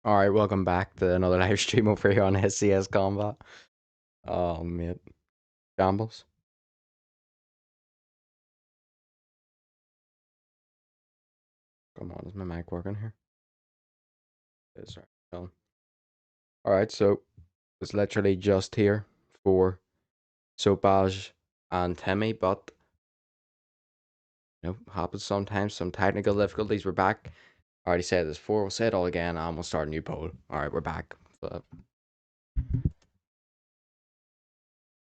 Alright, welcome back to another live stream over here on SCS Combat. Oh, mate. Shambles. Come on, is my mic working here? It's right. Alright, so it's literally just here for Sopaj and Timmy, but happens sometimes. Some technical difficulties. We're back. I already said this before. We'll say it all again and we'll start a new poll. Alright, we're back. But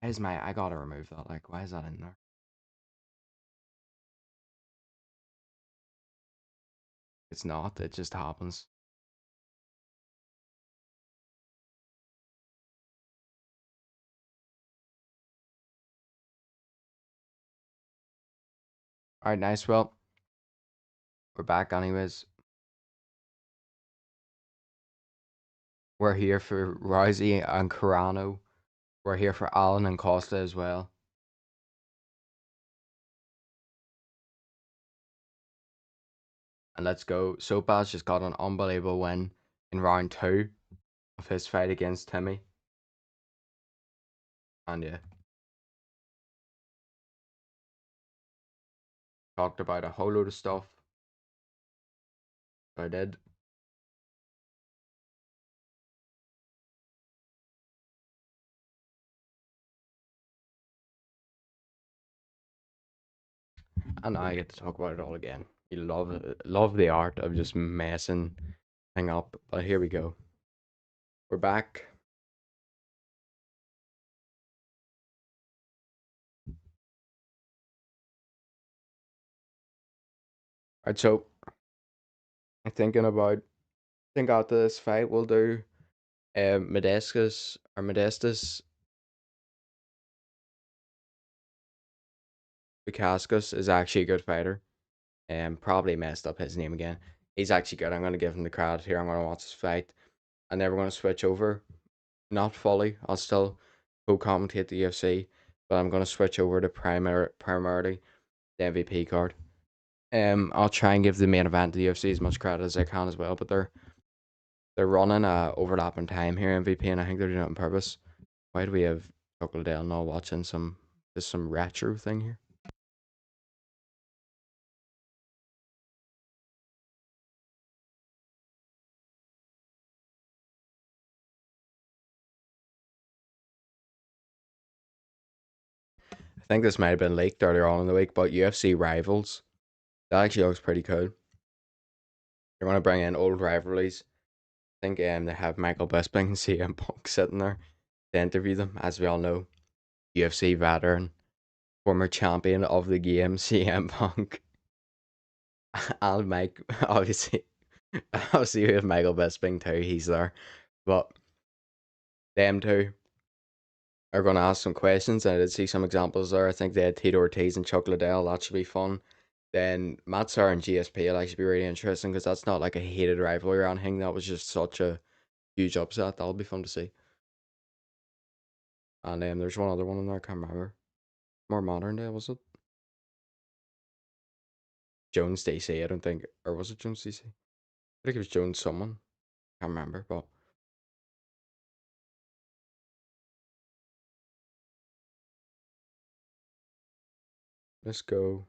I gotta remove that. Like, why is that in there? It's not. It just happens. Alright, nice. Well, we're back anyways. We're here for Rousey and Carano. We're here for Alan and Costa as well. And let's go. Sopaz just got an unbelievable win in round 2 of his fight against Timmy. And yeah, talked about a whole load of stuff. I did. And I get to talk about it all again. You love the art of just messing thing up. But here we go. We're back. Alright, so I'm thinking about after this fight we'll do Modestus Bukaskus is actually a good fighter. And probably messed up his name again. He's actually good. I'm gonna give him the credit here. I'm gonna watch his fight. And then we're gonna switch over. Not fully. I'll still co-commentate the UFC, but I'm gonna switch over to primarily the MVP card. I'll try and give the main event of the UFC as much credit as I can as well, but they're running overlapping time here, MVP, and I think they're doing it on purpose. Why do we have Chuckle Dale now watching some retro thing here? I think this might have been leaked earlier on in the week, but UFC Rivals. That actually looks pretty cool. They're going to bring in old rivalries. I think they have Michael Bisping and CM Punk sitting there to interview them. As we all know, UFC veteran, former champion of the game, CM Punk, and Mike. Obviously, we have Michael Bisping too. He's there, but them two are going to ask some questions. And I did see some examples there. I think they had Tito Ortiz and Chuck Liddell. That should be fun. Then Matt Sarr and GSP will actually be really interesting because that's not like a hated rivalry or anything. That was just such a huge upset. That'll be fun to see. And there's one other one in there, I can't remember. More modern day, was it? Jones DC, I don't think. Or was it Jones DC? I think it was Jones someone. Can't remember, but let's go.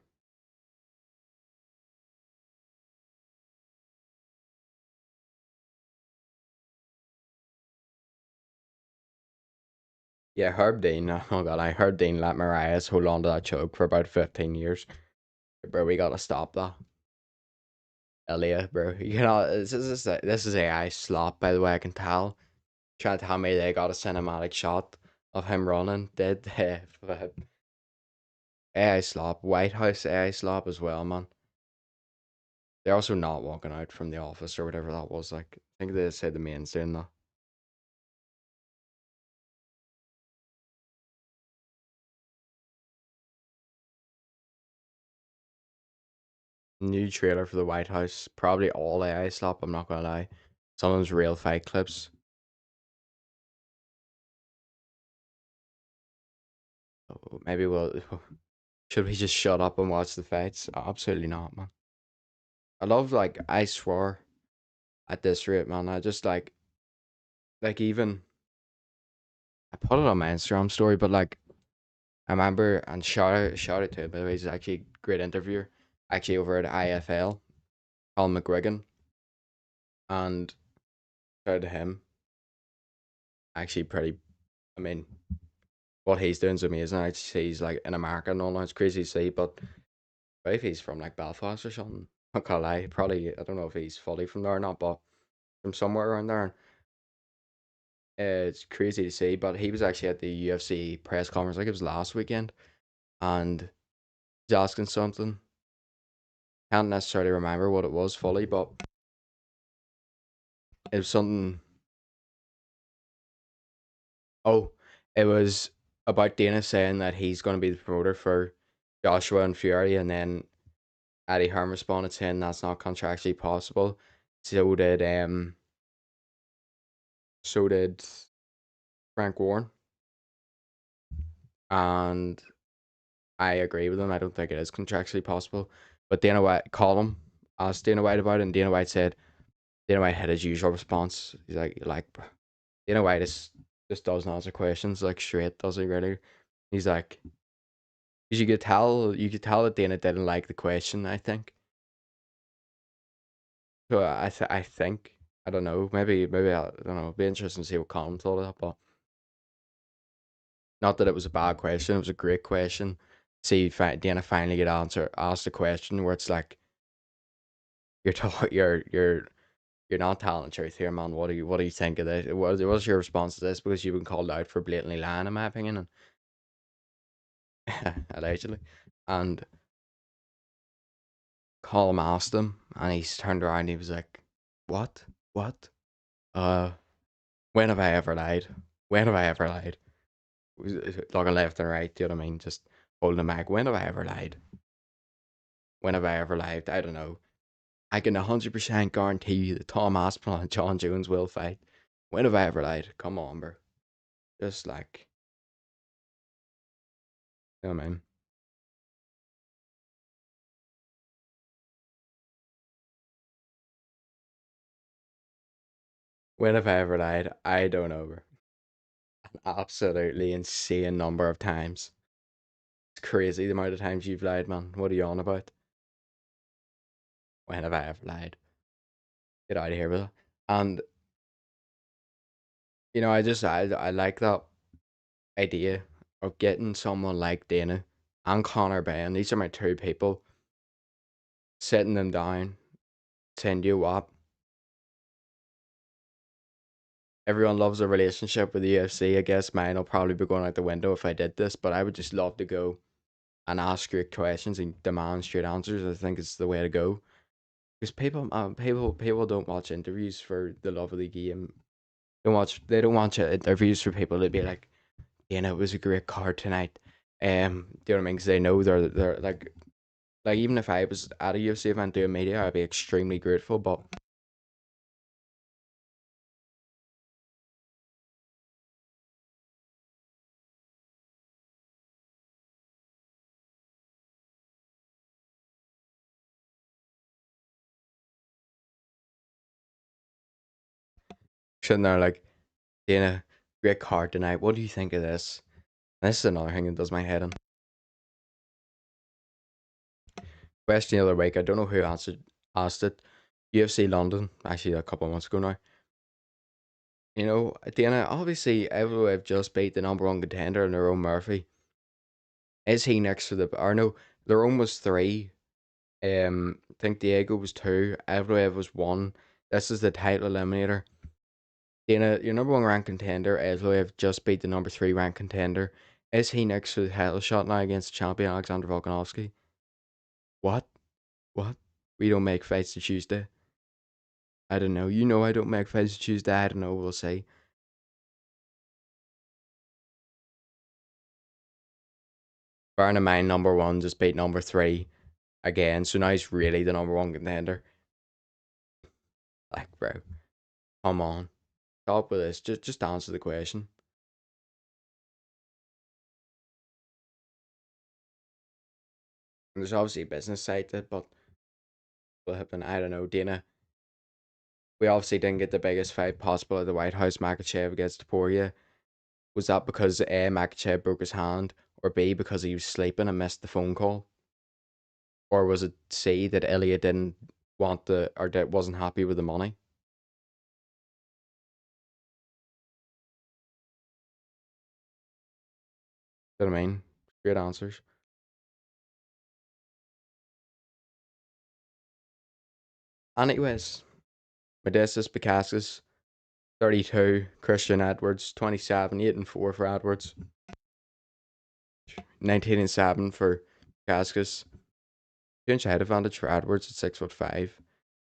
Yeah, Herb Dean. Oh god, I heard Dean let Marias hold on to that choke for about 15 years. Bro, we gotta stop that. Elliot, bro. You know, this is AI slop, by the way, I can tell. Trying to tell me they got a cinematic shot of him running. Did AI slop. White House AI slop as well, man. They're also not walking out from the office or whatever that was. Like, I think they said the main's doing that. New trailer for the White House. Probably all AI slop, I'm not gonna lie. Some of them's real fight clips. Oh, maybe we'll. Should we just shut up and watch the fights? Absolutely not, man. I love, like, I swear. at this rate, man. I just even I put it on my Instagram story, but like I remember and shout out to him. By the way, he's actually a great interviewer. Actually, over at IFL, Colin McGuigan, and shout out to him. Actually, pretty. I mean, what he's doing is amazing. I see he's like in America and all that. It's crazy to see, but what if he's from like Belfast or something? I can't lie. Probably, I don't know if he's fully from there or not, but from somewhere around there. It's crazy to see, but he was actually at the UFC press conference, like it was last weekend, and he's asking something. Can't necessarily remember what it was fully, but it was something. Oh, it was about Dana saying that he's going to be the promoter for Joshua and Fury, and then Eddie Hearn responded saying that's not contractually possible. So did um, so did Frank Warren, and I agree with him. I don't think it is contractually possible. But Dana White called him, asked Dana White about it, and Dana White said Dana White had his usual response. He's like Dana White is just doesn't answer questions like straight, does he really? He's like, you could tell that Dana didn't like the question. I think so. I think I don't know. Maybe I don't know. It'd be interesting to see what Colin thought of that. But not that it was a bad question. It was a great question. See, Dana finally get asked a question where it's like you're you're not telling the truth here, man. What do you think of this? What's your response to this? Because you've been called out for blatantly lying, in my opinion, and allegedly. And Colm asked him, and he's turned around. And he was like, "What? What? Uh, when have I ever lied? When have I ever lied?" Looking left and right. Do you know what I mean? Just holding the mic. When have I ever lied? When have I ever lied? I don't know. I can 100% guarantee you that Tom Aspinall and John Jones will fight. When have I ever lied? Come on, bro. Just like, you know what I mean? When have I ever lied? I don't know, bro. An absolutely insane number of times. It's crazy the amount of times you've lied, man. What are you on about? When have I ever lied? Get out of here with it. And I like that idea of getting someone like Dana and Connor Bain. These are my two people. Sitting them down, saying, you what? Everyone loves a relationship with the UFC. I guess mine will probably be going out the window if I did this, but I would just love to go and ask straight questions and demand straight answers. I think it's the way to go. Because people don't watch interviews for the love of the game. They don't watch interviews for people to be like, it was a great card tonight. Do you know what I mean? Because they know they're like even if I was at a UFC event doing media, I'd be extremely grateful. But sitting there like, Dana, great card tonight. What do you think of this? This is another thing that does my head in. Question the other week. I don't know who asked it. UFC London, actually a couple of months ago now. Dana, obviously Evloev just beat the number one contender in Lerone Murphy. Is he next to the or no, Lerone was three. I think Diego was two, Evloev was one. This is the title eliminator. Dana, your number one ranked contender, Evloev, just beat the number three ranked contender. Is he next to the title shot now against champion Alexander Volkanovski? What? What? We don't make fights to Tuesday. I don't know. I don't make fights to Tuesday. I don't know. We'll see. Bearing in mind, number one just beat number three again, so now he's really the number one contender. Like, bro, come on. Stop with this. Just answer the question. And there's obviously a business side to it, but what happened? I don't know. Dana, we obviously didn't get the biggest fight possible at the White House, Makachev against Taporia. Was that because A, Makachev broke his hand, or B, because he was sleeping and missed the phone call? Or was it C, that Elliot didn't want the, or that wasn't happy with the money? You know what I mean? Great answers. Anyways, Modestus Bacascus, 32. Christian Edwards, 27. 8 and 4 for Edwards. 19 and 7 for Bacascus. 2 inch head advantage for Edwards at 6'5",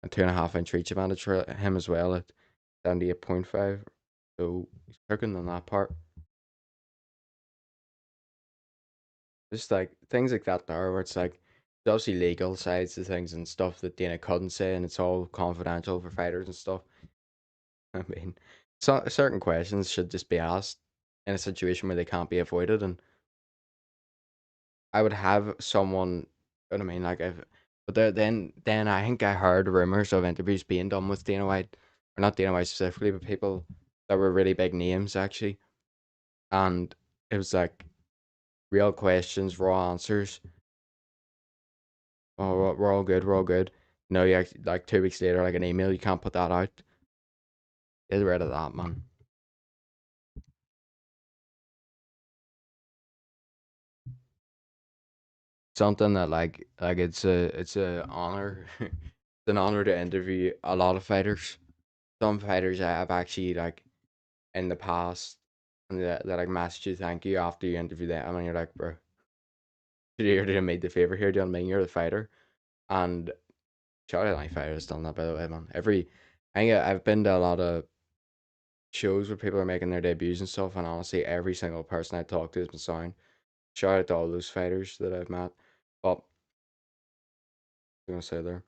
and 2.5 inch reach advantage for him as well at 78.5. So he's cooking on that part. Just like things like that there, where it's like there's obviously legal sides to things and stuff that Dana couldn't say, and it's all confidential for fighters and stuff. I mean, so certain questions should just be asked in a situation where they can't be avoided, and I would have someone. You know what I mean, like if, but then I think I heard rumors of interviews being done with Dana White, or not Dana White specifically, but people that were really big names actually, and it was like real questions, raw answers. Oh, we're all good, we're all good. No, you like 2 weeks later, like an email, you can't put that out. Get rid of that, man. Something that like it's a honor. It's an honor to interview a lot of fighters. Some fighters I have actually like in the past, and that like message you thank you after you interview them, and you're like, bro, you did made the favor here. Do you know what I mean? You're the fighter, and shout out any fighter has done that, by the way, man. I think I've been to a lot of shows where people are making their debuts and stuff, and honestly, every single person I talk to has been signed. Shout out to all those fighters that I've met. But I'm gonna say there,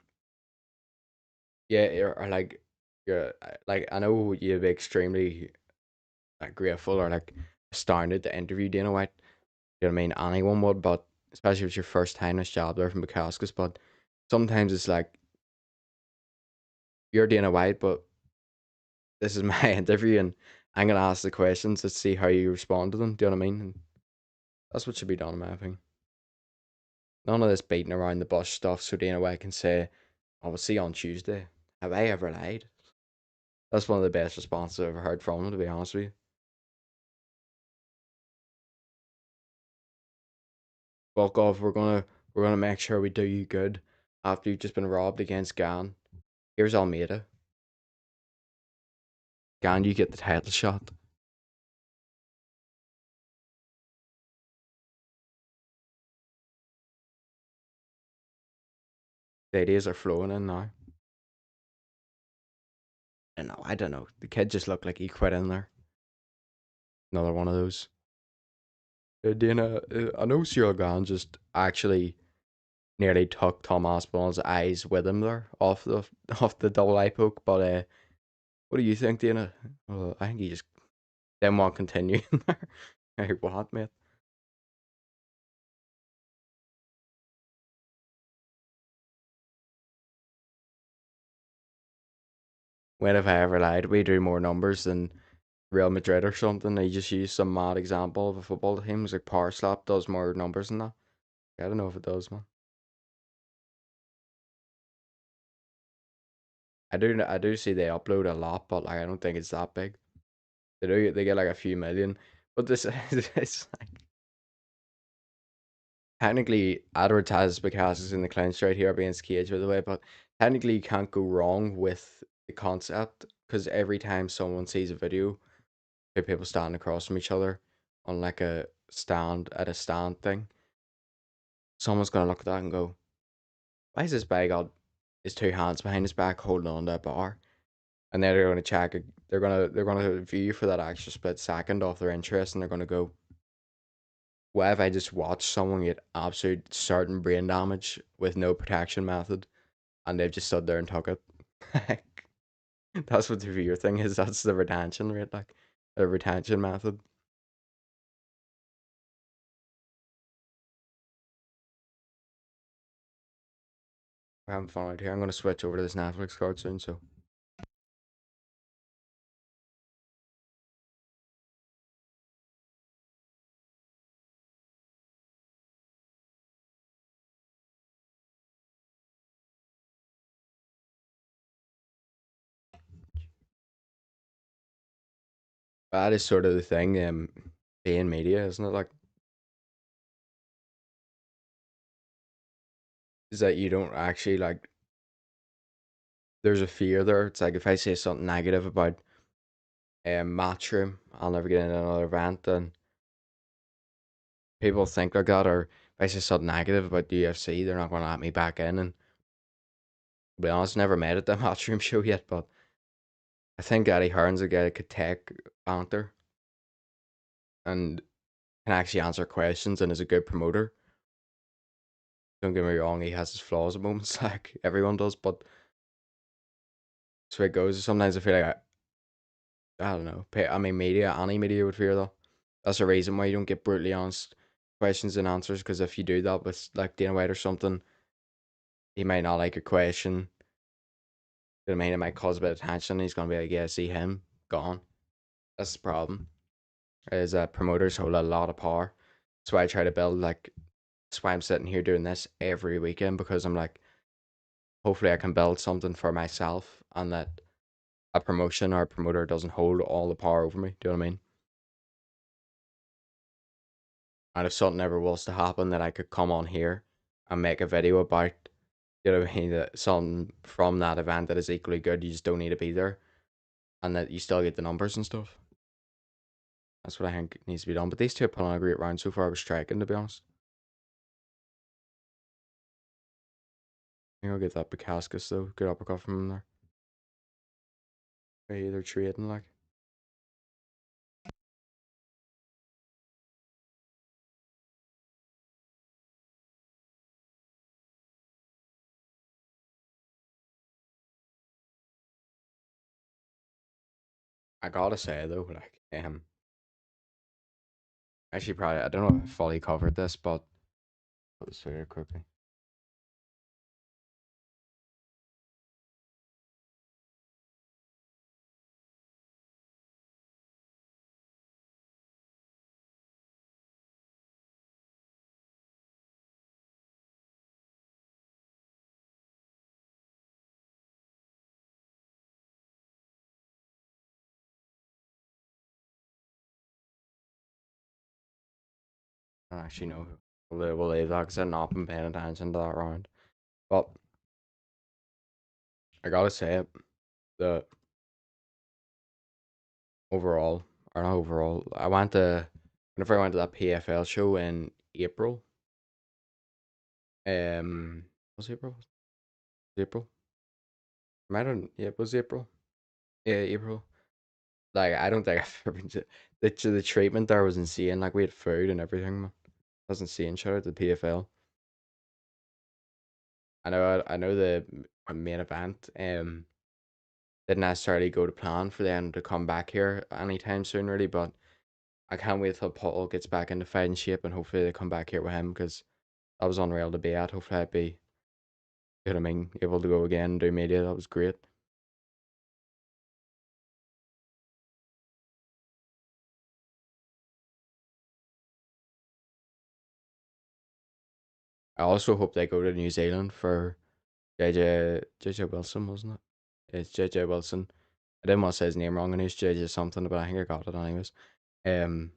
yeah, or like you're like I know you'd be extremely like grateful or like astounded to interview Dana White. You know what I mean? Anyone would, but especially if it's your first time in this job there from Bukowskis. But sometimes it's like you're Dana White, but this is my interview, and I'm gonna ask the questions to see how you respond to them. Do you know what I mean? And that's what should be done, in my opinion. None of this beating around the bush stuff, so Dana White can say, "I will see you on Tuesday." Have I ever lied? That's one of the best responses I've ever heard from him, to be honest with you. Fuck off, we're gonna make sure we do you good after you've just been robbed against Gan. Here's Almeida. Gan, you get the title shot. The ideas are flowing in now. I don't know. The kid just looked like he quit in there. Another one of those. Dana, I know Cyril Gan just actually nearly took Tom Aspinall's eyes with him there off the off the double eye poke. But what do you think, Dana? Well, I think he just didn't want to continue in there. Like what, mate? When have I ever lied? We do more numbers than Real Madrid or something. They just use some mad example of a football team. It's like Power Slap does more numbers than that. I don't know if it does, man. I do see they upload a lot, but like I don't think it's that big. They get like a few million. But this is like technically advertised because it's in the clown straight here against Cage, by the way, but technically you can't go wrong with the concept because every time someone sees a video of people standing across from each other on like a stand at a stand thing, someone's gonna look at that and go, why is this guy got his two hands behind his back holding on to a bar? And then they're gonna check it, they're gonna view for that extra split second off their interest, and they're gonna go, what if I just watched someone get absolute certain brain damage with no protection method, and they've just stood there and took it? Like, that's what the viewer thing is. That's the retention rate, like the retention method. We're having fun out here. I'm gonna switch over to this Netflix card soon, so That is sort of the thing, being media, isn't it? Like, is that you don't actually like. There's a fear there. It's like if I say something negative about Matchroom, I'll never get into another event, and people think like that. Or if I say something negative about the UFC, they're not going to let me back in. And to be honest, never made it the Matchroom show yet, but I think Eddie Hearn's a guy that could take banter and can actually answer questions and is a good promoter. Don't get me wrong, he has his flaws at moments, like everyone does, but that's where it goes. Sometimes I feel like I don't know. I mean, any media would fear though. That's the reason why you don't get brutally honest questions and answers. Because if you do that with like Dana White or something, he might not like your question. You know what I mean, it might cause a bit of tension. He's gonna be like, "Yeah, see him gone." That's the problem. Is that promoters hold a lot of power. That's why I try to build like. That's why I'm sitting here doing this every weekend because I'm like, hopefully I can build something for myself and that a promotion or a promoter doesn't hold all the power over me. Do you know what I mean? And if something ever was to happen, that I could come on here and make a video about, you know what I mean, that something from that event that is equally good. You just don't need to be there, and that you still get the numbers and stuff. That's what I think needs to be done. But these two have put on a great round so far with striking, to be honest. I think I'll get that Bukaskus though. Good uppercut from him there. They're trading like. I gotta say though, like, actually probably I don't know if I fully covered this, but let's say it quickly. I don't actually know who. We'll leave that because I've not been paying attention to that round. But I gotta say it, the overall, or not overall, whenever I went to that PFL show in April, was it April? Was it April? Might have, yeah, it was April. Yeah, April. Like, I don't think I've ever been to, the treatment there was insane. Like, we had food and everything, man. It was insane. Shout out to the PFL. I know the main event, didn't necessarily go to plan for them to come back here anytime soon, really, but I can't wait till Paul gets back into fighting shape and hopefully they come back here with him because that was unreal to be at. Hopefully I'd be, you know what I mean, able to go again and do media. That was great. I also hope they go to New Zealand for JJ Wilson, wasn't it? It's JJ Wilson. I didn't want to say his name wrong and it's JJ something, but I think I got it anyways. Um,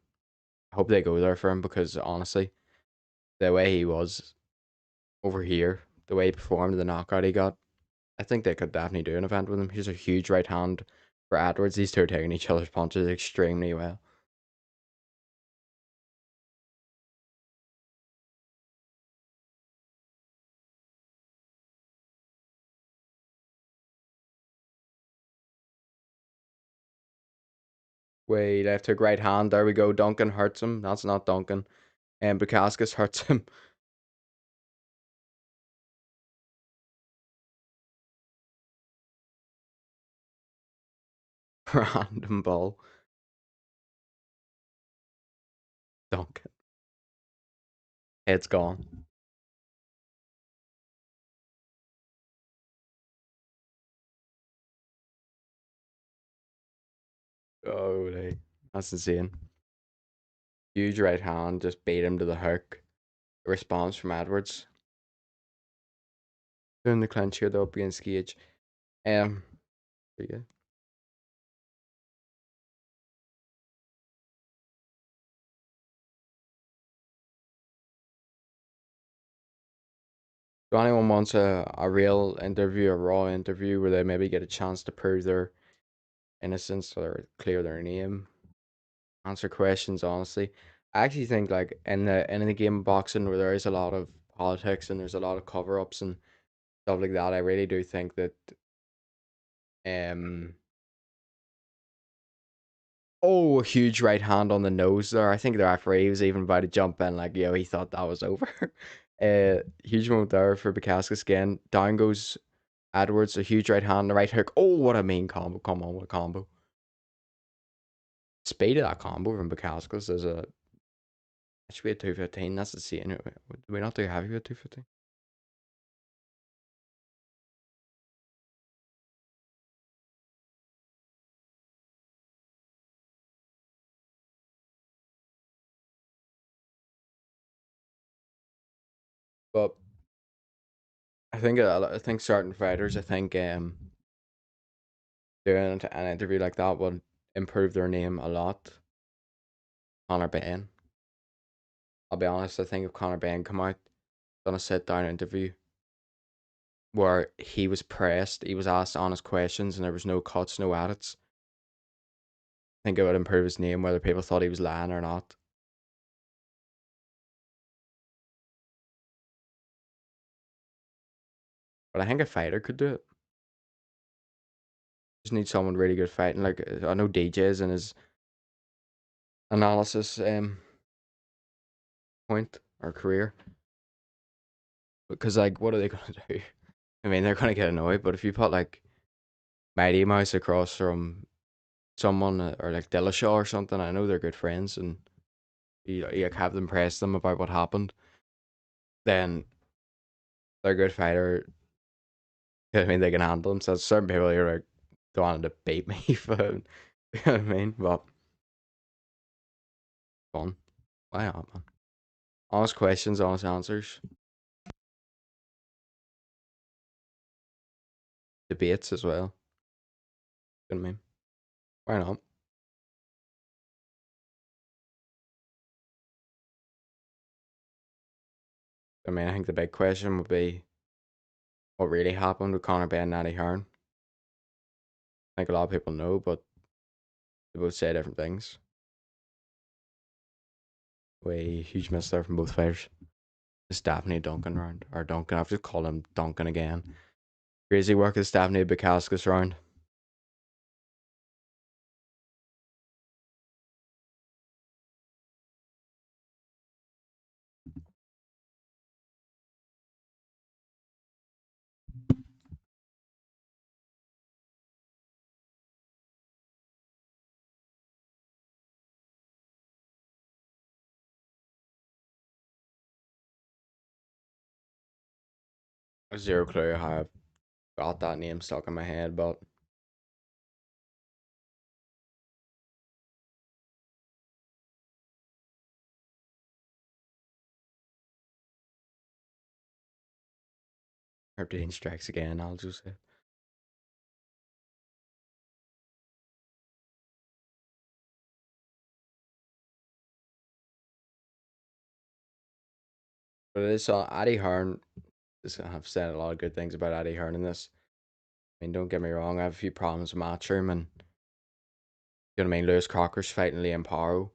I hope they go there for him because honestly, the way he was over here, the way he performed, the knockout he got, I think they could definitely do an event with him. He's a huge right hand for Edwards. These two are taking each other's punches extremely well. Way left hook right hand. There we go. Duncan hurts him. That's not Duncan. And Bukaskus hurts him. Random ball. Duncan. Head's gone. Oh, that's insane. Huge right hand. Just beat him to the hook. Response from Edwards. Doing the clinch here though up against Gage. There you go. So anyone wants a real interview, a raw interview where they maybe get a chance to prove their innocence or clear their name, answer questions honestly. I actually think like in the game of boxing where there is a lot of politics and there's a lot of cover ups and stuff like that, I really do think that um oh, a huge right hand on the nose there. I think the referee was even about to jump in, like, yo, he thought that was over. Huge moment there for Bukaskas again. Down goes Edwards, a huge right hand, the right hook. Oh, what a mean combo. Come on, what a combo. Speed of that combo from Bukaskas is a. It should be a 215. That's the same. Do we not do heavy with 215? But I think certain fighters, I think doing an interview like that would improve their name a lot. Conor Ben. I'll be honest, I think if Conor Ben come out, done a sit down interview where he was pressed, he was asked honest questions, and there was no cuts, no edits, I think it would improve his name whether people thought he was lying or not. But I think a fighter could do it. Just need someone really good fighting. Like I know DJ's in his analysis point or career. Because like what are they gonna do? I mean they're gonna get annoyed, but if you put like Mighty Mouse across from someone or like Dillashaw or something, I know they're good friends and you like have them press them about what happened, then they're a good fighter. I mean they can handle themselves. Certain people are like don't want to beat me for you know what I mean? But fun. Why not, man? Honest questions, honest answers. Debates as well. You know what I mean? Why not? I mean, I think the big question would be what really happened with Conor Ben and Eddie Hearn. I think a lot of people know, but they both say different things. Way huge miss there from both fighters. It's Daphne Duncan round. Or Duncan, I've just called him Duncan again. Crazy work is Daphne Bukaskas round. Zero clue how I got that name stuck in my head, but Herptine strikes again, I'll just say. But it is Eddie Hearn. I've said a lot of good things about Eddie Hearn in this. I mean, don't get me wrong, I have a few problems with Matchroom and you know what I mean? Lewis Crocker's fighting Liam Paro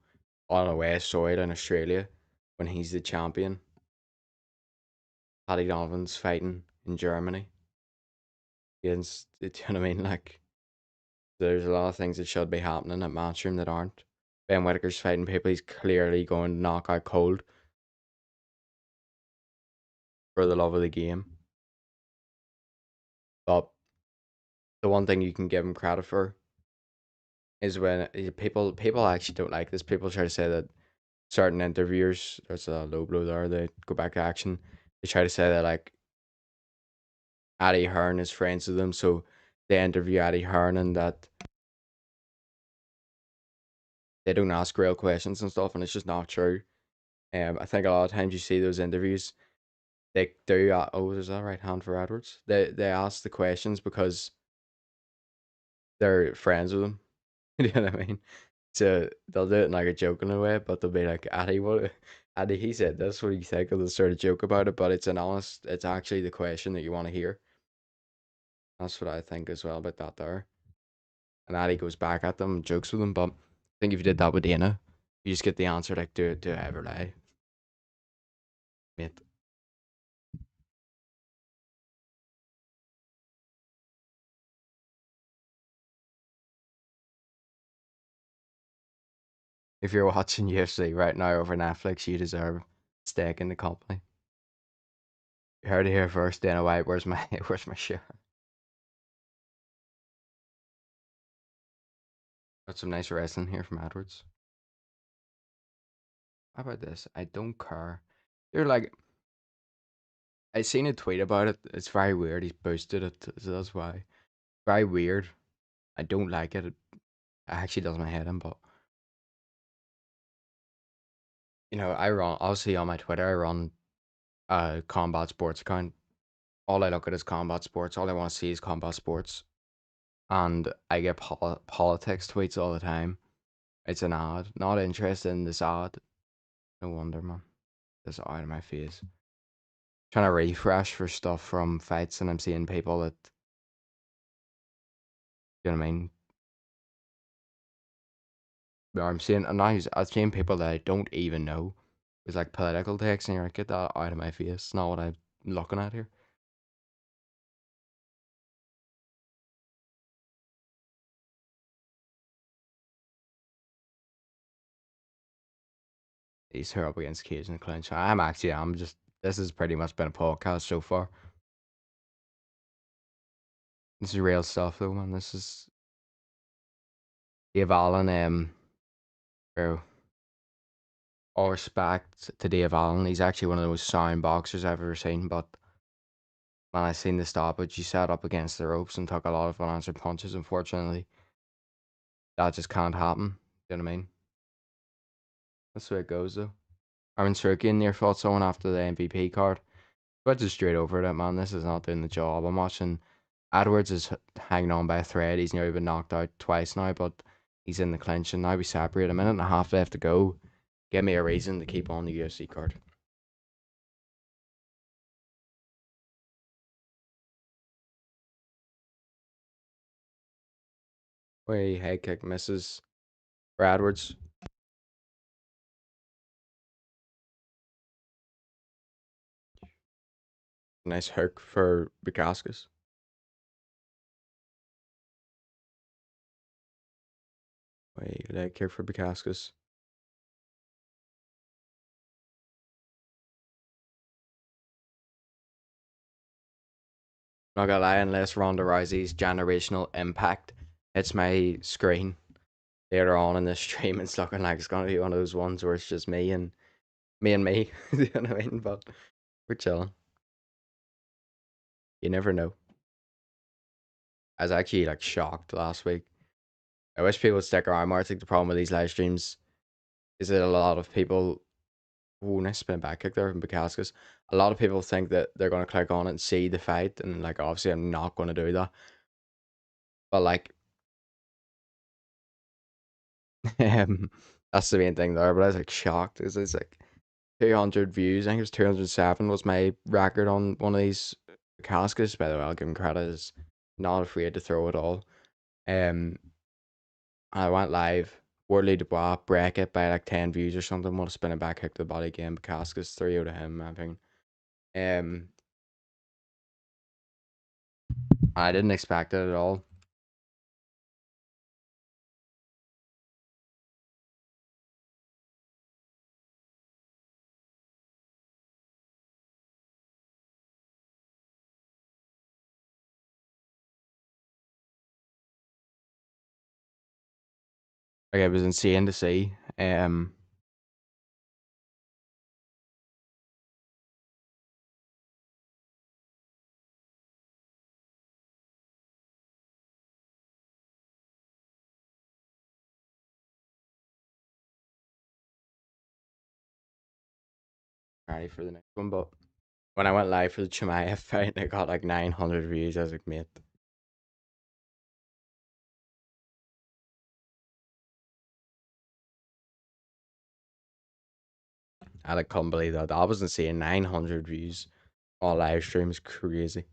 on away soil in Australia when he's the champion. Paddy Donovan's fighting in Germany against, do you know what I mean? Like, there's a lot of things that should be happening at Matchroom that aren't. Ben Whitaker's fighting people he's clearly going to knock out cold for the love of the game. But the one thing you can give him credit for is when people actually don't like this. People try to say that certain interviewers, there's a low blow there, they go back to action. They try to say that like Addy Hearn is friends with them, so they interview Addy Hearn and that they don't ask real questions and stuff, and it's just not true. I think a lot of times you see those interviews, they do. Oh, is that right hand for Edwards? They ask the questions because they're friends with them. You know what I mean? So they'll do it in like a joking way, but they'll be like, Addy, what? And he said that's what you think of the sort of joke about it, but it's an honest. It's actually the question that you want to hear. That's what I think as well about that there. And Addy goes back at them, jokes with them. But I think if you did that with Dana, you just get the answer like, do I ever lie, mate? If you're watching UFC right now over Netflix, you deserve a steak in the company. You heard it here first. Dana White, where's my where's my shirt? Got some nice wrestling here from Edwards. How about this? I don't care. You're like, I seen a tweet about it. It's very weird. He's boosted it, so that's why. Very weird. I don't like it. It actually does my head in, but I run obviously on my Twitter. I run a combat sports account. All I look at is combat sports. All I want to see is combat sports, and I get politics tweets all the time. It's an ad. Not interested in this ad. No wonder, man. This out of my face. Trying to refresh for stuff from fights, and I'm seeing people that you know what I mean. I'm seeing people that I don't even know. It's like political text, and you're like, get that out of my face. It's not what I'm looking at here. He's her up against Cage in the clinch. I'm just. This has pretty much been a podcast so far. This is real stuff, though, man. This is Dave Allen. Bro, all respect to Dave Allen. He's actually one of the most sound boxers I've ever seen. But when I seen the stoppage, he sat up against the ropes and took a lot of unanswered punches. Unfortunately, that just can't happen. You know what I mean? That's the way it goes, though. Aaron Sorkin near fought someone after the MVP card. But just straight over it, man. This is not doing the job. I'm watching. Edwards is hanging on by a thread. He's nearly been knocked out twice now, but he's in the clinch, and now we separate. A minute and a half left to go. Give me a reason to keep on the UFC card. Way head kick misses for Edwards. Nice hook for Bukaskas. Way leg kick for Bukaskas. Not gonna lie, unless Ronda Rousey's generational impact hits my screen later on in this stream, it's looking like it's gonna be one of those ones where it's just me. You know what I mean? But we're chilling. You never know. I was actually like shocked last week. I wish people would stick around more. I think the problem with these live streams is that a lot of people. Oh, nice spin back kick there from Bukaskas. A lot of people think that they're gonna click on it and see the fight, and like obviously I'm not gonna do that. But like, that's the main thing there. But I was like shocked. It's like 200 views. I think it was 207 was my record on one of these Bukaskas. By the way, I'll give him credit. Is not afraid to throw it all. Um, I went live. Worley Dubois break it by like 10 views or something. Want to spin it back, kick the body again. Bukaskas 3 out of him. I think. Um, I didn't expect it at all. Like it was insane to see. Ready for the next one, but when I went live for the Chimaev fight, I got like 900 views. I was like, mate, I like couldn't believe that. I wasn't seeing 900 views on live stream is crazy.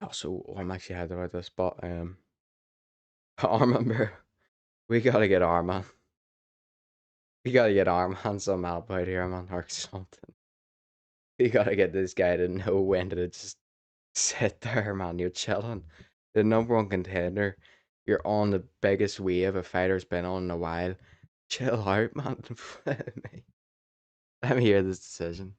Also, I'm actually happy about this, but Armand, bro, we gotta get Armand. We gotta get Armand some help out here, man, or something. We gotta get this guy to know when to just sit there, man. You're chilling. The number one contender. You're on the biggest wave a fighter's been on in a while. Chill out, man. Let me hear this decision.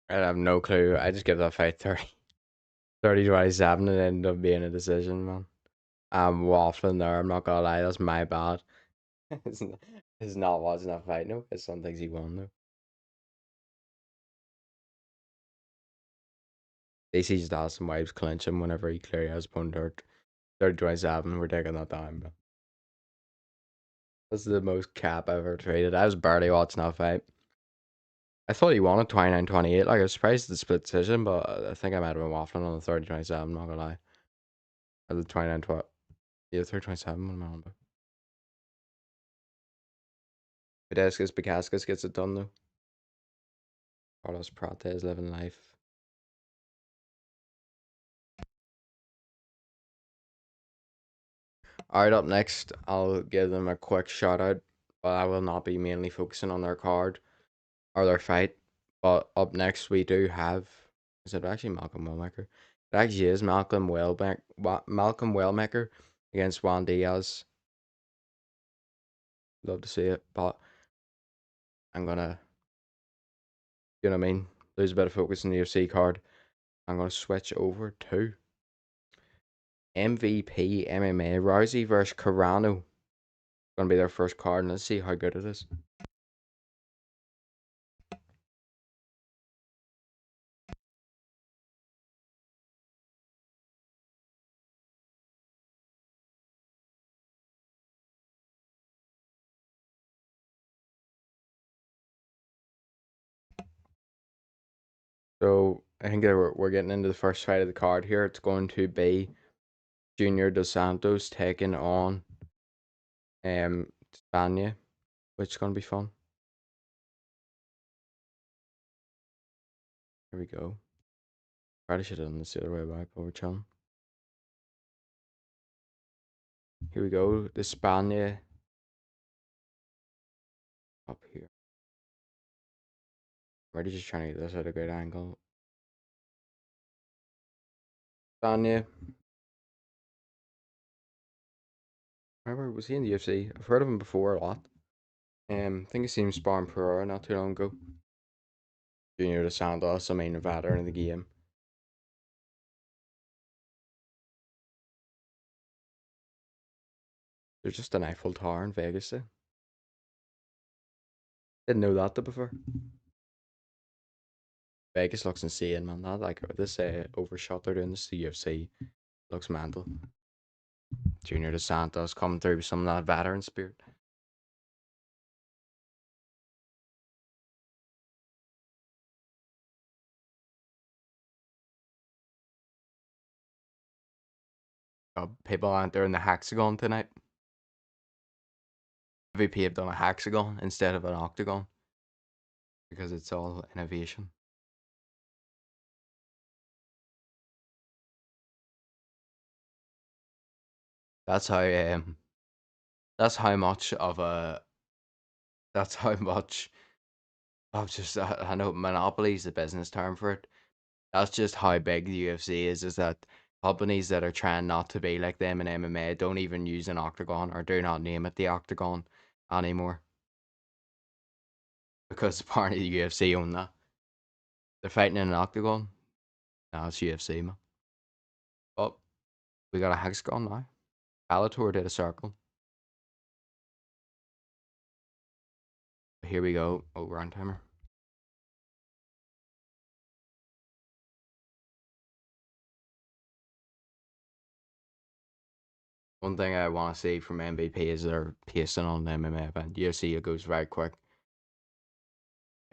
I have no clue. I just give that fight 30-27 and it ended up being a decision, man. I'm waffling there. I'm not gonna lie. That's my bad. it's, not, it's not watching that fight, no. It's some things he won, though. DC just asked him why he was clinching whenever he clearly has opponent hurt. 30-27. We're taking that down, bro. This is the most cap I've ever traded. I was barely watching that fight. I thought he won at 29-28. Like, I was surprised at the split decision, but I think I might have been waffling on the 30-27. I'm not gonna lie. At the 29-12. Yeah, 30-27. What am I on about? Pedescus Bacascus gets it done, though. Carlos Prate is living life. Alright, up next, I'll give them a quick shout out, but I will not be mainly focusing on their card or their fight. But up next, we do have. Is it actually Malcolm Wellmaker? It actually is Malcolm Wellmaker against Juan Diaz. Love to see it, but I'm gonna, you know what I mean, lose a bit of focus on the UFC card. I'm gonna switch over to MVP MMA Rousey versus Carano. Gonna be their first card, and let's see how good it is. So I think that we're getting into the first fight of the card here. It's going to be Junior Dos Santos taking on Spania, which is gonna be fun. Here we go. Probably should have done this the other way back, but we're chilling. Here we go. The Spania up here. Already just trying to get this at a good angle. Spania. Remember, was he in the UFC? I've heard of him before a lot. I think I seen him sparring Pereira not too long ago. Junior Dos Santos, I mean Nevada in the game. There's just an Eiffel Tower in Vegas there. Didn't know that before. Vegas looks insane, man. That like this overshot they're doing this to UFC looks mental. Junior Dos Santos coming through with some of that veteran spirit. People aren't there in the hexagon tonight. MVP have done a hexagon instead of an octagon because it's all innovation. That's how that's how much of a that's how much of just I know monopoly is the business term for it. That's just how big the UFC is that companies that are trying not to be like them in MMA don't even use an octagon or do not name it the octagon anymore because apparently the UFC own that. They're fighting in an octagon. Now it's UFC, man. Oh, we got a hexagon now. Bellator did a circle. Here we go. Oh, round timer. One thing I want to see from MVP is their pacing on the MMA event. UFC it goes very quick.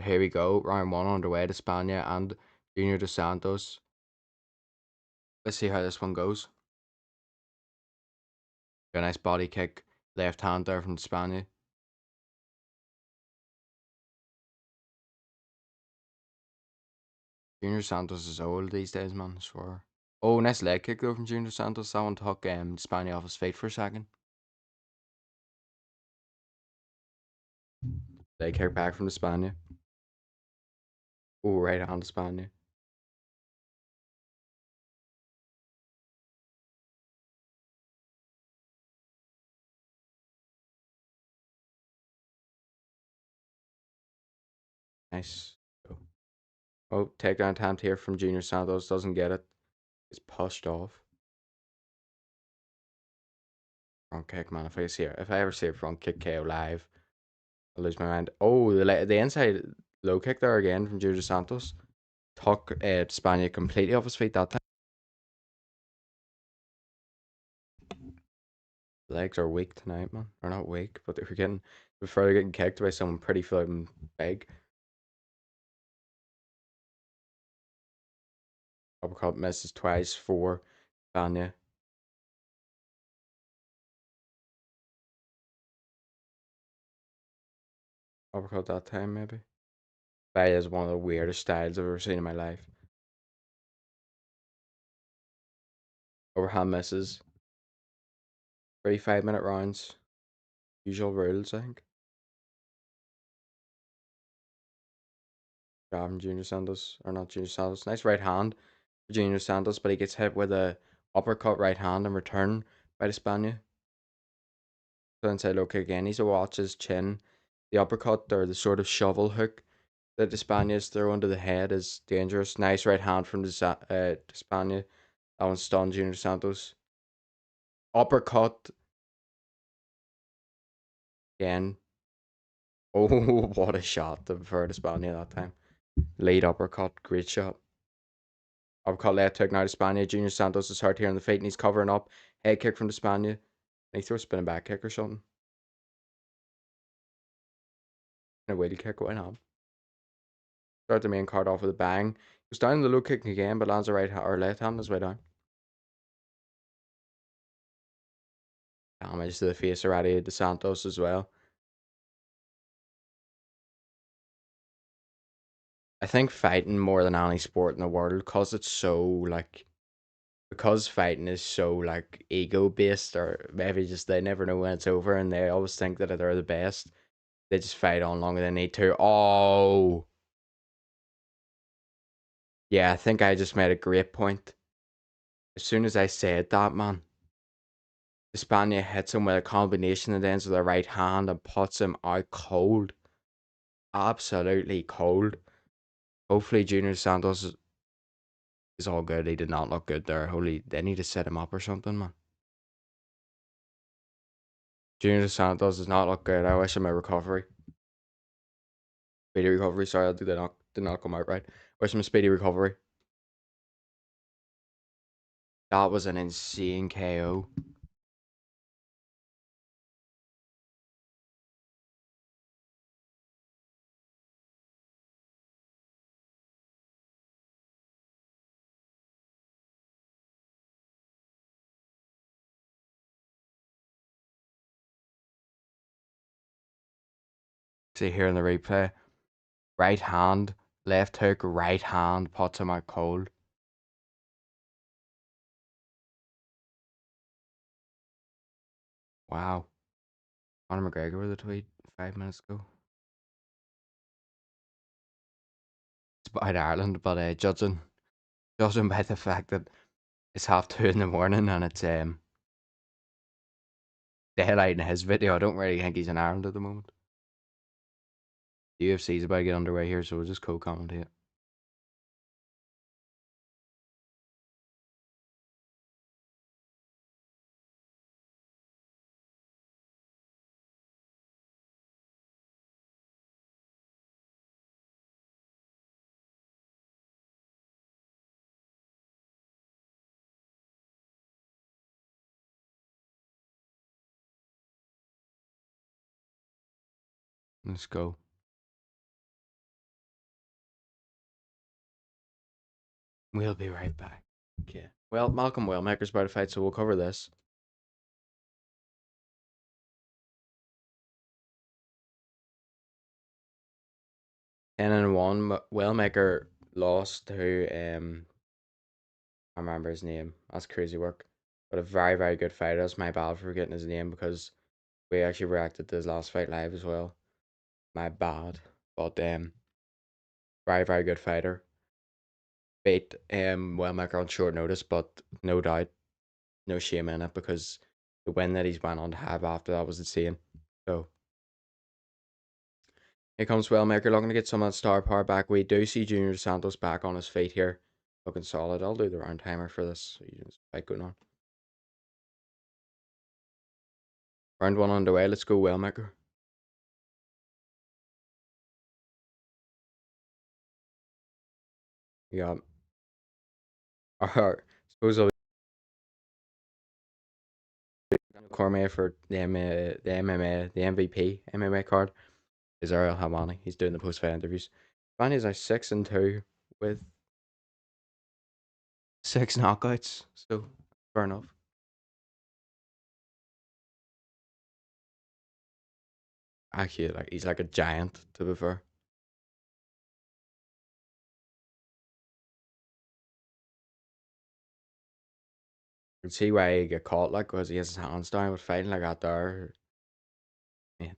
Here we go. Round one underway to Spania and Junior Dos Santos. Let's see how this one goes. A nice body kick, left hand there from Spania. Junior Santos is old these days, man. I swear. Oh, nice leg kick though from Junior Santos. That one took Spania off his feet for a second. Leg kick back from the Spania. Oh, right hand to Spania. Nice. Oh, takedown attempt here from Junior Santos. Doesn't get it. He's pushed off. Front kick, man. If I ever see a front kick KO live, I'll lose my mind. Oh, the inside low kick there again from Junior Santos. Took Spania completely off his feet that time. Legs are weak tonight, man. Or not weak, but they're getting kicked by someone pretty fucking big. Uppercut misses twice for Spania. Uppercut that time, maybe. That is one of the weirdest styles I've ever seen in my life. Overhand misses. 35-minute rounds. Usual rules, I think. Job from Junior Santos, or not Junior Santos. Nice right hand for Junior Santos, but he gets hit with a uppercut right hand in return by the Spaniard. So inside low kick again. He's a watch his chin. The uppercut or the sort of shovel hook that the Spaniards throw under the head is dangerous. Nice right hand from the Spaniard. That one stunned Junior Santos. Uppercut again. Oh, what a shot for the Spaniard that time. Late uppercut, great shot. Uppercut left hook now to Spaniard. Junior Santos is hurt here on the feet and he's covering up. Head kick from the Spaniard. And he throws a spinning back kick or something. And a wheel kick, why not? Start the main card off with a bang. He was down in the low kick again, but lands a right or left hand on his way down. Damage to the face already, De Santos as well. I think fighting more than any sport in the world, because it's so like, because fighting is so like ego based, or maybe just they never know when it's over, and they always think that they're the best. They just fight on longer than they need to. Oh, yeah, I think I just made a great point. As soon as I said that, man, Hispania hits him with a combination that ends with a right hand and puts him out cold. Absolutely cold. Hopefully, Junior Santos is all good. He did not look good there. Holy, they need to set him up or something, man. Junior Santos does not look good. I wish him a recovery. Speedy recovery. Sorry, did not come out right. Wish him a speedy recovery. That was an insane KO. See here in the replay. Right hand, left hook, right hand, puts him out cold. Wow. Conor McGregor with a tweet 5 minutes ago. It's about Ireland, but judging by the fact that it's 2:30 in the morning and it's daylight in his video, I don't really think he's in Ireland at the moment. The UFC's about to get underway here, so we'll just co-commentate. Let's go. We'll be right back. Okay. Well, Malcolm Wellmaker's about to fight, so we'll cover this. 10-1. Wellmaker lost to I remember his name. That's crazy work. But a very, very good fighter. That's my bad for forgetting his name because we actually reacted to his last fight live as well. My bad. But very, very good fighter. Beat Wellmaker on short notice, but no doubt, no shame in it because the win that he's went on to have after that was insane. So here comes Wellmaker looking to get some of that star power back. We do see Junior Santos back on his feet here. Looking solid. I'll do the round timer for this. Fight going on. Round one underway. Let's go, Wellmaker. Yeah. Suppose I'll Cormier for the MMA, the MVP MMA card is Ariel Hamani. He's doing the post fight interviews. Hamani is now 6-2 with 6 knockouts. So fair enough. Actually, like he's like a giant to be fair. You can see why he get caught like because he has his hands down with fighting like that there. Mate.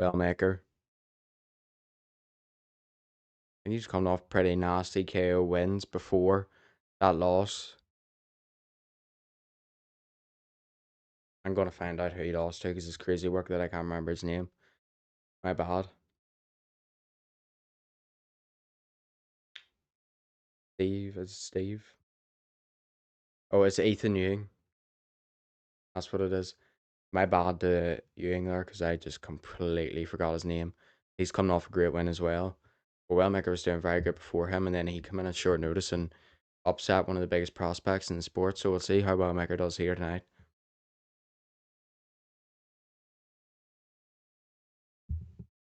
Wellmaker. And he's coming off pretty nasty KO wins before that loss. I'm gonna find out who he lost to because it's crazy work that I can't remember his name. My bad. Steve is Steve. Oh, it's Ethan Ewing. That's what it is. My bad to Ewing there because I just completely forgot his name. He's coming off a great win as well. But Wellmaker was doing very good before him, and then he came in at short notice and upset one of the biggest prospects in the sport. So we'll see how Wellmaker does here tonight.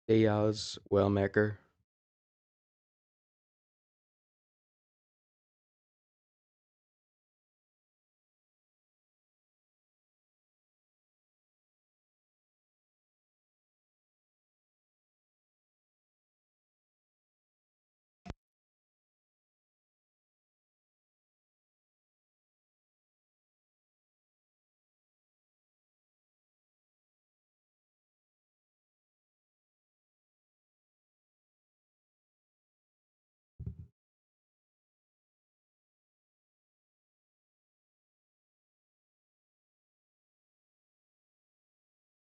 Diaz, Wellmaker.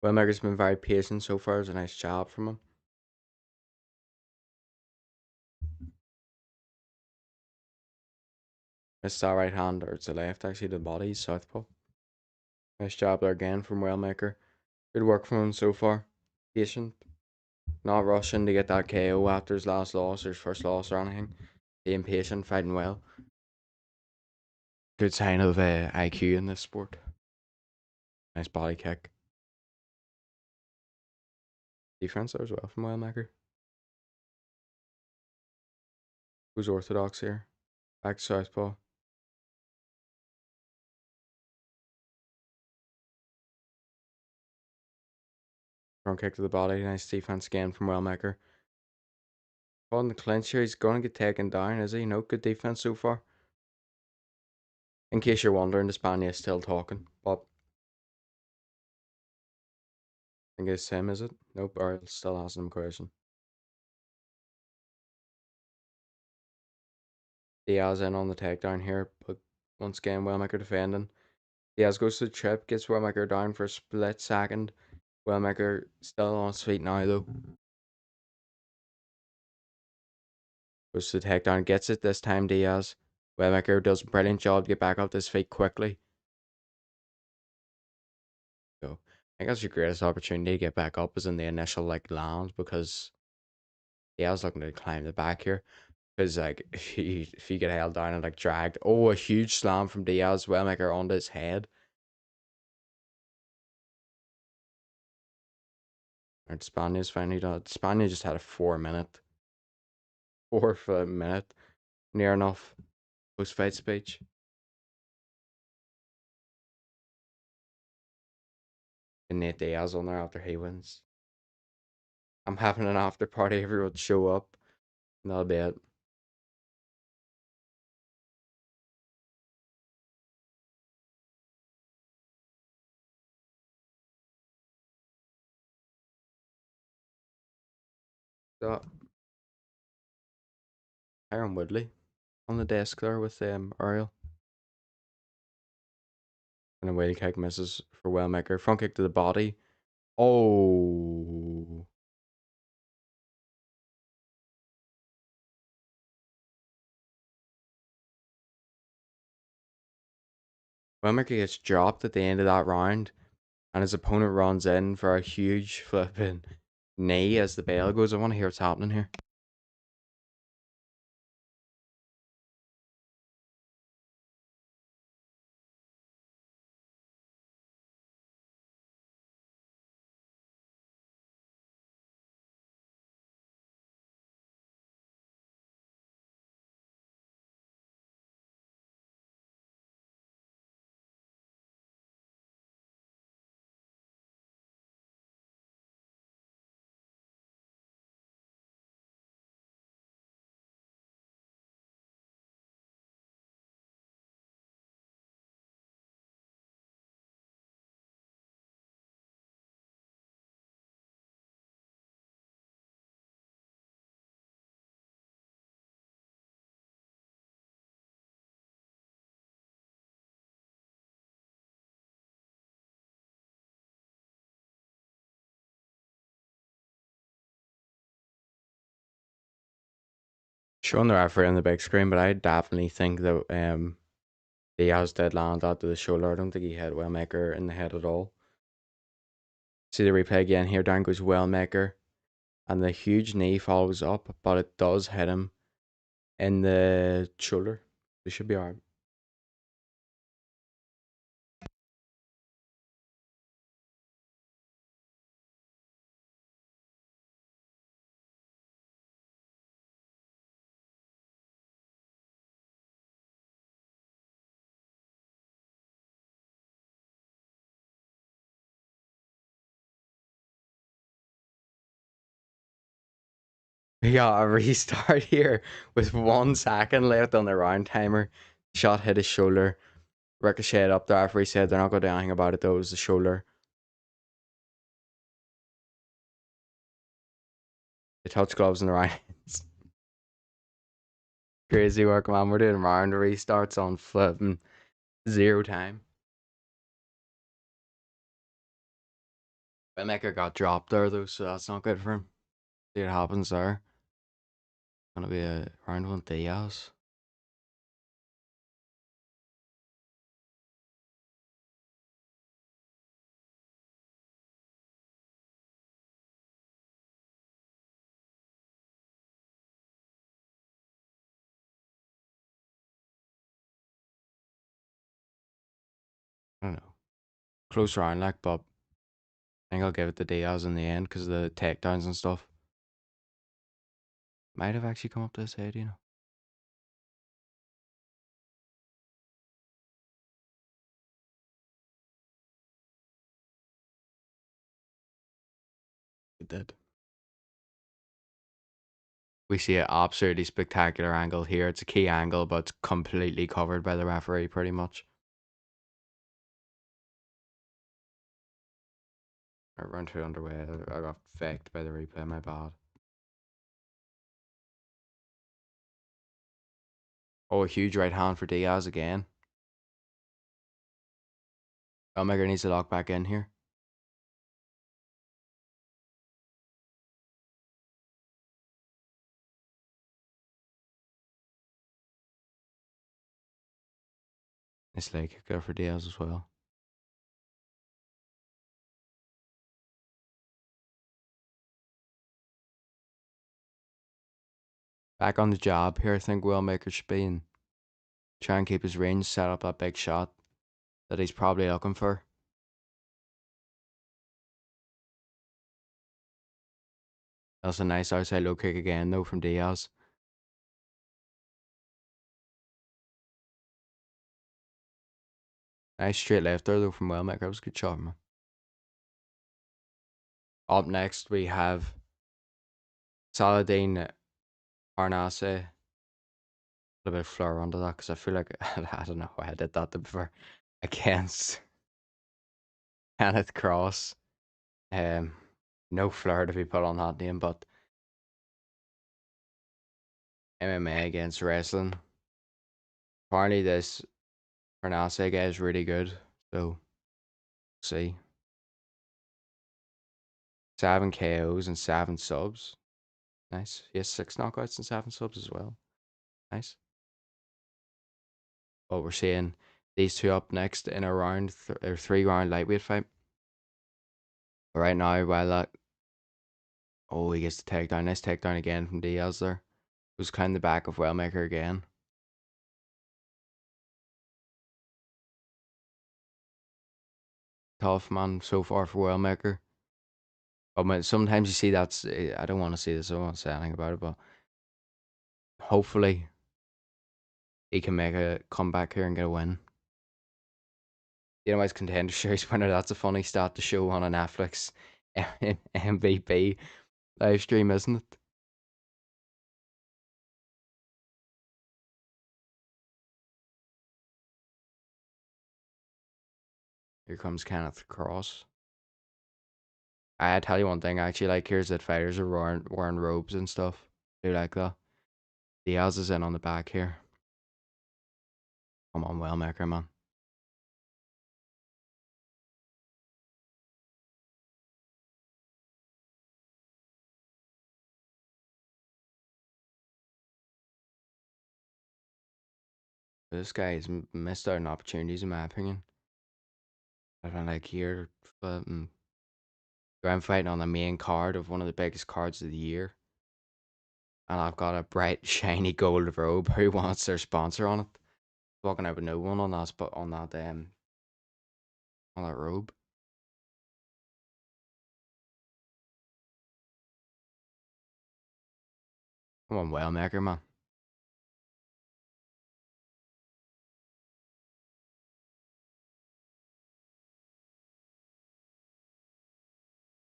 Wellmaker's been very patient so far. It's a nice job from him. It's that right hand or it's the left actually, the body, southpaw. Nice job there again from Wellmaker. Good work from him so far. Patient, not rushing to get that KO after his last loss or his first loss or anything. Being patient, fighting well. Good sign of IQ in this sport. Nice body kick. Defense there as well from Wellmaker. Who's orthodox here? Back to southpaw. Front kick to the body. Nice defense again from Wellmaker. On the clinch here, he's going to get taken down, is he? No, good defense so far. In case you're wondering, the Spaniard is still talking, but I think it's him, is it? Nope, Earl still asking him a question. Diaz in on the takedown here, but once again, Wellmaker defending. Diaz goes to the trip, gets Wellmaker down for a split second. Wellmaker still on his feet now, though. Goes to the takedown, gets it this time, Diaz. Wellmaker does a brilliant job to get back up to his feet quickly. So I think that's your greatest opportunity to get back up is in the initial land because Diaz looking to climb the back here. Because if you get held down and dragged, oh, a huge slam from Diaz, Wellmaker onto his head. And Spania's finally done it. Spania just had a 4 minute, 4 minute, near enough post fight speech. And Nate Diaz on there after he wins. I'm having an after party. Everyone show up. And that'll be it. So, Aaron Woodley on the desk there with Ariel. And a wheel kick misses for Wellmaker. Front kick to the body. Oh. Wellmaker gets dropped at the end of that round. And his opponent runs in for a huge flipping knee as the bell goes. I want to hear what's happening here. Showing the referee on the big screen, but I definitely think that Diaz did land out to the shoulder. I don't think he hit Wellmaker in the head at all. See the replay again here. Down goes Wellmaker. And the huge knee follows up, but it does hit him in the shoulder. It should be alright. We got a restart here with 1 second left on the round timer. Shot hit his shoulder. Ricocheted up. The referee said they're not going to do anything about it though. It was the shoulder. They touch gloves in the right hands. Crazy work, man. We're doing round restarts on flipping zero time. Waymaker got dropped there though, so that's not good for him. See what happens there. Gonna be a round one Diaz. I don't know. Close round, like, but I think I'll give it to Diaz in the end because of the takedowns and stuff. Might have actually come up to his head, you know. It did. We see an absolutely spectacular angle here. It's a key angle, but it's completely covered by the referee, pretty much. I run through underway. I got faked by the replay. My bad. Oh, a huge right hand for Diaz again. Elmaker needs to lock back in here. Nice leg kick there for Diaz as well. Back on the job here, I think Wellmaker should be and try and keep his range, set up that big shot that he's probably looking for. That's a nice outside low kick again, though, from Diaz. Nice straight left there, though, from Wellmaker. That was a good shot, man. Up next, we have Saladin Arnase. A little bit of flare under that because I feel like I don't know why I did that before against Kenneth Cross. Um, no flair to be put on that name, but MMA against wrestling. Apparently, this Arnase guy is really good, so see. 7 KOs and 7 subs. Nice. He has 6 knockouts and 7 subs as well. Nice. But we're seeing these two up next in a round or 3-round lightweight fight. But right now, while that, oh, he gets the takedown. Nice takedown again from Diaz there. Who's climbing the back of Wellmaker again. Tough man so far for Wellmaker. But sometimes you see that's, I don't want to see this. I don't want to say anything about it, but hopefully he can make a comeback here and get a win. You know, as Contender Series winner, that's a funny stat to show on a Netflix MVP live stream, isn't it? Here comes Kenneth Cross. I tell you one thing, I actually like here's that fighters are wearing robes and stuff. Do like that. Diaz is in on the back here. Come on, Wellmaker, man. This guy has missed out on opportunities, in my opinion. I don't like here, but I'm fighting on the main card of one of the biggest cards of the year, and I've got a bright, shiny gold robe. Who wants their sponsor on it? Walking out with no one on that spot on that robe. Come on, Wellmaker, man.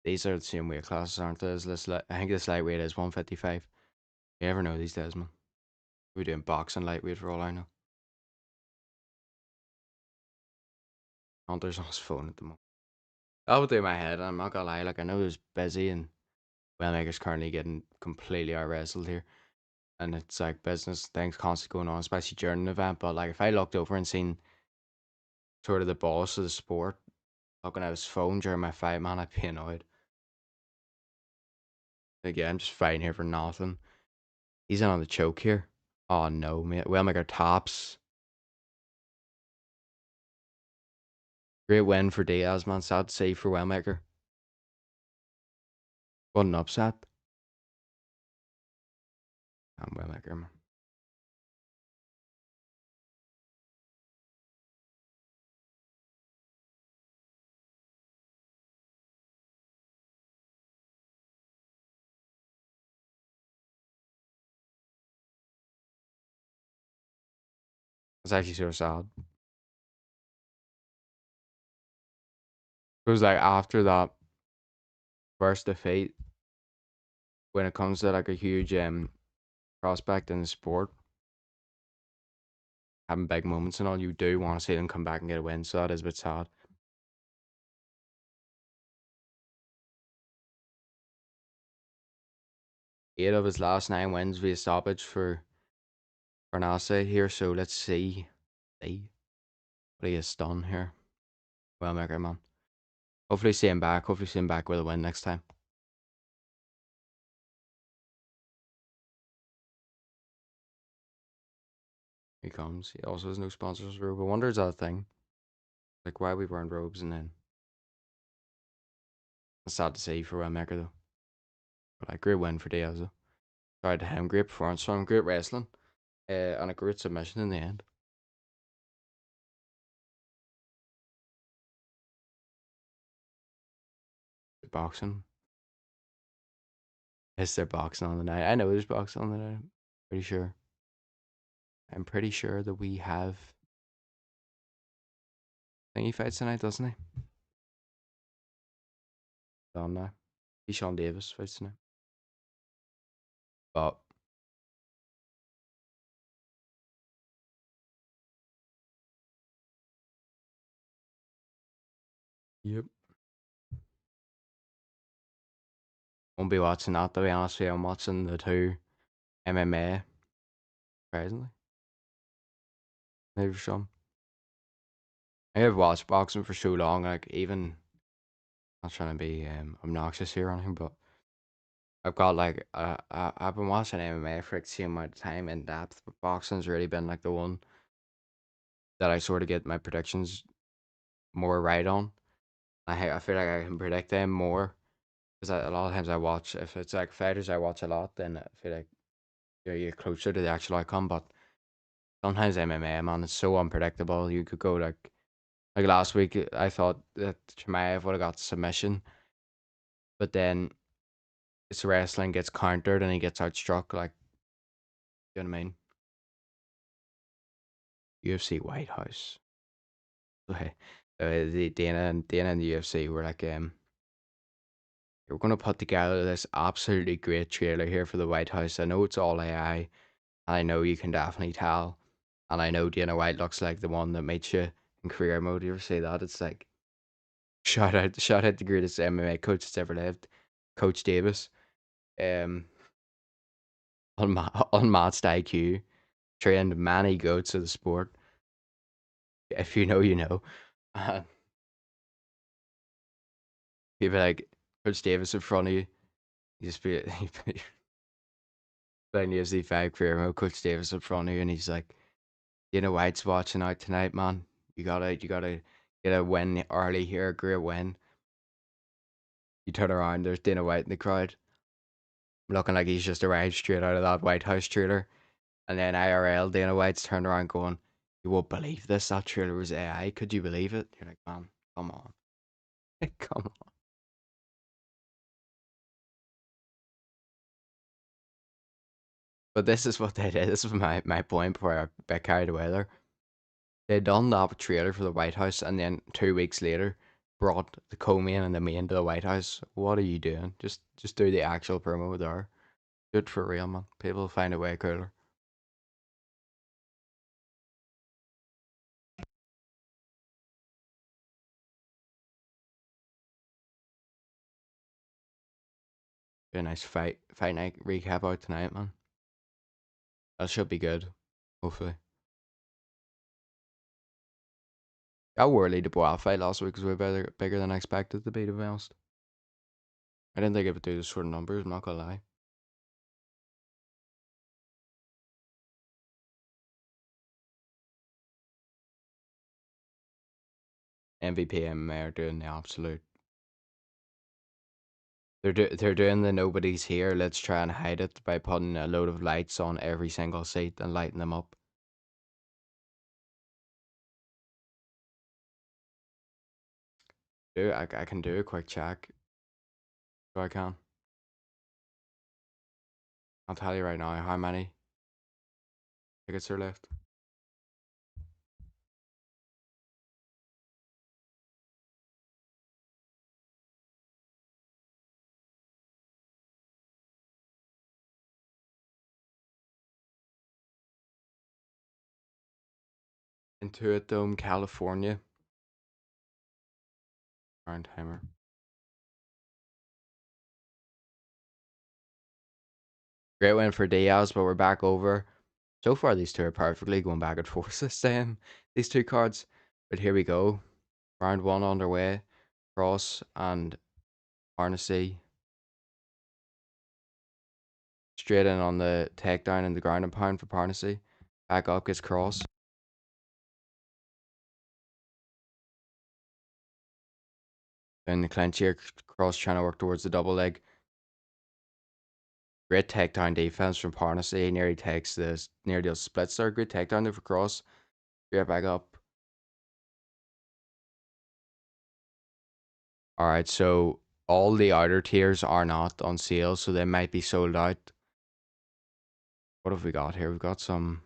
These are the same weight classes, aren't they? I think this lightweight is 155. You never know these days, man. We're doing boxing lightweight for all I know. Hunter's on his phone at the moment. That would do my head. I'm not gonna lie. Like I know he was busy, and Wellmaker's currently getting completely out wrestled here, and it's like business things constantly going on, especially during the event. But like if I looked over and seen sort of the boss of the sport looking at his phone during my fight, man, I'd be annoyed. Again, just fighting here for nothing. He's in on the choke here. Oh no, mate. Wellmaker tops. Great win for Diaz, man. Sad to see for Wellmaker. What an upset. I'm Wellmaker, man. It's actually so sad. Because like after that first defeat, when it comes to like a huge prospect in the sport, having big moments and all, you do want to see them come back and get a win. So that is a bit sad. 8 of his last 9 wins via stoppage for Rousey here. So let's see what he has done here. Well, maker man. Hopefully see him back. Hopefully see him back with a win next time. He comes. He also has no sponsors robe. I wonder is that a thing? Like why we wearing robes and then it's sad to see for Wellmaker though. But like great win for Diaz though. Tried to him, great performance from him, great wrestling. And a great submission in the end. The boxing. Is there boxing on the night? I know there's boxing on the night. Pretty sure. I'm pretty sure that we have. I think he fights tonight, doesn't he? Don't know. He's Sean Davis fights tonight. But yep. Won't be watching that to be honest with you. I'm watching the two MMA presently. Maybe some. I have watched boxing for so long, like even not trying to be obnoxious here or anything, but I've got like I've been watching MMA for like the same amount of time in depth, but boxing's really been like the one that I sort of get my predictions more right on. I feel like I can predict them more because a lot of times I watch if it's like fighters I watch a lot, then I feel like you're closer to the actual outcome. But sometimes MMA, man, it's so unpredictable. You could go like last week. I thought that Chimaev would have got the submission, but then it's wrestling gets countered and he gets outstruck. Like you know what I mean? UFC White House. Okay. The Dana and the UFC were like, we're gonna put together this absolutely great trailer here for the White House. I know it's all AI, and I know you can definitely tell, and I know Dana White looks like the one that makes you in career mode. You ever say that? It's like shout out the greatest MMA coach that's ever lived, Coach Davis. Um, unmatched IQ, trained many goats of the sport. If you know, you know. People like Coach Davis in front of you. You just be playing UFC 5 career mode, Coach Davis in front of you, and he's like, Dana White's watching out tonight, man. You gotta get a win early here, a great win. You turn around, there's Dana White in the crowd, looking like he's just arrived straight out of that White House trailer. And then IRL, Dana White's turned around going, you won't believe this, that trailer was AI. Could you believe it? You're like, man, come on. Come on. But this is what they did. This was my point before I got carried away there. They done that trailer for the White House, and then 2 weeks later, brought the co-main and the main to the White House. What are you doing? Just do the actual promo there. Do it for real, man. People find a way cooler. Be a nice fight night recap out tonight, man. That should be good. Hopefully. That Worley Dubois fight last week was way bigger than I expected to be honest. I didn't think it would do the sort of numbers. I'm not gonna lie. MVP MMA are doing the absolute. They're doing the nobody's here. Let's try and hide it by putting a load of lights on every single seat and lighting them up. I can do a quick check. So I can. I'll tell you right now how many tickets are left. Intuit Dome, California. Round timer. Great win for Diaz, but we're back over. So far, these two are perfectly going back and forth this time. These two cards. But here we go. Round one underway. Cross and Harnessy. Straight in on the takedown and the ground and pound for Parnacy. Back up gets Cross. Then the clinch here. Cross trying to work towards the double leg. Great takedown defense from Parnacy. Nearly takes this. Near deal splits there. Good takedown there for Cross. Straight back up. Alright, so all the outer tiers are not on sale, so they might be sold out. What have we got here? We've got some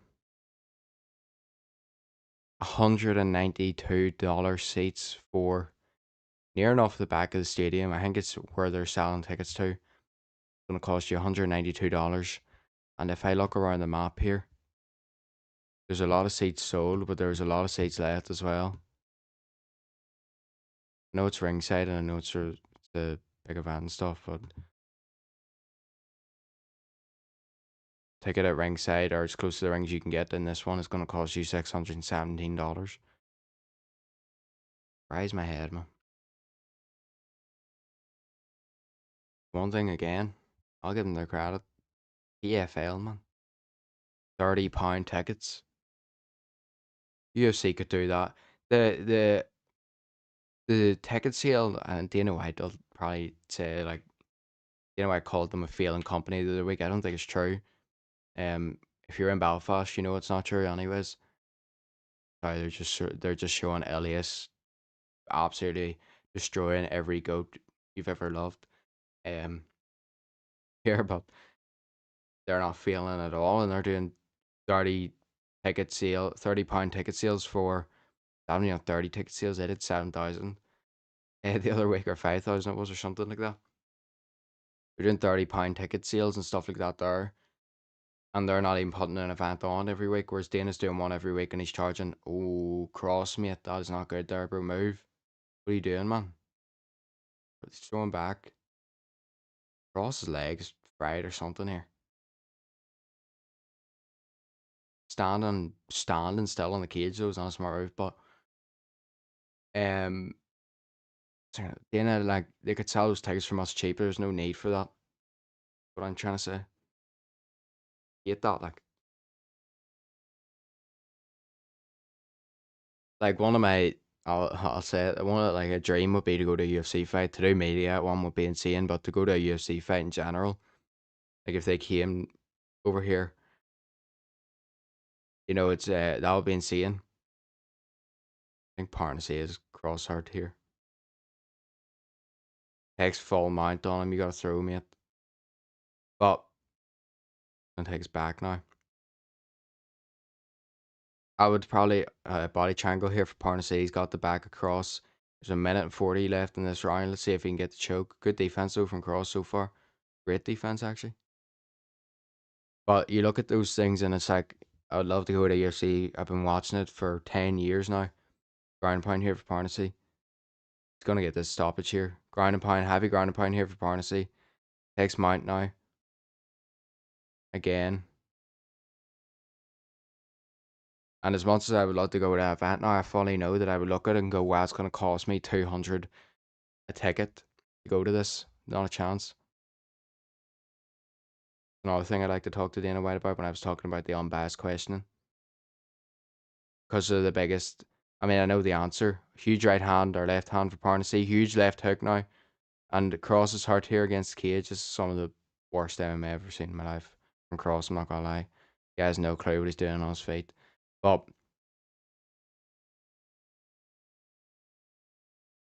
$192 seats for near enough the back of the stadium. I think it's where they're selling tickets to. It's going to cost you $192. And if I look around the map here, there's a lot of seats sold, but there's a lot of seats left as well. I know it's ringside and I know it's the big event and stuff, but ticket at ringside or as close to the rings you can get in this one is going to cost you $617. Rise my head, man. One thing again, I'll give them their credit. PFL, man. £30 tickets. UFC could do that. The the ticket sale, and Dana White will probably say like Dana White called them a failing company the other week. I don't think it's true. If you're in Belfast, you know it's not true anyways. Sorry, they're just showing Elias absolutely destroying every goat you've ever loved. Um, here, but they're not feeling at all, and they're doing 30 pound ticket sales for. I don't know, 30 ticket sales. They did 7,000 the other week, or 5,000 it was, or something like that. They're doing £30 ticket sales and stuff like that there, and they're not even putting an event on every week. Whereas Dana's doing one every week, and he's charging. Oh, cross mate, that is not good there, bro. Move. What are you doing, man? He's throwing back. Cross's legs fried or something here. Standing still on the cage though is not a smart move, but um, Dana, like, they could sell those tickets from us cheaper. There's no need for that. What I'm trying to say. Hate that, like one of my, I'll say it, one of like a dream would be to go to a UFC fight. To do media, one would be insane, but to go to a UFC fight in general, like if they came over here, it's that would be insane. I think Parnacy is cross-hard here. Takes full mount on him. You gotta throw mate, but and takes back now. I would probably body triangle here for Parnacy. He's got the back across. There's a minute and 40 left in this round. Let's see if he can get the choke. Good defense though from Cross so far. Great defense actually. But you look at those things and it's like, I would love to go to UFC. I've been watching it for 10 years now. Ground and pound here for Parnacy. He's going to get this stoppage here. Ground and pound, heavy ground and pound here for Parnacy. Takes mount now. Again. And as much as I would love to go to that event now, I fully know that I would look at it and go, wow, it's going to cost me 200 a ticket to go to this. Not a chance. Another thing I'd like to talk to Dana White about when I was talking about the unbiased questioning. Because of the biggest, I mean, I know the answer. Huge right hand or left hand for Parnacy. Huge left hook now. And Cross's hurt here against Cage is some of the worst MMA I've ever seen in my life. From Cross, I'm not gonna lie. He has no clue what he's doing on his feet. But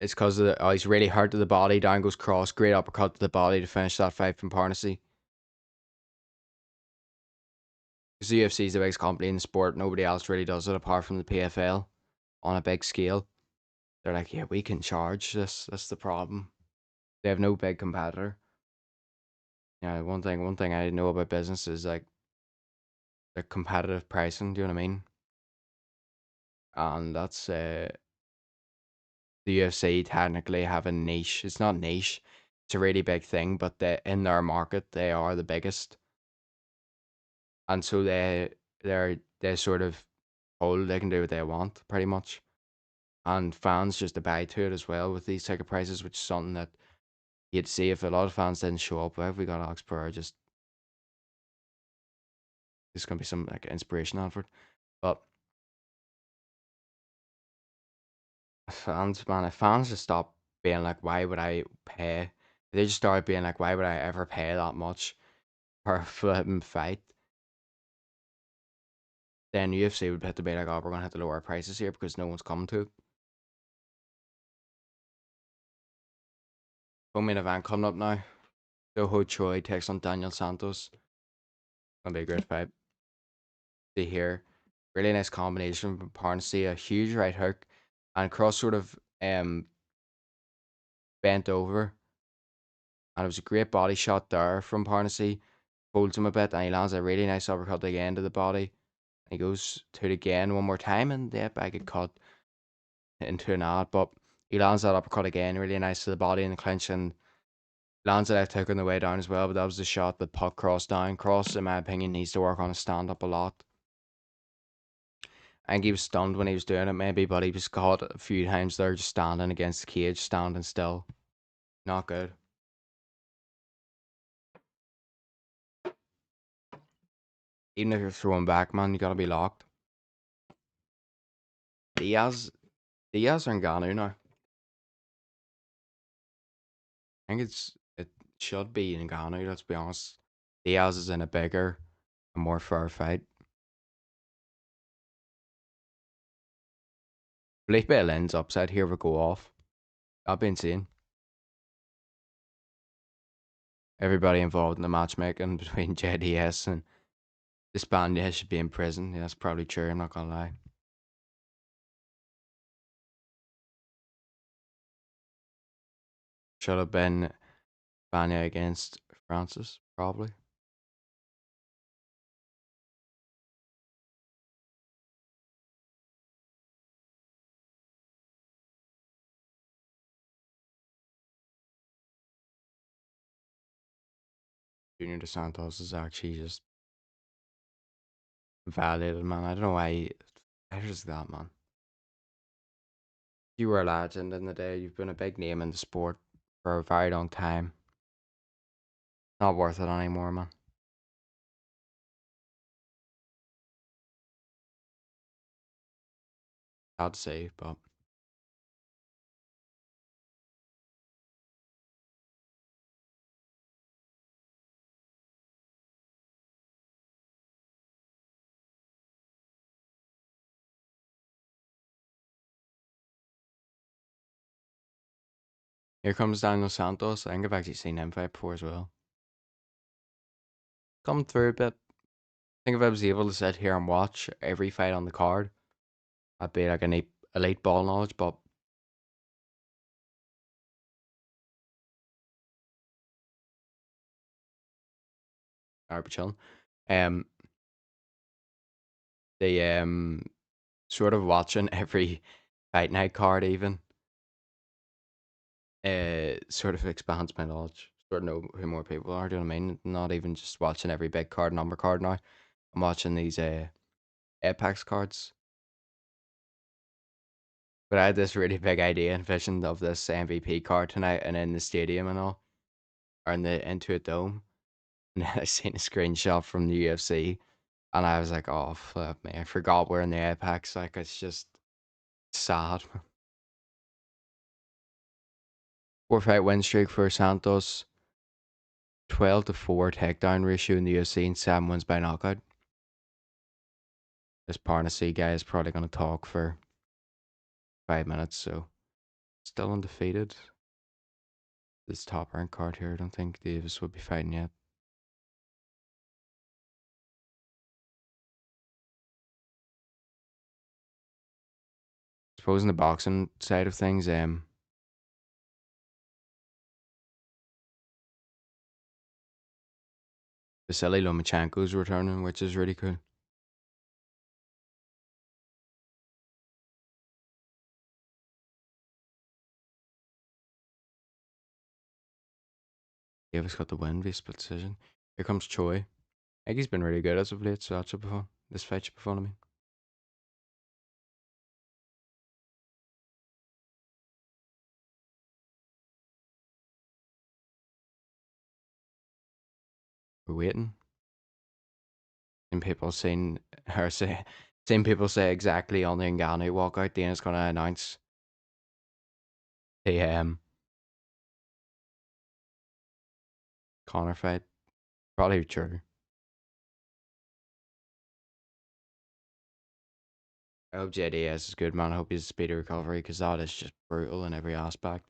it's because of he's really hurt to the body. Down goes Cross. Great uppercut to the body to finish that fight from Parnacy. Because the UFC is the biggest company in the sport. Nobody else really does it apart from the PFL on a big scale. They're like, yeah, we can charge this. That's the problem. They have no big competitor. Yeah, one thing I know about business is like the competitive pricing. Do you know what I mean? and that's the UFC technically have a niche. It's not niche. It's a really big thing, but in their market they are the biggest, and so they sort of hold they can do what they want pretty much, and fans just abide to it as well with these ticket prices, which is something that you'd see if a lot of fans didn't show up. If we got Alex Burr, just there's gonna be some like inspiration on for it. But fans, man, if fans just stop being like, why would I pay? If they just start being like, why would I ever pay that much for a flipping fight? Then UFC would have to be like, oh, we're gonna have to lower our prices here because no one's coming to it. Home main event coming up now. Ho Choi takes on Daniel Santos. Gonna be a great fight. See here, really nice combination from Parnacy, a huge right hook, and Cross sort of bent over, and it was a great body shot there from Parnacy. Holds him a bit, and he lands a really nice uppercut again to the body. He goes to it again one more time, and yep, I get caught into an ad, but he lands that uppercut again, really nice to the body in the clinch, and lands a left hook on the way down as well. But that was the shot that put Cross down. Cross, in my opinion, needs to work on his stand up a lot. I think he was stunned when he was doing it, maybe, but he was caught a few times there just standing against the cage, standing still. Not good. Even if you're throwing back, man, you gotta be locked. Diaz, Diaz or Ngannou now. I think it should be Ngannou. Let's be honest. Diaz is in a bigger, a more fair fight. Felipe Lin's upset here would go off. That'd be insane. Everybody involved in the matchmaking between JDS and Espana should be in prison. Yeah, that's probably true. I'm not gonna lie. Should have been Espana against Francis, probably. Junior Dos Santos is actually just validated, man. I don't know why. I just that, man. You were a legend in the day. You've been a big name in the sport for a very long time. Not worth it anymore, man. I'd say, but here comes Daniel Santos. I think I've actually seen him fight before as well. Come through a bit. I think if I was able to sit here and watch every fight on the card, I'd be like an elite ball knowledge, but I'd be chilling. Um, the sort of watching every fight night card even sort of expands my knowledge. Sort of know who more people are. Do you know what I mean? Not even just watching every big card number card now. I'm watching these Apex cards. But I had this really big idea and vision of this MVP card tonight and in the stadium and all, or in the Intuit Dome. And then I seen a screenshot from the UFC and I was like, oh, flip me. I forgot we're in the Apex. Like, it's just sad. 4 fight win streak for Santos. 12-4 takedown ratio in the UFC and 7 wins by knockout. This Parnacy guy is probably going to talk for 5 minutes, so still undefeated. This top rank card here, I don't think Davis would be fighting yet. Suppose in the boxing side of things, Vasily Lomachenko's returning, which is really cool. Davis got the win via split decision. Here comes Choi. I think he's been really good as of late, so that should be fun. This fight should be fun, I mean. We're waiting. And people saying her say same people say exactly on the Ngannou walkout, Dana's gonna announce the Connor fight. Probably true. I hope JDS is good, man. I hope he's a speedy recovery because that is just brutal in every aspect.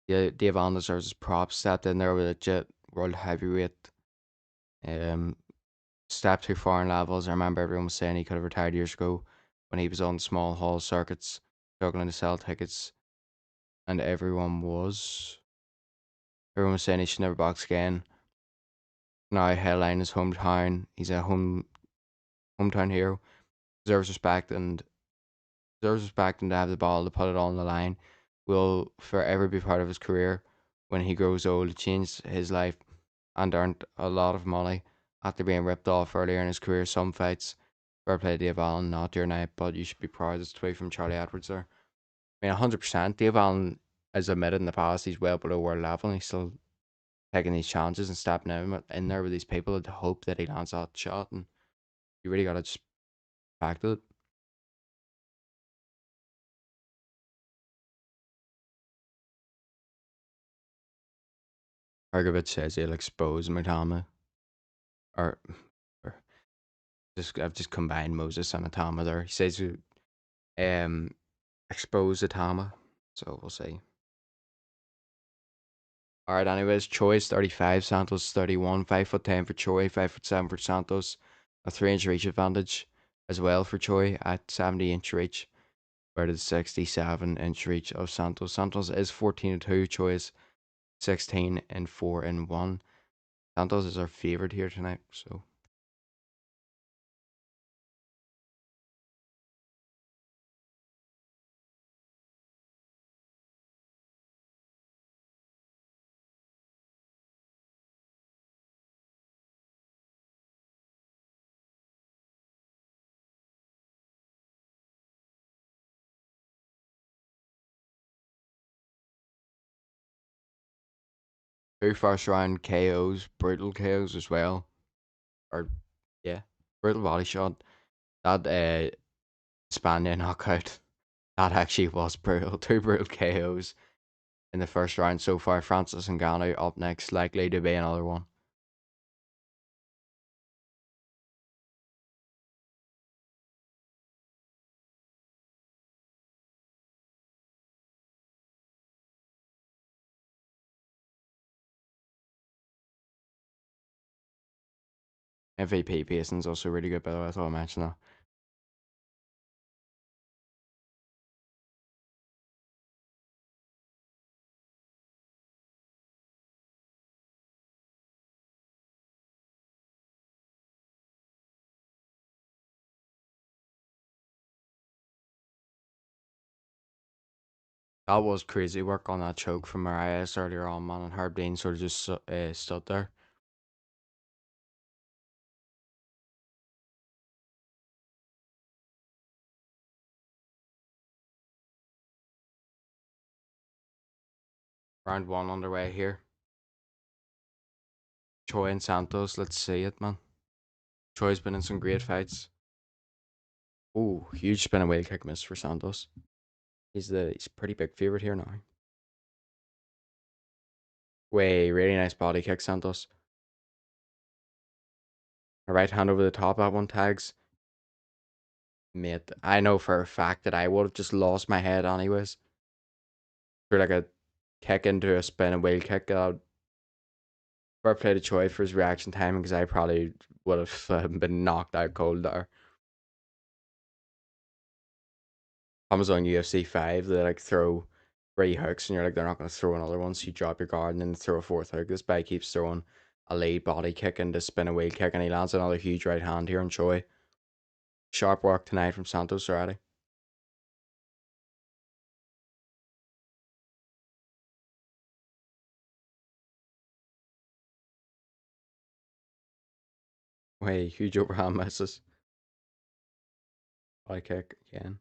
Yeah, Dave Allen deserves his props. Stepped in there with a legit world heavyweight. Um, Stepped too far in levels. I remember everyone was saying he could have retired years ago when he was on small hall circuits, struggling to sell tickets, and everyone was saying he should never box again. Now headline his hometown. He's a hometown hero. Deserves respect and to have the ball to put it all on the line. Will forever be part of his career. When he grows old, it changed his life and earned a lot of money after being ripped off earlier in his career. Some fights, fair play Dave Allen, not your night, but you should be proud. It's away from Charlie Edwards there. I mean, 100%. Dave Allen has admitted in the past he's well below world level, and he's still taking these challenges and stepping in there with these people to hope that he lands that shot. And you really gotta just back to it. Argovich says he'll expose Matama, or, or just I've just combined Moses and Atama there. He says um expose Atama, so we'll see. All right, anyways, Choi's 35, Santos 31, 5'10" for Choi, 5'7" for Santos, a 3-inch reach advantage as well for Choi at 70-inch reach, where the 67-inch reach of Santos. Santos is 14-2, Choi is 16 and 4 and 1. Santos is our favorite here tonight, so two first round KOs, brutal KOs as well. Or yeah, brutal body shot. That Spania knockout. That actually was brutal. Two brutal KOs in the first round so far. Francis Ngannou up next, likely to be another one. MVP pacing's also really good, by the way. I thought I mentioned that. That was crazy work on that choke from Marias earlier on, man, and Herb Dean sort of just stood there. Round one underway here. Choi and Santos, let's see it, man. Choi's been in some great fights. Ooh, huge spin away kick miss for Santos. He's pretty big favorite here now. Way, really nice body kick, Santos. A right hand over the top, that one tags. Mate, I know for a fact that I would have just lost my head anyways. For like a kick into a spin and wheel kick. Fair play to Choi for his reaction timing because I probably would have been knocked out cold there. Amazon UFC 5, they like throw three hooks and you're like, they're not going to throw another one. So you drop your guard and then throw a fourth hook. This guy keeps throwing a lead body kick into spin a wheel kick and he lands another huge right hand here on Choi. Sharp work tonight from Santos already. Way huge overhand misses. High kick again.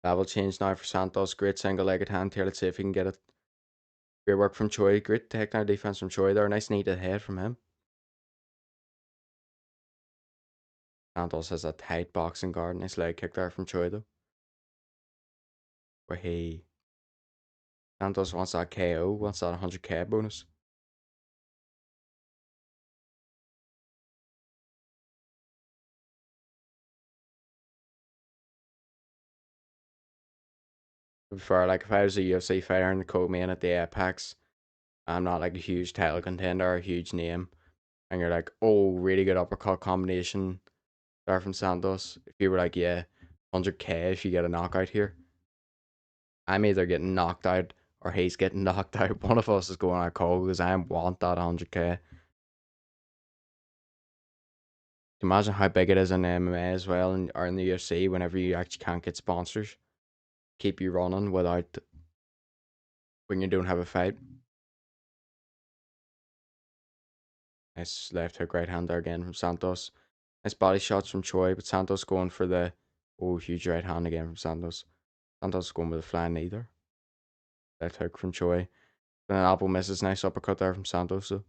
Level change now for Santos. Great single legged hand here. Let's see if he can get it. Great work from Choi. Great takedown defense from Choi there. Nice knee to the head from him. Santos has a tight boxing guard. Nice leg kick there from Choi though. Where he Santos wants that KO, wants that 100k bonus. For like if I was a UFC fighter in the co-main at the Apex, I'm not like a huge title contender or a huge name, and you're like, oh, really good uppercut combination there from Santos. If you were like, yeah, 100k if you get a knockout here, I'm either getting knocked out or he's getting knocked out. One of us is going out cold because I want that 100k. Imagine how big it is in MMA as well, and or in the UFC whenever you actually can't get sponsors, keep you running without when you don't have a fight. Nice left hook right hand there again from Santos. Nice body shots from Choi, but Santos going for the huge right hand again from Santos. Santos going with a flying knee there. Left hook from Choi. Then an elbow misses. Nice uppercut there from Santos. So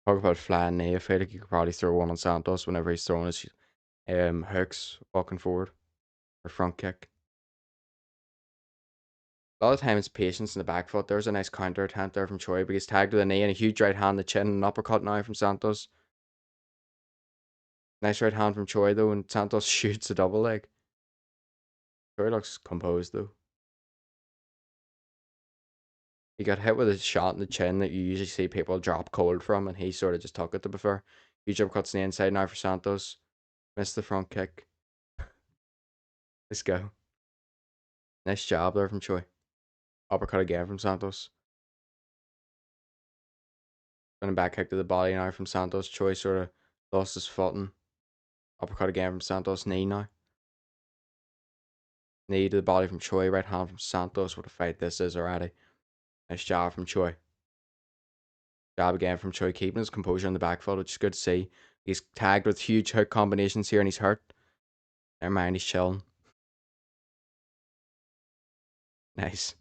talk about flying knee. I feel like you could probably throw one on Santos whenever he's throwing his hooks walking forward or front kick. A lot of time it's patience in the back foot. There's a nice counter attempt there from Choi, but he's tagged with a knee and a huge right hand, the chin, and an uppercut now from Santos. Nice right hand from Choi though, and Santos shoots a double leg. Choi looks composed though. He got hit with a shot in the chin that you usually see people drop cold from, and he sort of just took it to be fair. Huge uppercuts on the inside now for Santos. Missed the front kick. Let's go. Nice job there from Choi. Uppercut again from Santos. Running back kick to the body now from Santos. Choi sort of lost his footing. Uppercut again from Santos. Knee now. Knee to the body from Choi. Right hand from Santos. What a fight this is already. Nice job from Choi. Jab again from Choi, keeping his composure on the back foot, which is good to see. He's tagged with huge hook combinations here and he's hurt. Never mind, he's chilling. Nice.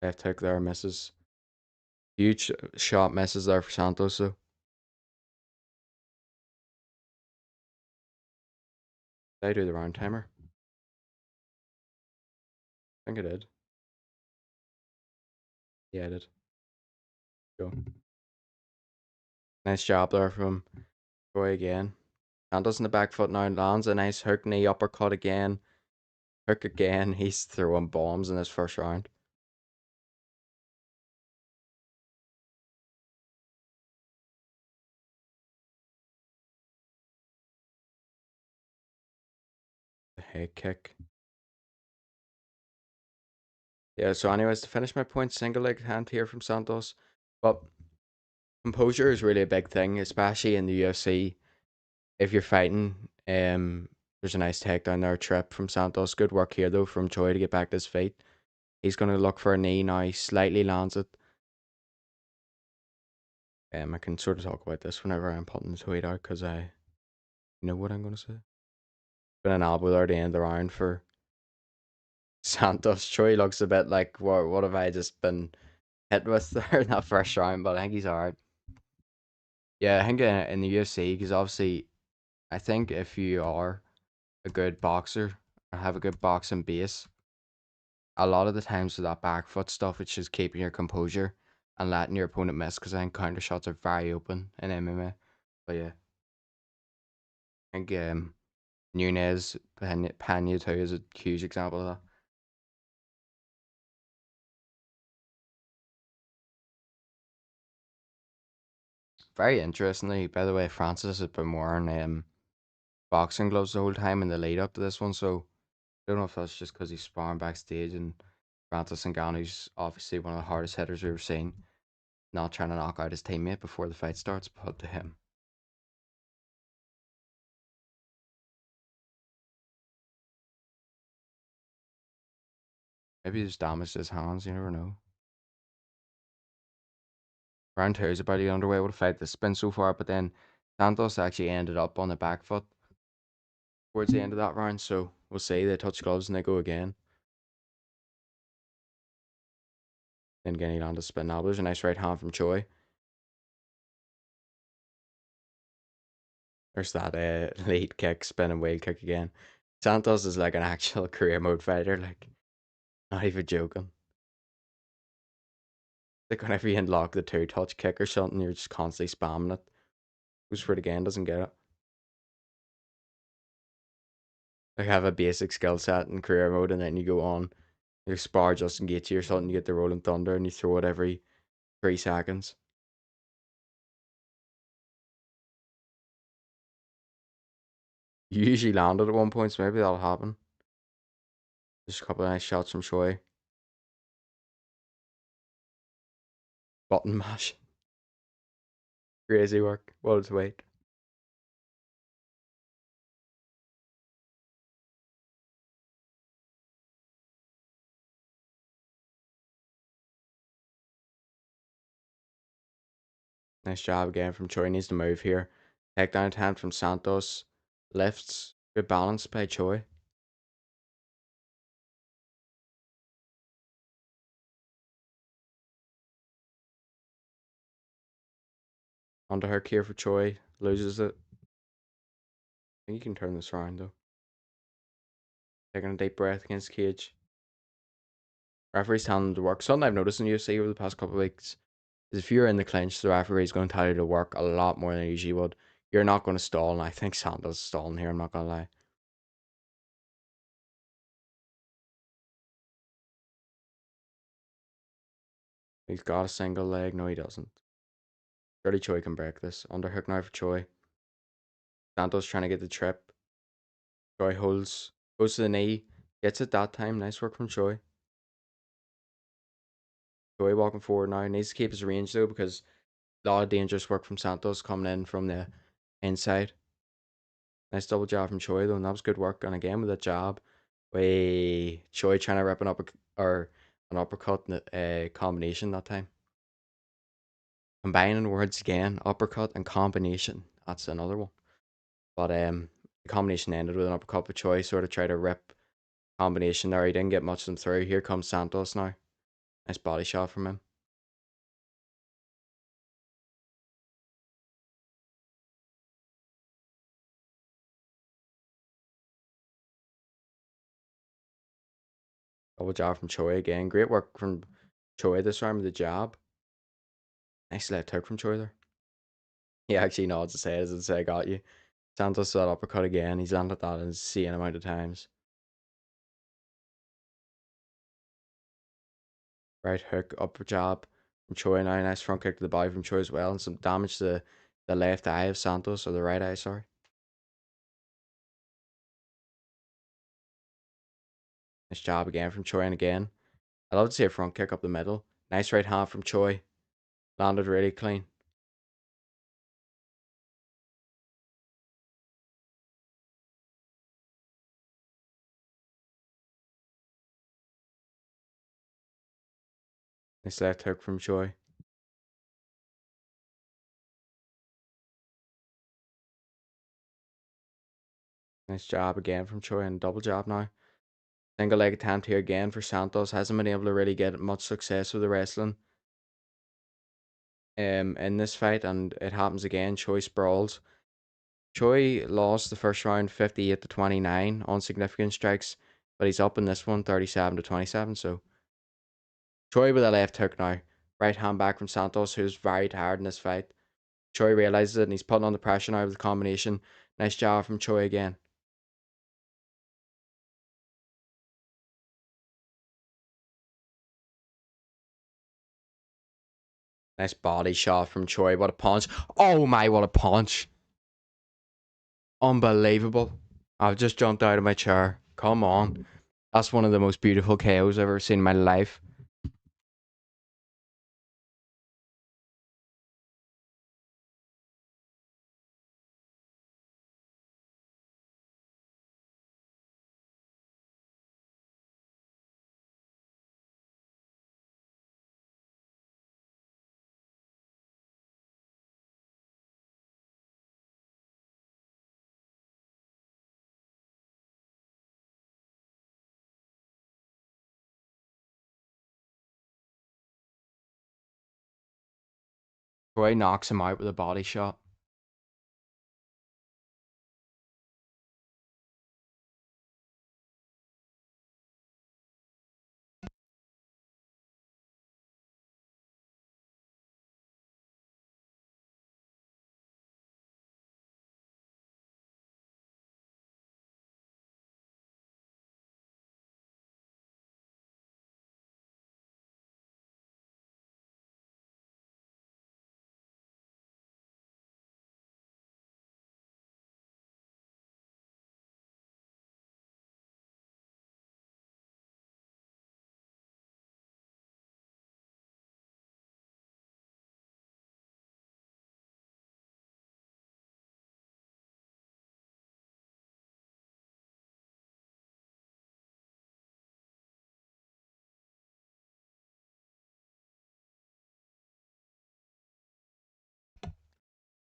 Left hook there misses. Huge shot misses there for Santos though. Did I do the round timer? I think I did. Yeah, I did. Go. Nice job there from Troy again. Santos in the back foot now, lands a nice hook knee uppercut again. Hook again. He's throwing bombs in this first round. The head kick. Yeah, so anyways, to finish my point, single leg hand here from Santos. But composure is really a big thing, especially in the UFC. If you're fighting, there's a nice takedown there, trip from Santos. Good work here though from Choi to get back to his feet. He's gonna look for a knee now. He slightly lands it. I can sort of talk about this whenever I'm putting the tweet out because I know what I'm gonna say. Been an elbow there at the end of the round for Santos. Choi looks a bit like what have I just been hit with there in that first round, but I think he's alright. Yeah, I think in the UFC, because obviously, I think if you are a good boxer or have a good boxing base, a lot of the times with that back foot stuff, it's just keeping your composure and letting your opponent miss, because I think counter shots are very open in MMA. But yeah, I think Nunez, Pena too is a huge example of that. Very interestingly, by the way, Francis has been wearing boxing gloves the whole time in the lead up to this one, so I don't know if that's just because he's sparring backstage and Francis Ngannou's obviously one of the hardest hitters we've ever seen, not trying to knock out his teammate before the fight starts, but up to him. Maybe he just damaged his hands, you never know. Round two is about to get underway with a fight that's been so far, but then Santos actually ended up on the back foot towards the end of that round, so we'll see. They touch gloves and they go again. Then again, he landed a spin elbow. There's a nice right hand from Choi. There's that lead kick, spinning wheel kick again. Santos is like an actual career mode fighter, like, not even joking. Like, whenever you unlock the two touch kick or something, you're just constantly spamming it. Who's for the game doesn't get it. Like, have a basic skill set in career mode, and then you go on, you spar Justin Gaethje or something, you get the Rolling Thunder, and you throw it every 3 seconds. You usually land it at one point, so maybe that'll happen. Just a couple of nice shots from Choi. Button mash. Crazy work. What its weight. Nice job again from Choi. Needs to move here. Takedown attempt from Santos. Lifts. Good balance by Choi. Underhook here for Choi. Loses it. I think you can turn this around though. Taking a deep breath against cage. Referee's telling them to work. Something I've noticed in UFC over the past couple of weeks is if you're in the clinch, the referee's going to tell you to work a lot more than you usually would. You're not going to stall, and I think Santos is stalling here, I'm not going to lie. He's got a single leg. No, he doesn't. Surely Choi can break this. Underhook now for Choi. Santos trying to get the trip. Choi holds, goes to the knee, gets it that time. Nice work from Choi. Choi walking forward now. Needs to keep his range though because a lot of dangerous work from Santos coming in from the inside. Nice double jab from Choi though, and that was good work. And again with that jab, Choi trying to rip an uppercut combination that time. Combining words again, uppercut and combination. That's another one. But the combination ended with an uppercut, but Choi sort of tried to rip combination there. He didn't get much of them through. Here comes Santos now. Nice body shot from him. Double jab from Choi again. Great work from Choi this round with the jab. Nice left hook from Choi there. He actually nods to say it as it say I got you. Santos that uppercut again. He's landed that an insane amount of times. Right hook, upper jab from Choi now. Nice front kick to the body from Choi as well. And some damage to the left eye of Santos, or the right eye, sorry. Nice job again from Choi and again. I love to see a front kick up the middle. Nice right hand from Choi. Landed really clean. Nice left hook from Choi. Nice job again from Choi and double jab now. Single leg attempt here again for Santos. Hasn't been able to really get much success with the wrestling in this fight, and it happens again. Choi sprawls. Choi lost the first round 58-29 on significant strikes, but he's up in this one 37-27. So Choi with a left hook now. Right hand back from Santos, who's very tired in this fight. Choi realizes it and he's putting on the pressure now with the combination. Nice job from Choi again. Nice body shot from Choi. What a punch. Oh my, what a punch. Unbelievable. I've just jumped out of my chair. Come on. That's one of the most beautiful KOs I've ever seen in my life. Troy knocks him out with a body shot.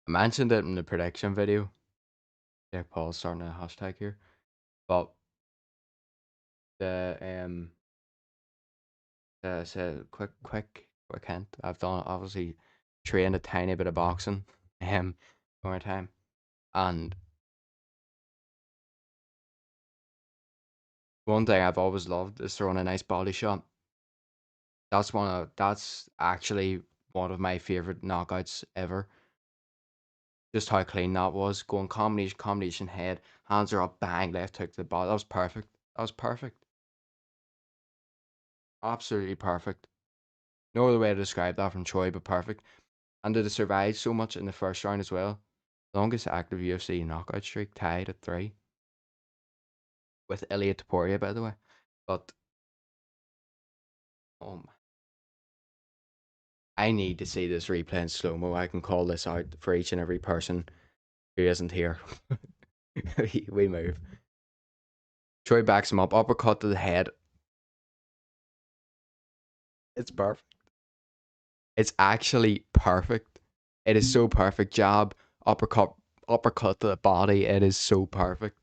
I mentioned it in the prediction video. Yeah, Paul's starting a hashtag here. But the so quick hint. I've done obviously trained a tiny bit of boxing for my time. And one thing I've always loved is throwing a nice body shot. That's actually one of my favorite knockouts ever. Just how clean that was. Going combination head, hands are up, bang, left hook to the body. That was perfect. That was perfect. Absolutely perfect. No other way to describe that from Troy, but perfect. And did it survive so much in the first round as well? Longest active UFC knockout streak, tied at 3 with Elliot Taporia, by the way. But um, I need to see this replay in slow mo. I can call this out for each and every person who isn't here. We move. Troy backs him up, uppercut to the head. It's perfect. It's actually perfect. It is so perfect. Jab, uppercut to the body. It is so perfect.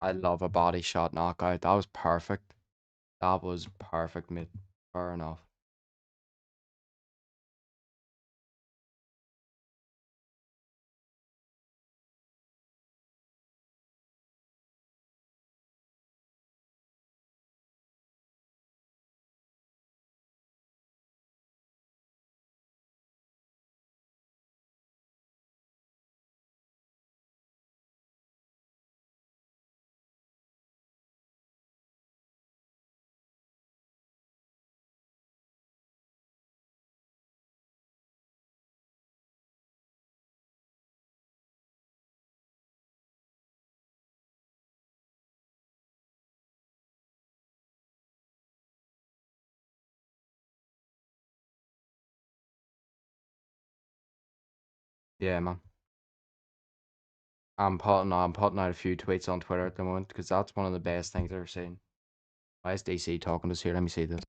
I love a body shot knockout. That was perfect. That was perfect, mate. Fair enough. Yeah, man. I'm putting out a few tweets on Twitter at the moment because that's one of the best things I've ever seen. Why is DC talking to us here? Let me see this.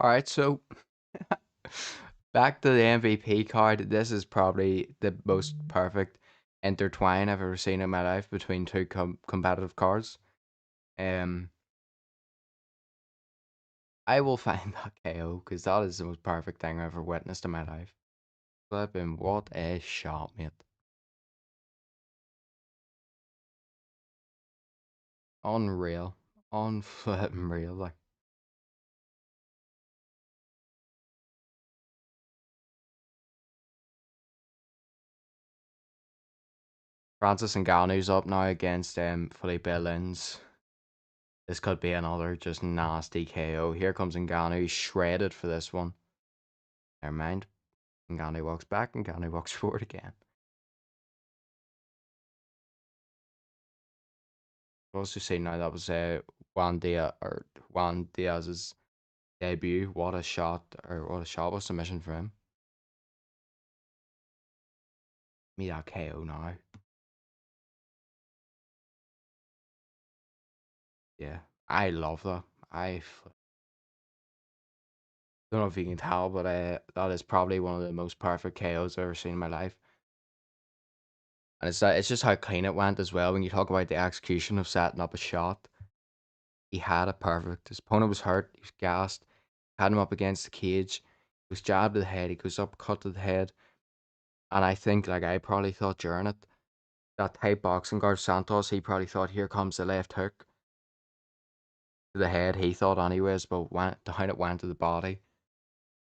All right, so back to the MVP card. This is probably the most perfect intertwine I've ever seen in my life between two competitive cards. Um, I will find that KO because that is the most perfect thing I've ever witnessed in my life. Flipping, what a shot, mate! Unreal, unflipping real. Like Francis Ngannou's up now against Felipe Lins. This could be another just nasty KO. Here comes Ngannou, he's shredded for this one. Never mind. Ngannou walks back, and Ngannou walks forward again. I've also seen now that was Juan Diaz's debut. What a shot, or what a shot was submission for him. Me that KO now. Yeah, I love that. Don't know if you can tell, but that is probably one of the most perfect KOs I've ever seen in my life. And it's just how clean it went as well. When you talk about the execution of setting up a shot, he had it perfect. His opponent was hurt. He was gassed. Had him up against the cage. He was jabbed to the head. He goes up, cut to the head. And I think, like I probably thought during it, that tight boxing guard Santos, he probably thought, here comes the left hook to the head. He thought anyways, but went down it went to the body.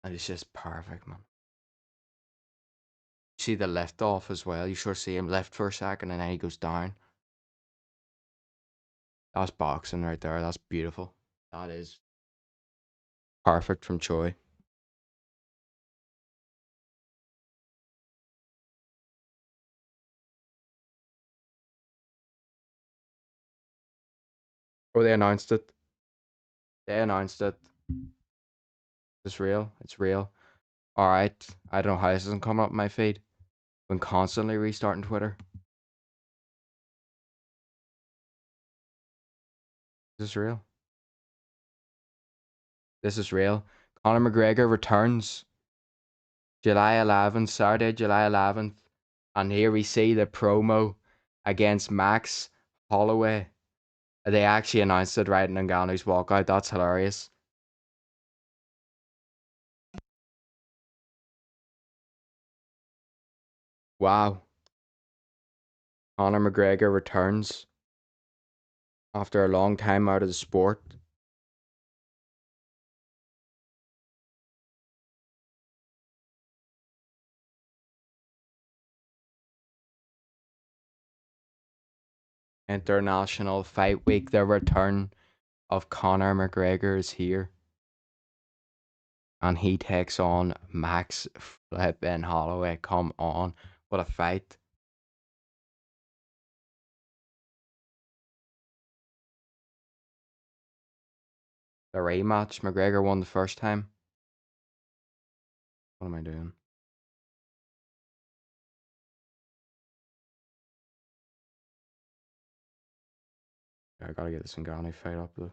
And it's just perfect, man. You see the lift off as well. You sure see him lift for a second and then he goes down. That's boxing right there. That's beautiful. That is perfect from Choi. Oh, they announced it. They announced it. It's real. It's real. All right. I don't know how this isn't coming up my feed. Been constantly restarting Twitter. This is real. This is real. Conor McGregor returns July 11th, Saturday, July 11th. And here we see the promo against Max Holloway. They actually announced it right in Ngannou's walkout. That's hilarious. Wow. Conor McGregor returns after a long time out of the sport. International Fight Week, the return of Conor McGregor is here. And he takes on Max flipping Holloway. Come on. What a fight. The rematch. McGregor won the first time. What am I doing? I gotta get this Ngannou fight up though.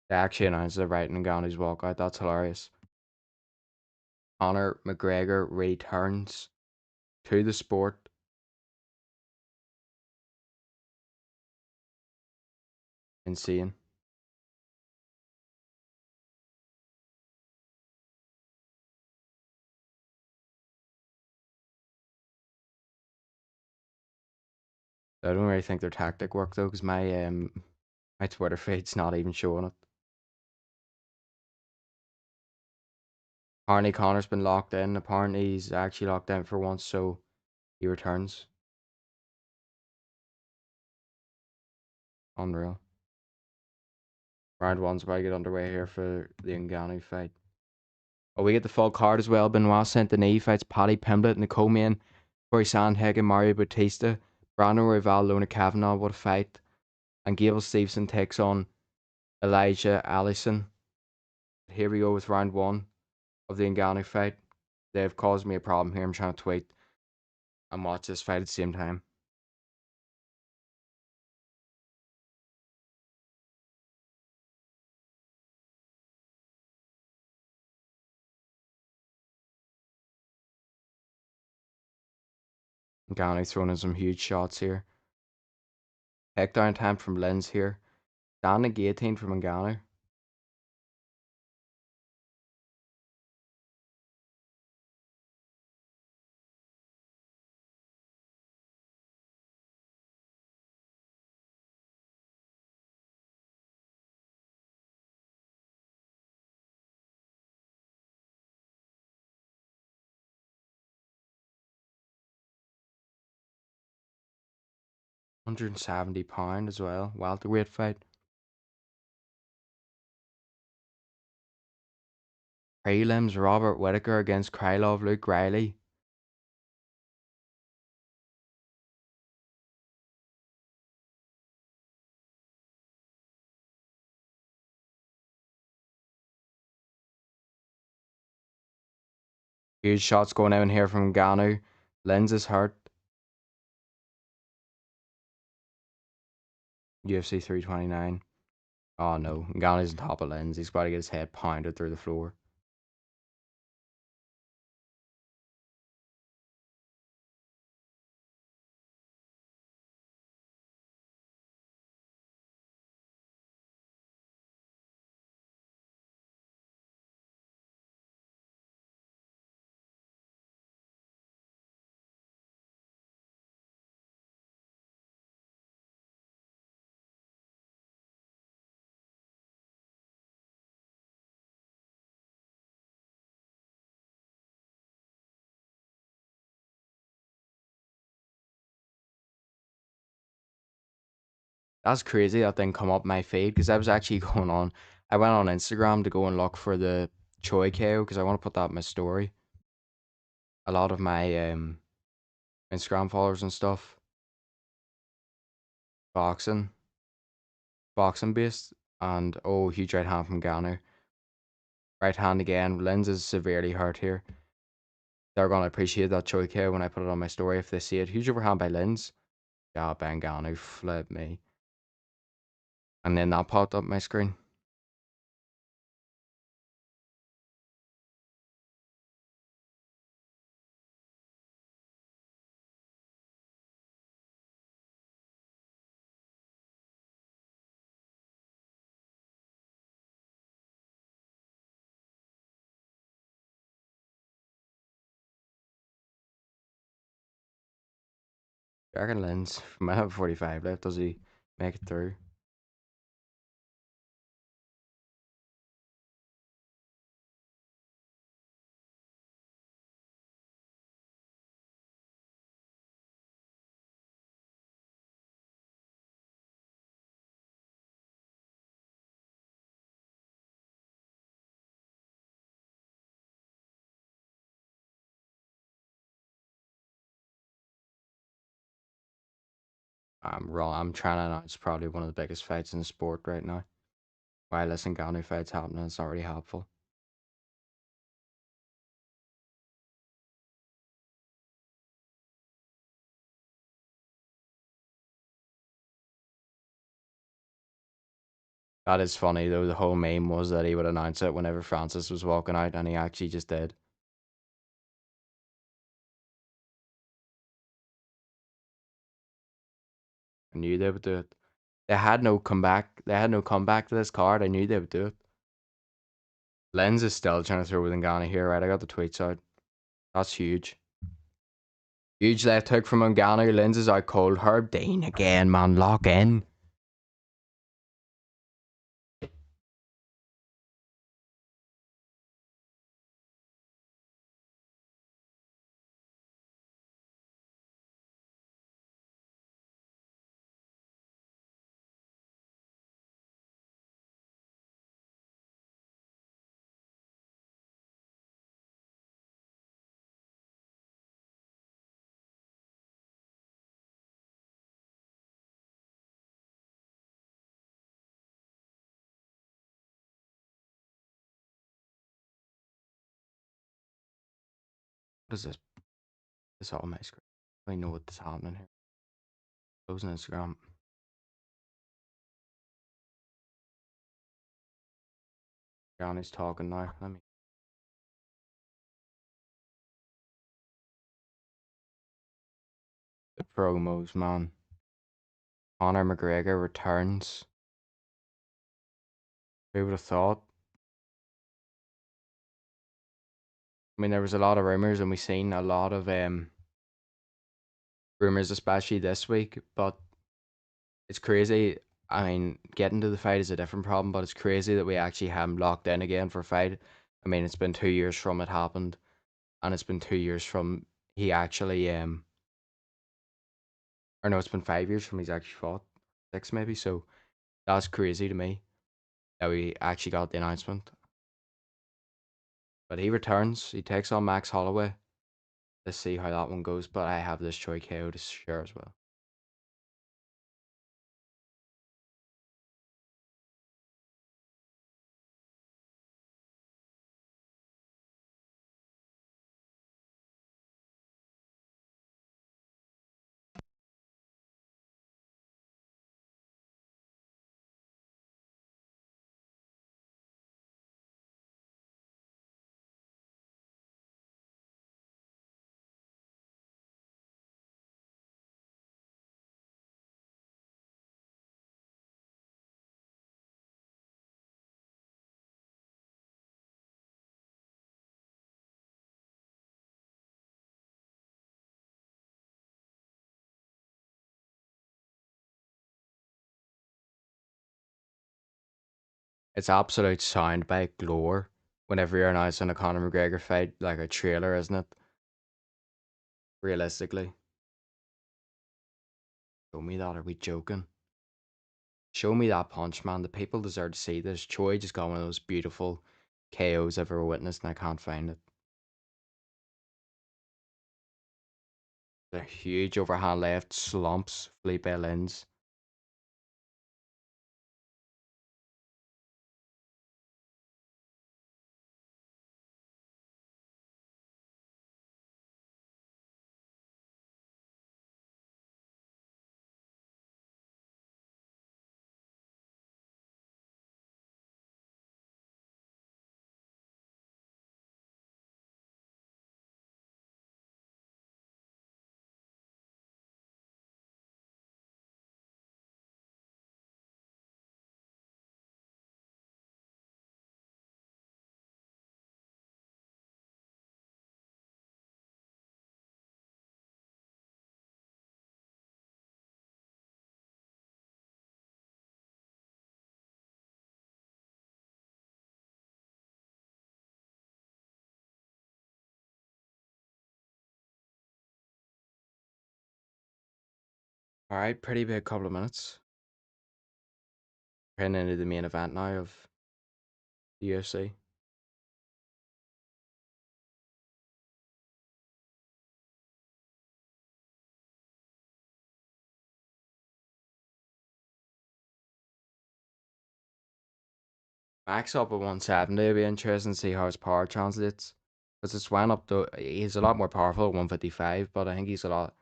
They actually announced it right in Ngannou's walkout. That's hilarious. Conor McGregor returns to the sport. Insane. I don't really think their tactic worked though, because my Twitter feed's not even showing it. Apparently Connor's been locked in. Apparently he's actually locked in for once, so he returns. Unreal. Round one's about to get underway here for the Ngannou fight. Oh, we get the full card as well. Benoit Saint Denis fights Paddy Pimblett in the co-main. Corey Sandhagen, Mario Bautista, Brandon Royval, Lona Kavanagh. What a fight! And Gable Stevenson takes on Elijah Allison. Here we go with round one of the Ngannou fight. They've caused me a problem here. I'm trying to tweet and watch this fight at the same time. Ngannou throwing in some huge shots here. Takedown attempt from Lens here. Standing guillotine from Ngannou. £170 as well. Welterweight fight. Prelims Robert Whittaker against Krylov Luke Riley. Huge shots going out in here from Ngannou. Lens is hurt. UFC 329. Oh no, Ngannou's on top of Lens. He's about to get his head pounded through the floor. That's crazy that thing come up my feed because I was actually going on. I went on Instagram to go and look for the Choi KO because I want to put that in my story. A lot of my Instagram followers and stuff, boxing, boxing based, and oh, huge right hand from Ngannou. Right hand again. Lens is severely hurt here. They're gonna appreciate that Choi KO when I put it on my story if they see it. Huge overhand by Lens. Yeah, bang Ngannou, flip me. And then that popped up my screen. Dragon Lens might have 45 left. Does he make it through? I'm wrong. I'm trying to know. It's probably one of the biggest fights in the sport right now. While this Ngannou fight's happening, it's not really helpful. That is funny though. The whole meme was that he would announce it whenever Francis was walking out, and he actually just did. I knew they would do it. They had no comeback. They had no comeback to this card. I knew they would do it. Lens is still trying to throw with Ngannou here, right? I got the tweets out. That's huge. Huge left hook from Ngannou. Lens is out cold. Herb Dean again, man. Lock in. What is this? This all my screen. I know what's happening here. Closing Instagram. Johnny's talking now. Let me. promos, man. Conor McGregor returns. Who would have thought? I mean, there was a lot of rumors, and we seen a lot of rumors, especially this week. But it's crazy. I mean, getting to the fight is a different problem, but it's crazy that we actually have him locked in again for a fight. I mean, it's been 2 years from it happened, and it's been 2 years from he actually or no, it's been 5 years from he's actually fought, 6 maybe. So that's crazy to me that we actually got the announcement. But he returns. He takes on Max Holloway. Let's see how that one goes. But I have this Choi KO to share as well. It's absolute soundbite glory whenever you're announcing a Conor McGregor fight, like a trailer, isn't it? Realistically. Show me that, are we joking? Show me that punch, man. The people deserve to see this. Choi just got one of those beautiful KOs I've ever witnessed, and I can't find it. The huge overhand left slumps Felipe Lins. Alright, pretty big couple of minutes. Heading into the main event now of the UFC. Max up at 170. It'll be interesting to see how his power translates. Because it's went up to, he's a lot more powerful at 155, but I think he's a lot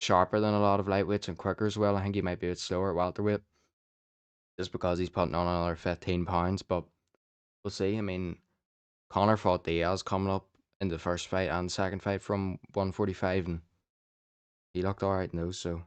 sharper than a lot of lightweights and quicker as well. I think he might be a bit slower at welterweight just because he's putting on another 15 pounds. But we'll see. I mean, Connor fought Diaz coming up in the first fight and second fight from 145, and he looked alright in those. So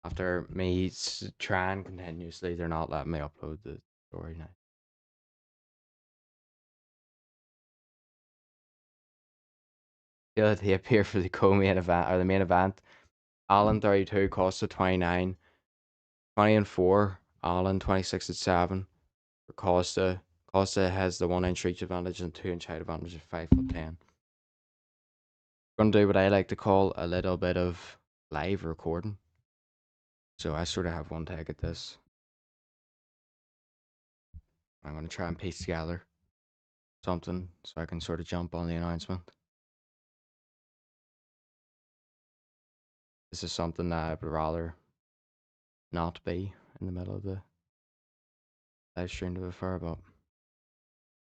after me trying continuously, they're not letting me upload the story now. Yeah, they appear for the co-main event or the main event. Allen 32, Costa 29, 20 and 4. Allen 26 and 7. For Costa, Costa has the 1 inch reach advantage and 2 inch height advantage of 5'10". Gonna do what I like to call a little bit of live recording. So I sort of have one take at this. I'm gonna try and piece together something so I can sort of jump on the announcement. This is something that I would rather not be in the middle of the live stream to be fair, but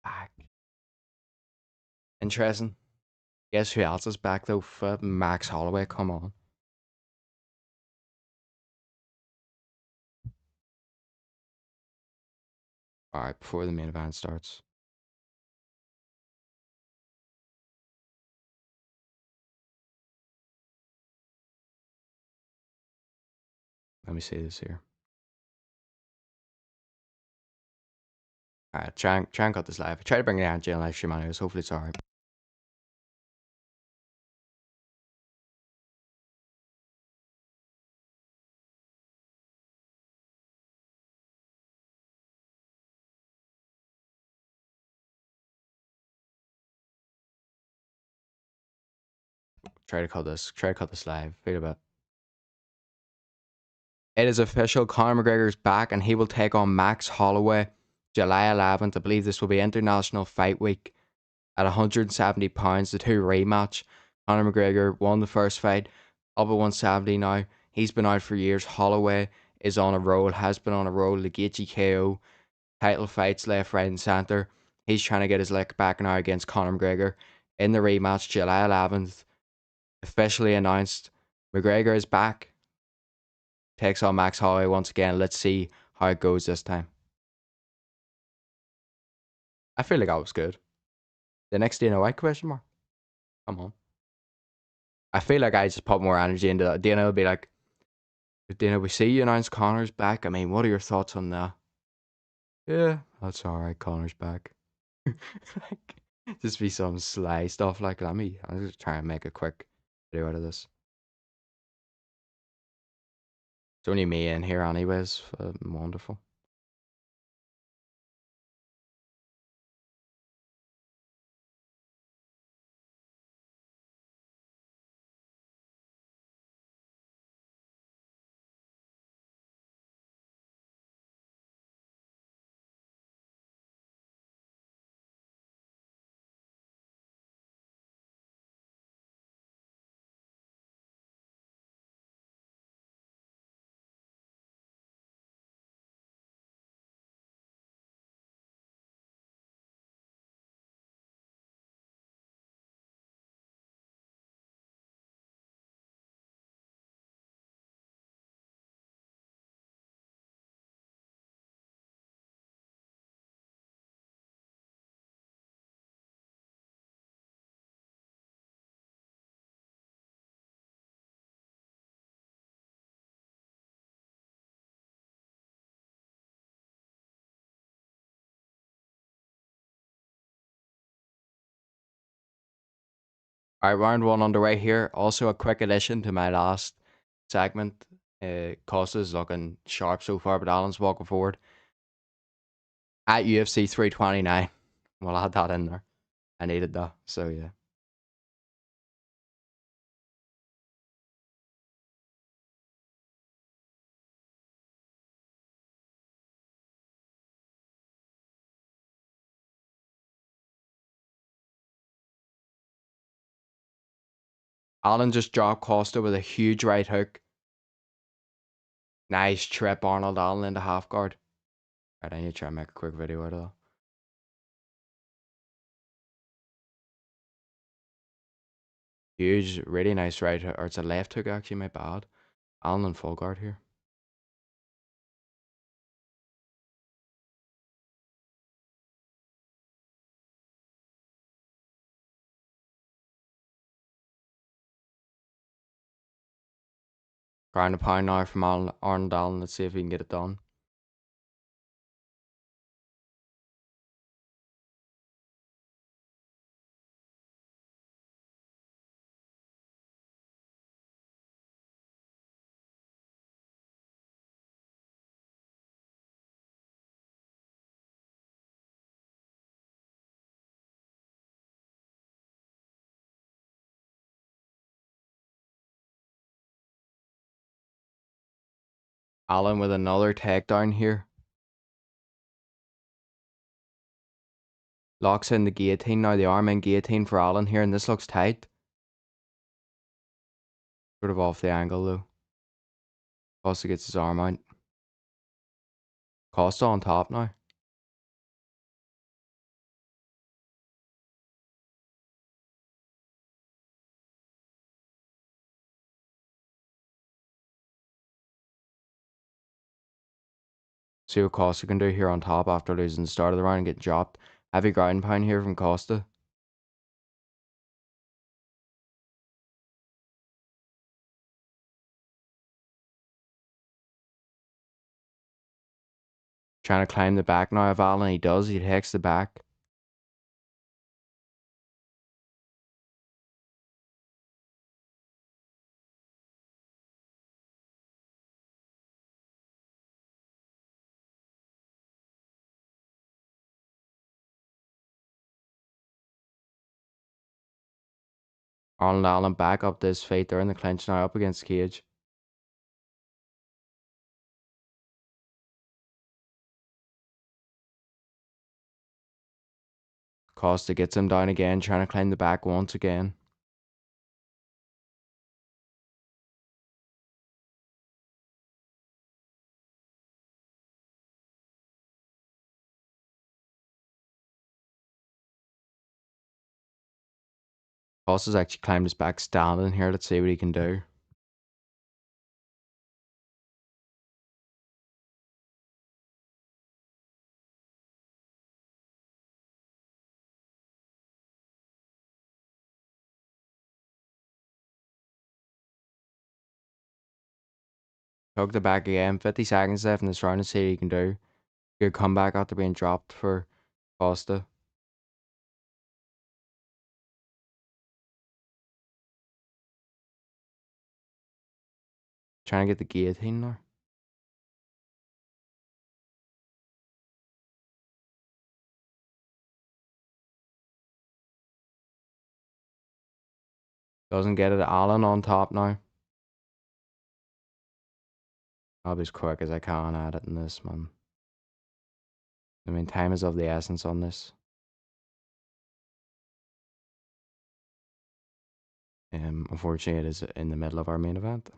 back. Interesting. Guess who else is back though? Max Holloway, come on. Alright, before the main event starts. Let me see this here. Alright, try and cut this live. I try to bring it out in live stream anyways. Hopefully it's alright. Try to cut this live. Wait a bit. It is official. Conor McGregor's back and he will take on Max Holloway July 11th. I believe this will be International Fight Week at 170 pounds. The two rematch. Conor McGregor won the first fight up at 170 now. He's been out for years. Holloway is on a roll, has been on a roll. The Gaethje KO, title fights left, right, and centre. He's trying to get his lick back now against Conor McGregor in the rematch July 11th. Officially announced. McGregor is back. Takes on Max Holloway once again. Let's see how it goes this time. I feel like I was good. The next Dana White question mark? Come on. I feel like I just put more energy into that. Dana will be like, Dana, we see you announced Connor's back. I mean, what are your thoughts on that? Yeah, that's alright, Connor's back. Like, just be some sly stuff like that. I'm just trying to make a quick video out of this. It's only me in here anyways. Wonderful. Alright, round one underway here. Also a quick addition to my last segment. Costa's looking sharp so far, but Alan's walking forward. At UFC 329. We'll add that in there. I needed that, so yeah. Alan just dropped Costa with a huge right hook. Nice trip, Arnold Allen into half guard. Right, I need to try and make a quick video out of that. Huge, really nice right hook, or it's a left hook actually, my bad. Allen in full guard here. Ground a pound now from Arnold Allen. Let's see if we can get it done. Alan with another takedown here. Locks in the guillotine now. The arm in guillotine for Alan here, and this looks tight. Sort of off the angle though. Costa gets his arm out. Costa on top now. See what Costa can do here on top after losing the start of the round and getting dropped. Heavy ground pound here from Costa. Trying to climb the back now of Alan. He does. He takes the back. Arnold Allen back up to his feet. They're in the clinch now up against Cage. Costa gets him down again, trying to climb the back once again. Costa's actually climbed his back standing here. Let's see what he can do. Took the back again. 50 seconds left in this round. Let's see what he can do. Good comeback after being dropped for Costa. Trying to get the guillotine now. Doesn't get it. Allen on top now. I'll be as quick as I can at it in this, man. I mean, time is of the essence on this. Unfortunately, it is in the middle of our main event.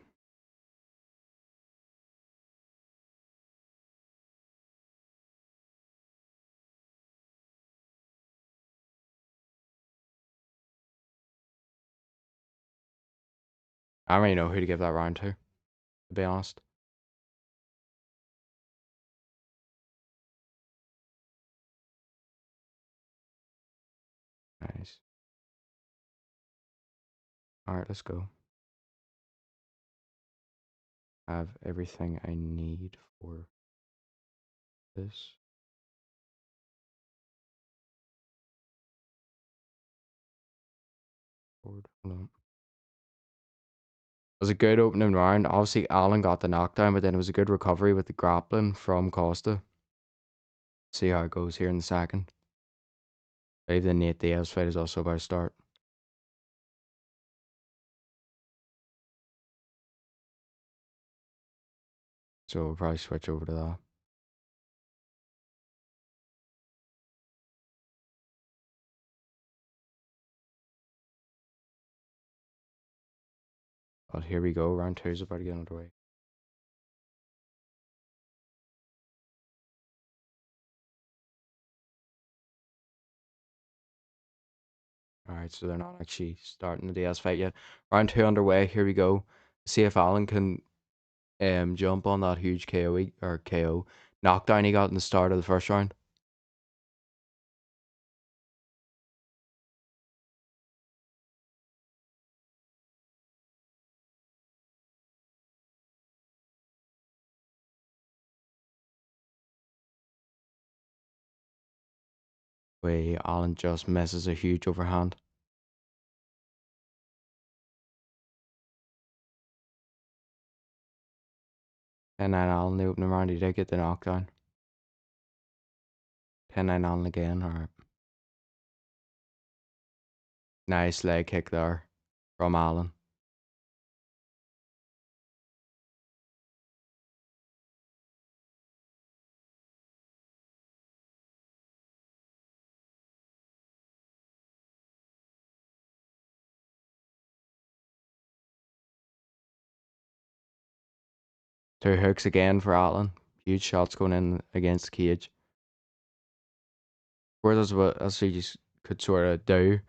I don't really know who to give that round to be honest. Nice. Alright, let's go. I have everything I need for this. Hold on. It was a good opening round. Obviously, Allen got the knockdown, but then it was a good recovery with the grappling from Costa. See how it goes here in the second. I believe the Nate Diaz fight is also about to start. So we'll probably switch over to that. But here we go. Round two is about to get underway. Alright, so they're not actually starting the Diaz fight yet. Round two underway. Here we go. See if Allen can jump on that huge KO knockdown he got in the start of the first round. Where Allen just misses a huge overhand. 10-9 Allen the opening round. He did get the knockdown. 10-9 Allen again. Alright. Nice leg kick there from Allen. Two hooks again for Allen. Huge shots going in against Cage. Where does what else he just could sort of do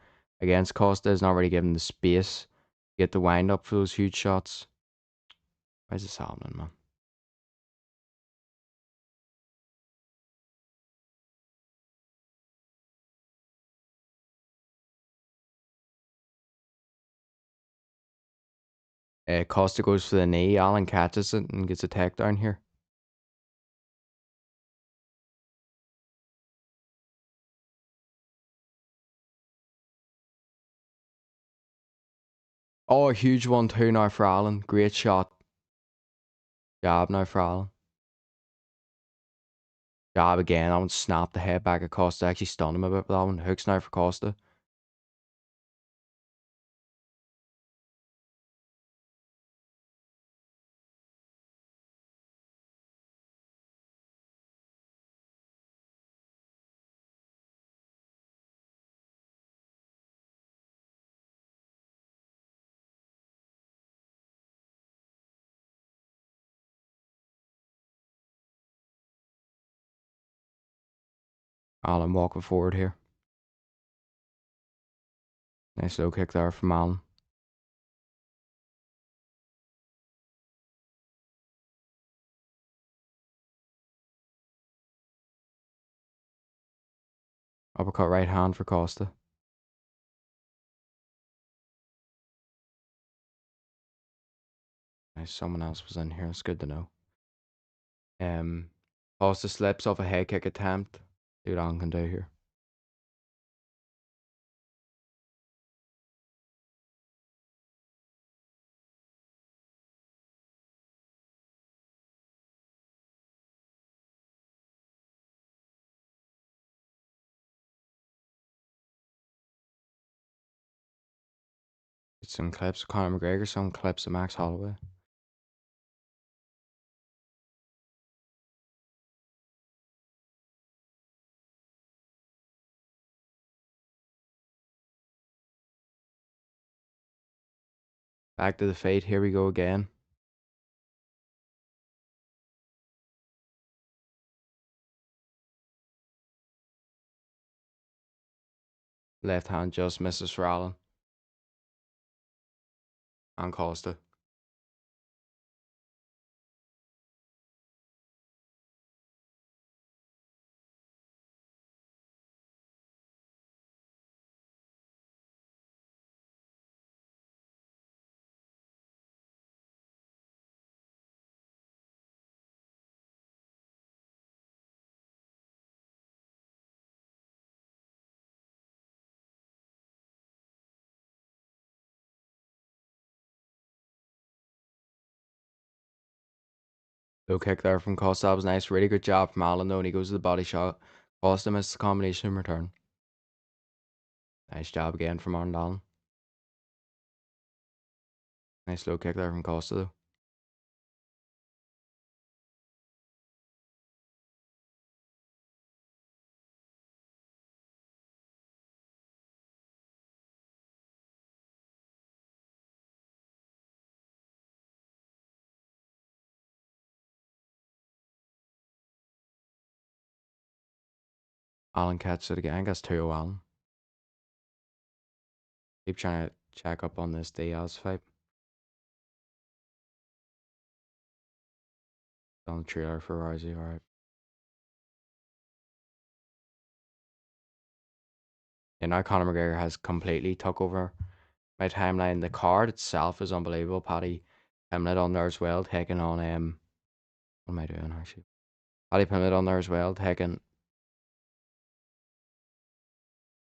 against Costa is not really giving the space to get the wind up for those huge shots. Why is this happening, man? Costa goes for the knee. Allen catches it and gets a takedown here. Oh, a huge 1-2 now for Allen. Great shot. Jab now for Allen. Jab again. That one snapped the head back of Costa. Actually stunned him a bit with that one. Hooks now for Costa. Allen walking forward here. Nice low kick there from Allen. Uppercut right hand for Costa. Nice, someone else was in here. It's good to know. Costa slips off a head kick attempt. See what Allen can do here. Get some clips of Conor McGregor, some clips of Max Holloway. Back to the fade. Here we go again. Left hand just misses for Allen. And Costa. Low kick there from Costa. That was nice. Really good job from Allen though. And he goes to the body shot. Costa misses the combination in return. Nice job again from Allen. Nice low kick there from Costa though. Allen catches it again. Gets 2-0 Allen. Keep trying to check up on this Diaz fight. On the trailer for Rousey, alright. And now Conor McGregor has completely took over my timeline. The card itself is unbelievable. Paddy Pimlet on there as well, taking on what am I doing actually? Paddy Pimlet on there as well, taking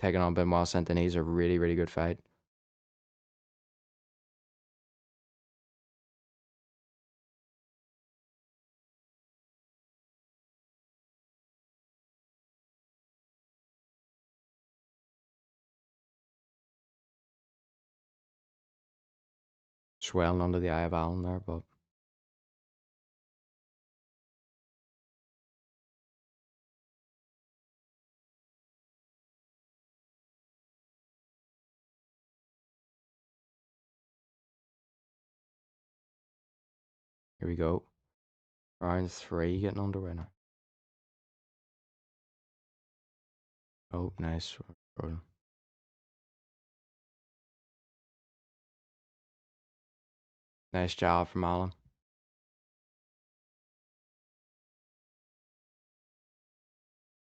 on Benoit Saint Denis. A really, really good fight. Swelling under the eye of Allen there, but here we go. Round three getting underway now. Oh, nice. Good. Nice job from Alan.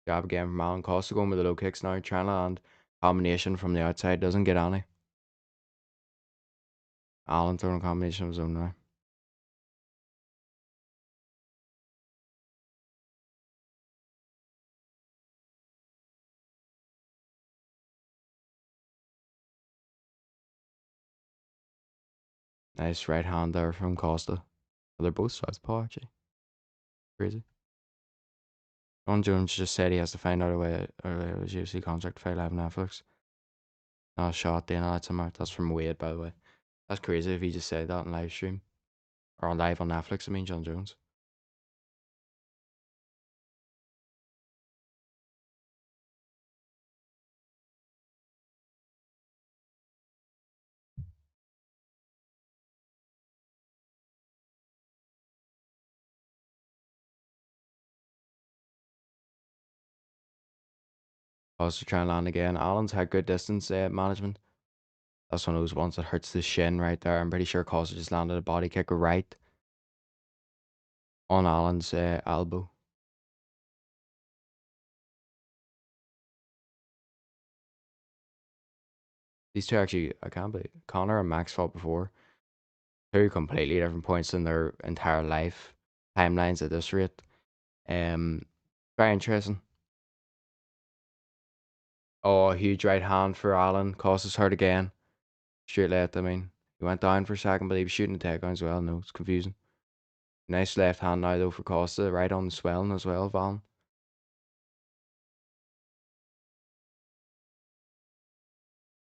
Job again from Alan. Costa going with the low kicks now. Trying to land combination from the outside. Doesn't get any. Alan throwing a combination of his own now. Nice right hand there from Costa. Well, they're both southpaw actually. Crazy. John Jones just said he has to find out a way out of his UFC contract to live on Netflix. Not a shot, Dana. That's from Wade, by the way. That's crazy if he just said that on live stream. Or on live on Netflix, I mean, John Jones. Also trying to land again. Allen's had good distance management. That's one of those ones that hurts the shin right there. I'm pretty sure Costa just landed a body kick right on Allen's elbow. These two actually, I can't believe Connor and Max fought before. Two completely different points in their entire life timelines at this rate. Very interesting. Oh, a huge right hand for Allen. Costa's hurt again. Straight left, I mean. He went down for a second, but he was shooting a takedown as well. No, it's confusing. Nice left hand now, though, for Costa. Right on the swelling as well, Val.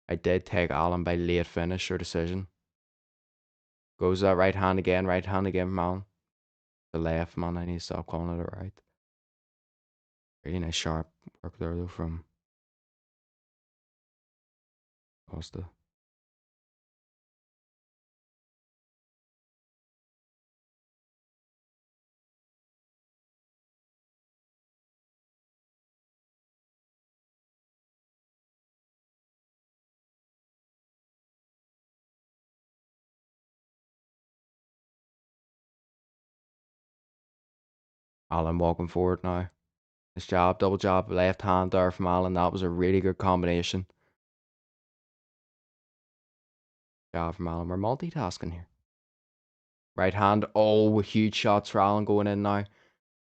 I did take Allen by late finish or decision. Goes that right hand again from Allen. The left, man. I need to stop calling it a right. Really nice sharp work there, though, from Costa. Allen walking forward now. Nice job, double job, left hand there from Allen. That was a really good combination. Job from Allen. We're multitasking here. Right hand. Oh, huge shots for Allen going in now.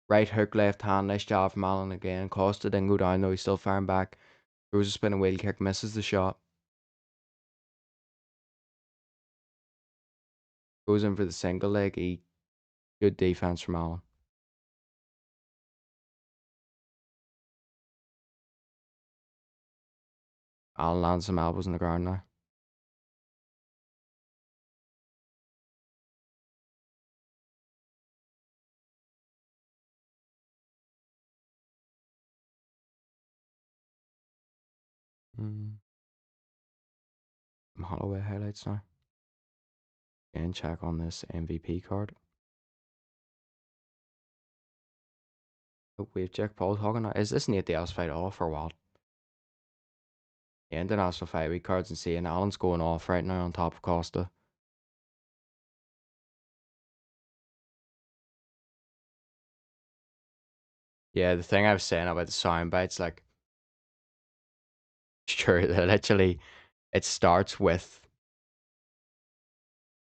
Right hook, left hand. Nice job from Allen again. Costa didn't go down though. He's still firing back. There was a spinning wheel kick. Misses the shot. Goes in for the single leg. Good defense from Allen. Allen lands some elbows in the ground now. Some Holloway highlights now. And check on this MVP card. Oh, we have Jack Paul talking now. Is this Nate Diaz fight off or what? Yeah, international fight week cards and seeing Allen's going off right now on top of Costa. Yeah, the thing I was saying about the sound bites, like, sure, that literally it starts with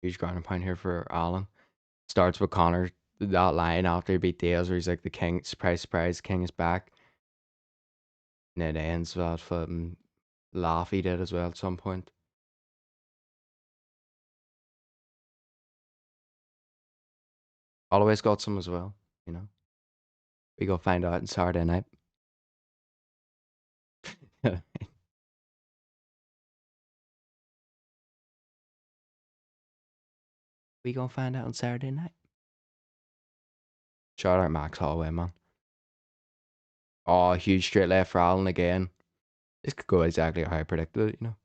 huge ground and pound here for Allen. Starts with Connor, that line after he beat Diaz where he's like the king, surprise, surprise, king is back. And it ends with that fucking laugh he did as well at some point. Holloway's got some as well, you know. We go find out on Saturday night. We gonna find out on Saturday night. Shout out Max Holloway, man. Oh, huge straight left for Allen again. This could go exactly how I predicted it, you know.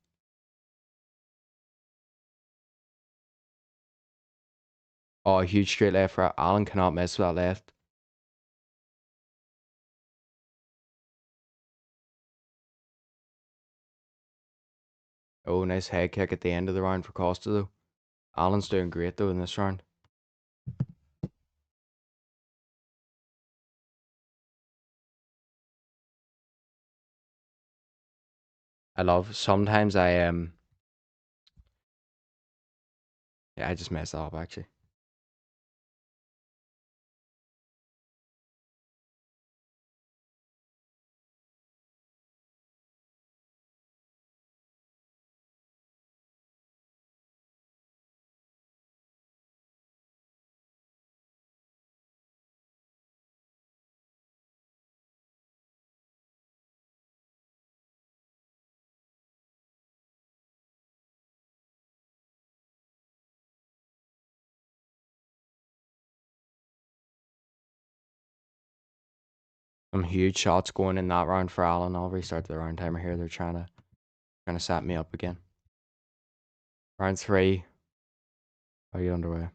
Oh, a huge straight left for Allen cannot miss with that left. Oh, nice head kick at the end of the round for Costa though. Allen's doing great though in this round. I love sometimes yeah, I just messed that up actually. Some huge shots going in that round for Allen. I'll restart the round timer here. They're trying to set me up again. Round three. Are you underway?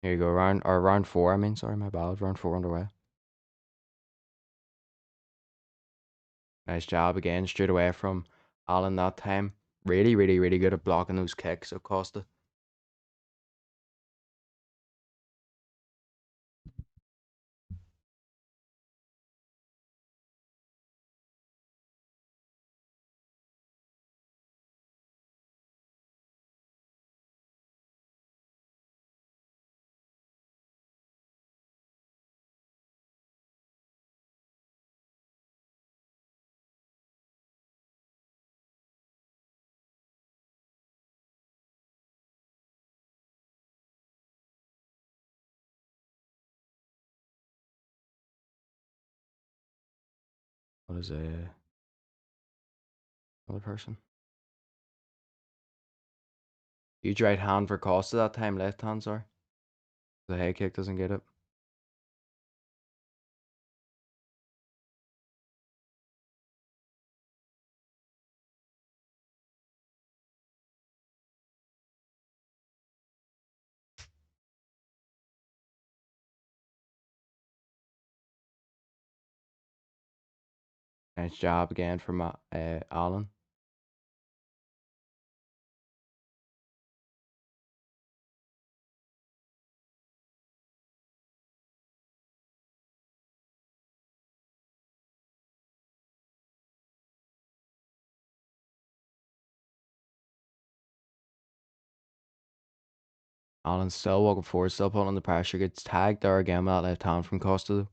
Here you go, round four, I mean, sorry, my bad. Round four underway. Nice job again, straight away from Allen that time. Really, really, really good at blocking those kicks of Costa. What is another person? Huge right hand for Costa that time, left hand, sorry. The head kick doesn't get it. Nice job again from Allen. Allen's still walking forward, still putting on the pressure. Gets tagged there again with that left hand from Costa though.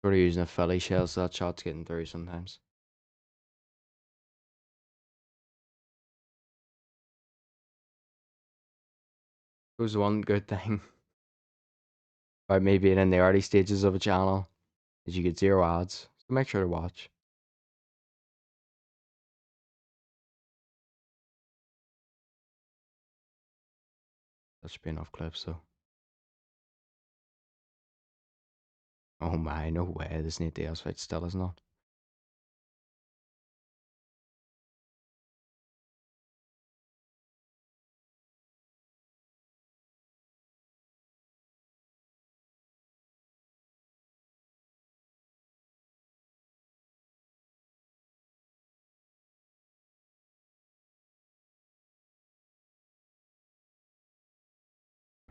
Sort of using a Philly shell, so that shot's getting through sometimes. It was one good thing about me being in the early stages of a channel is you get zero ads. So make sure to watch. That should be enough clips though. Oh my, no way. This Nate Diaz fight still is not.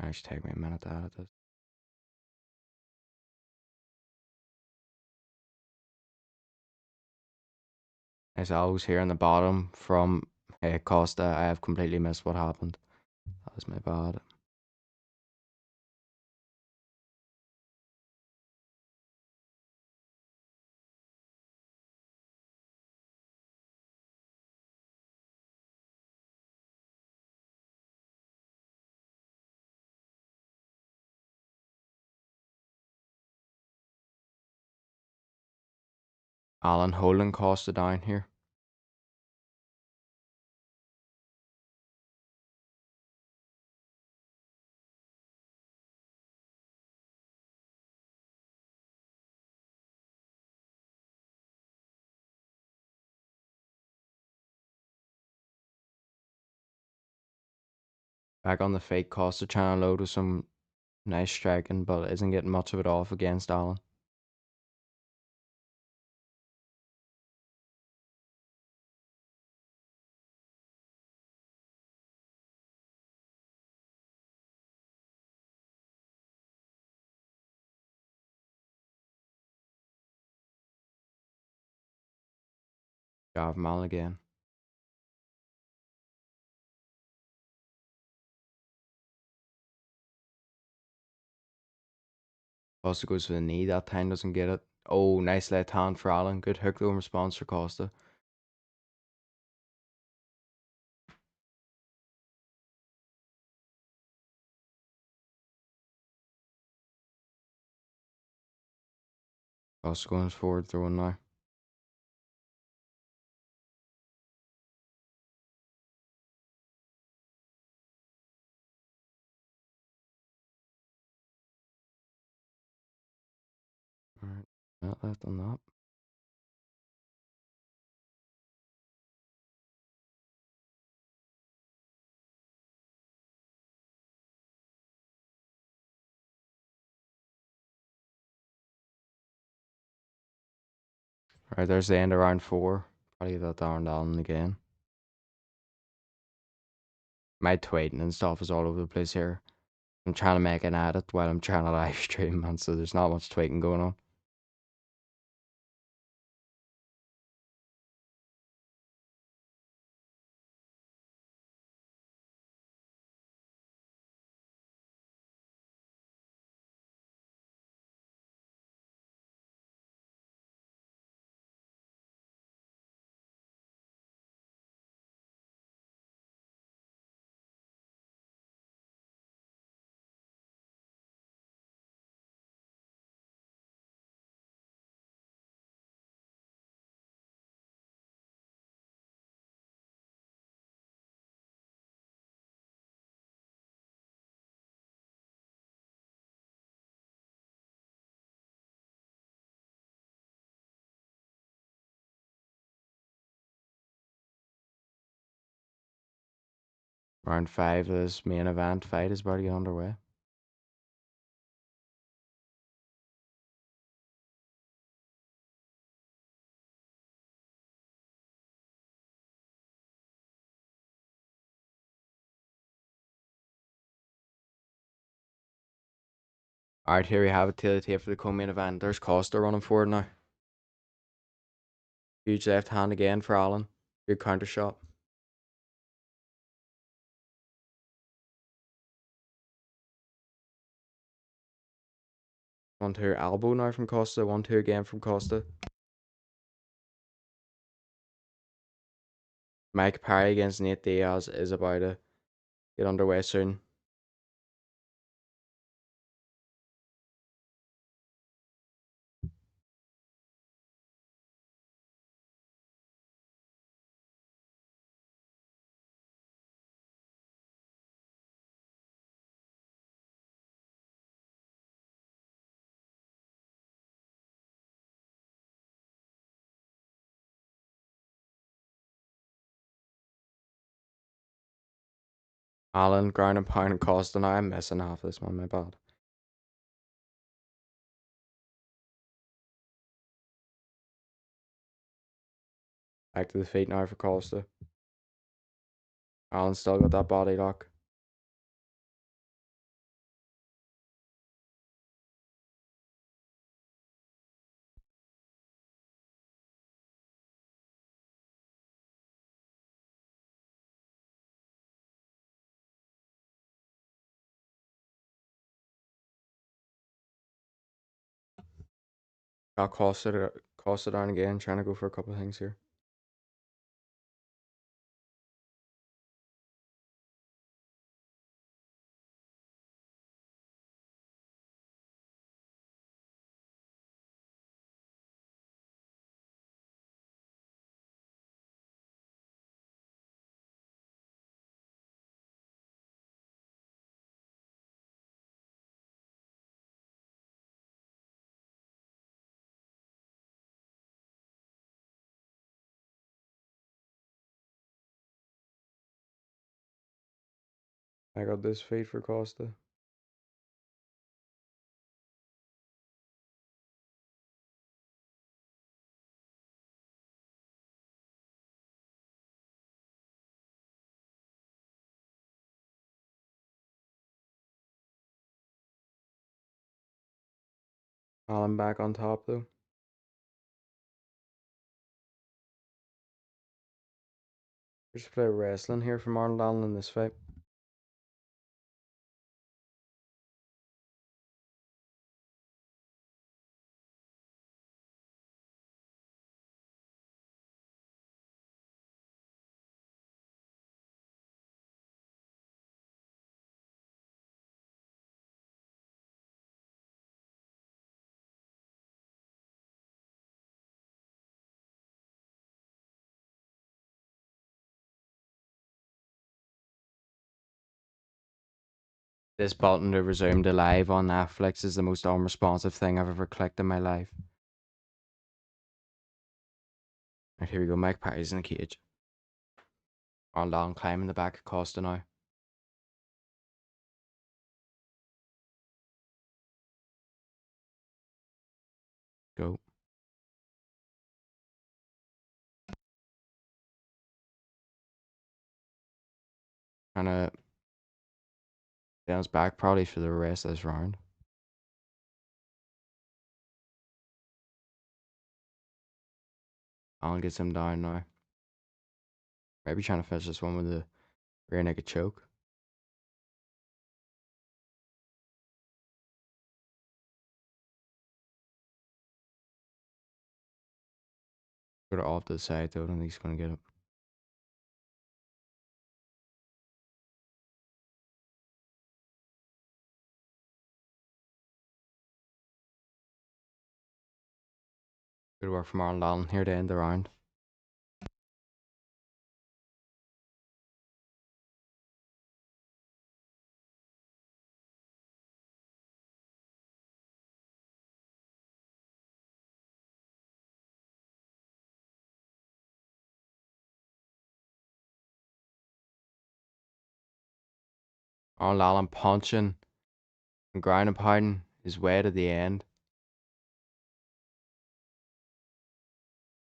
Actually, take me a minute to edit this. As I was here in the bottom from Costa, I have completely missed what happened. That was my bad. Alan holding Costa down here. Back on the fake Costa trying to load with some nice striking, but isn't getting much of it off against Allen. Job Mal again. Costa goes for the knee that time, doesn't get it. Oh, nice left hand for Allen. Good hook though in response for Costa. Costa going forward throwing now. Alright, not left on that. Alright, there's the end of round 4. Probably get that down Allen again. My tweeting and stuff is all over the place here. I'm trying to make an edit while I'm trying to live stream, man, so there's not much tweeting going on. Round 5 of this main event fight is about to get underway. Alright, here we have it to the tape for the co-main event. There's Costa running forward now. Huge left hand again for Allen. Good counter shot. 1-2 elbow now from Costa. 1-2 again from Costa. Mike Parry against Nate Diaz is about to get underway soon. Allen ground and pound and Costa now. I'm missing half this one, my bad. Back to the feet now for Costa. Allen still got that body lock. Got Costa down again, trying to go for a couple of things here. I got this feed for Costa. Alan back on top though. Just play wrestling here from Arnold Allen in this fight. This button to resume the live on Netflix is the most unresponsive thing I've ever clicked in my life. Right, here we go. Mike Patty's in the cage. Arnold Allen climbing the back of Costa now. Go. Trying to bounce back probably for the rest of this round. Allen gets him down now. Maybe trying to finish this one with a rear naked choke. Put it off to the side though. I don't think he's going to get it. Good work from Arnold Allen here to end the round. Arnold Allen punching and ground and pounding his way to the end.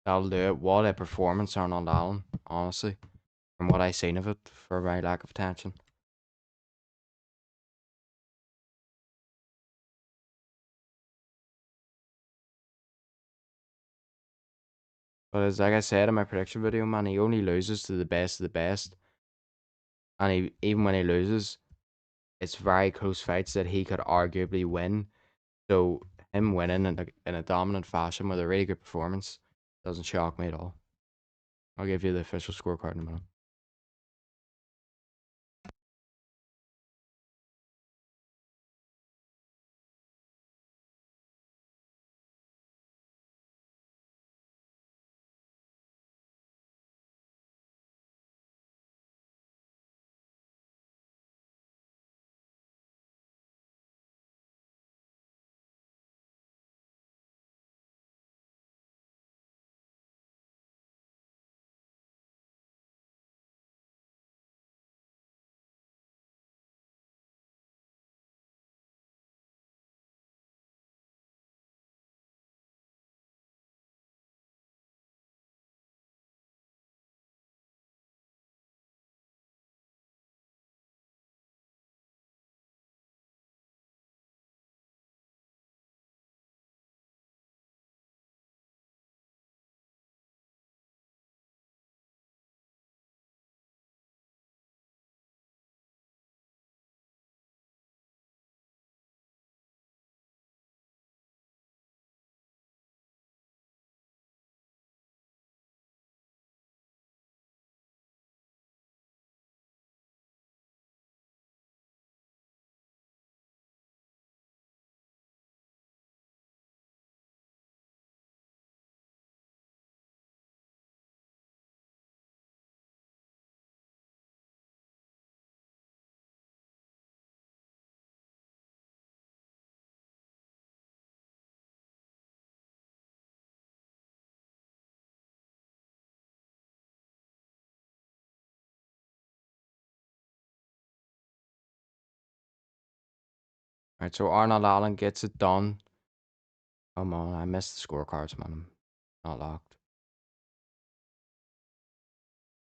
That'll do it. What a performance, Arnold Allen, honestly, from what I seen of it for my lack of attention. But as like I said in my prediction video, man, he only loses to the best of the best. And even when he loses, it's very close fights that he could arguably win. So him winning in a dominant fashion with a really good performance doesn't shock me at all. I'll give you the official scorecard in a minute. Right, so Arnold Allen gets it done. Come on, I missed the scorecards, man. I'm not locked.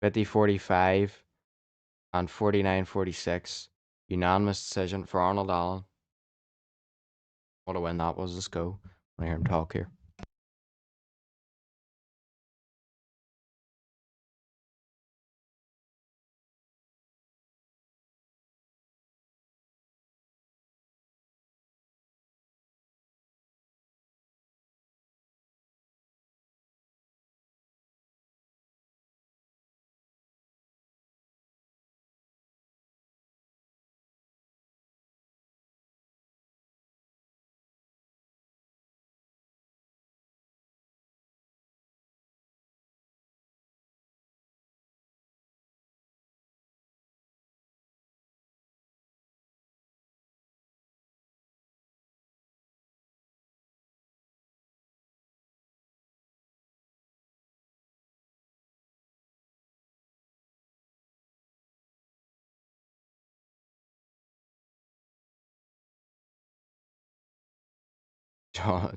50-45 and 49-46. Unanimous decision for Arnold Allen. What a win that was. Let's go. I hear him talk here.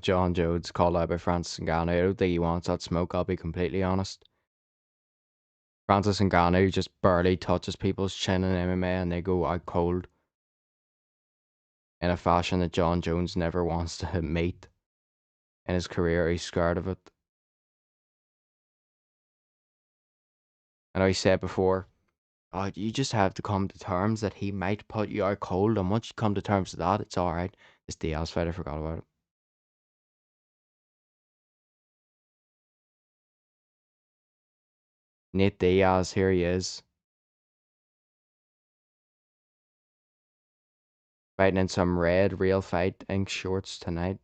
John Jones called out by Francis Ngannou. I don't think he wants that smoke, I'll be completely honest. Francis Ngannou just barely touches people's chin in MMA and they go out cold in a fashion that John Jones never wants to meet in his career. He's scared of it. I know he said before, oh, you just have to come to terms that he might put you out cold, and once you come to terms with that, it's alright. This Diaz fight, I forgot about it. Nate Diaz, here he is. Fighting in some red real fight ink shorts tonight.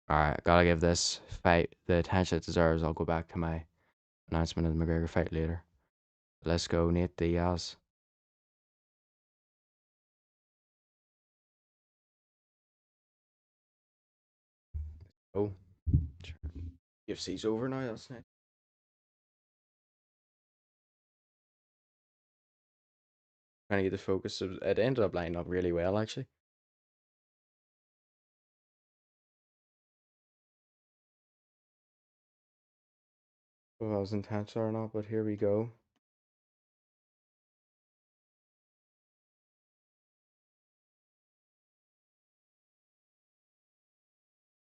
Alright, gotta give this fight the attention it deserves. I'll go back to my announcement of the McGregor fight later. Let's go, Nate Diaz. Oh, UFC's over now, that's nice. Trying to get the focus. It ended up lining up really well, actually. If I was intentional or not, but here we go.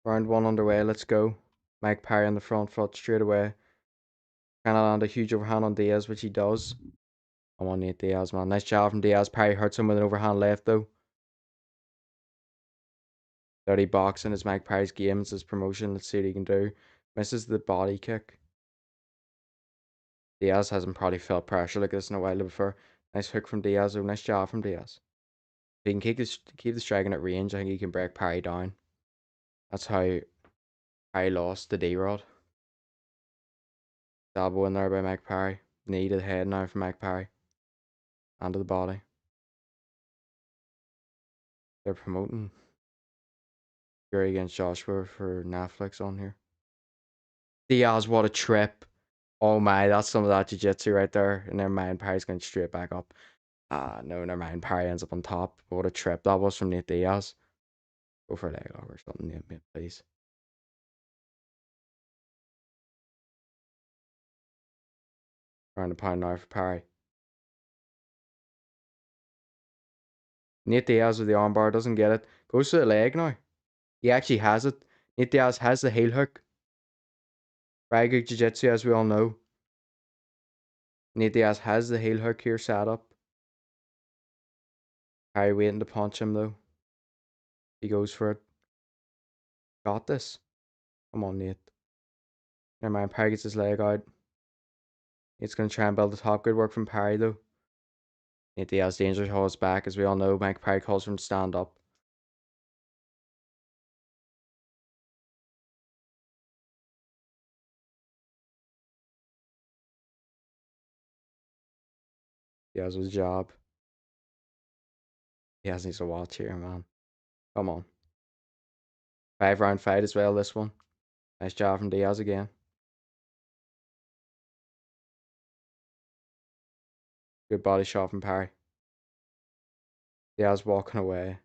Round one underway, let's go. Mike Perry on the front foot straight away. Trying to land a huge overhand on Diaz, which he does. I'm on Nate Diaz, man. Nice job from Diaz. Perry hurts him with an overhand left, though. Dirty boxing is Mike Perry's game. It's his promotion. Let's see what he can do. Misses the body kick. Diaz hasn't probably felt pressure like this in a while before. Nice hook from Diaz, though. Nice job from Diaz. If he can keep the striking at range, I think he can break Perry down. That's how Perry lost the D-Rod. Elbow in there by Mike Perry. Knee to the head now from Mike Perry. And to the body. They're promoting Fury against Joshua for Netflix on here. Diaz, what a trip. Oh my, that's some of that jiu-jitsu right there. And never mind, Perry's going straight back up. No, never mind. Perry ends up on top. What a trip that was from Nate Diaz. Go for a leg lock or something, yeah, please. Round a pound now for Perry. Nate Diaz with the armbar doesn't get it. Goes to the leg now. He actually has it. Nate Diaz has the heel hook. Very good jiu-jitsu, as we all know. Nate Diaz has the heel hook here set up. Perry waiting to punch him though. He goes for it. Got this. Come on, Nate. Never mind, Perry gets his leg out. Nate's going to try and build the top. Good work from Perry though. Nate Diaz dangerous holds back, as we all know. Mike Perry calls for him to stand up. Diaz with a jab. Diaz needs to watch here, man. Come on. 5 round fight as well, this one. Nice job from Diaz again. Good body shot from Parry. Diaz walking away.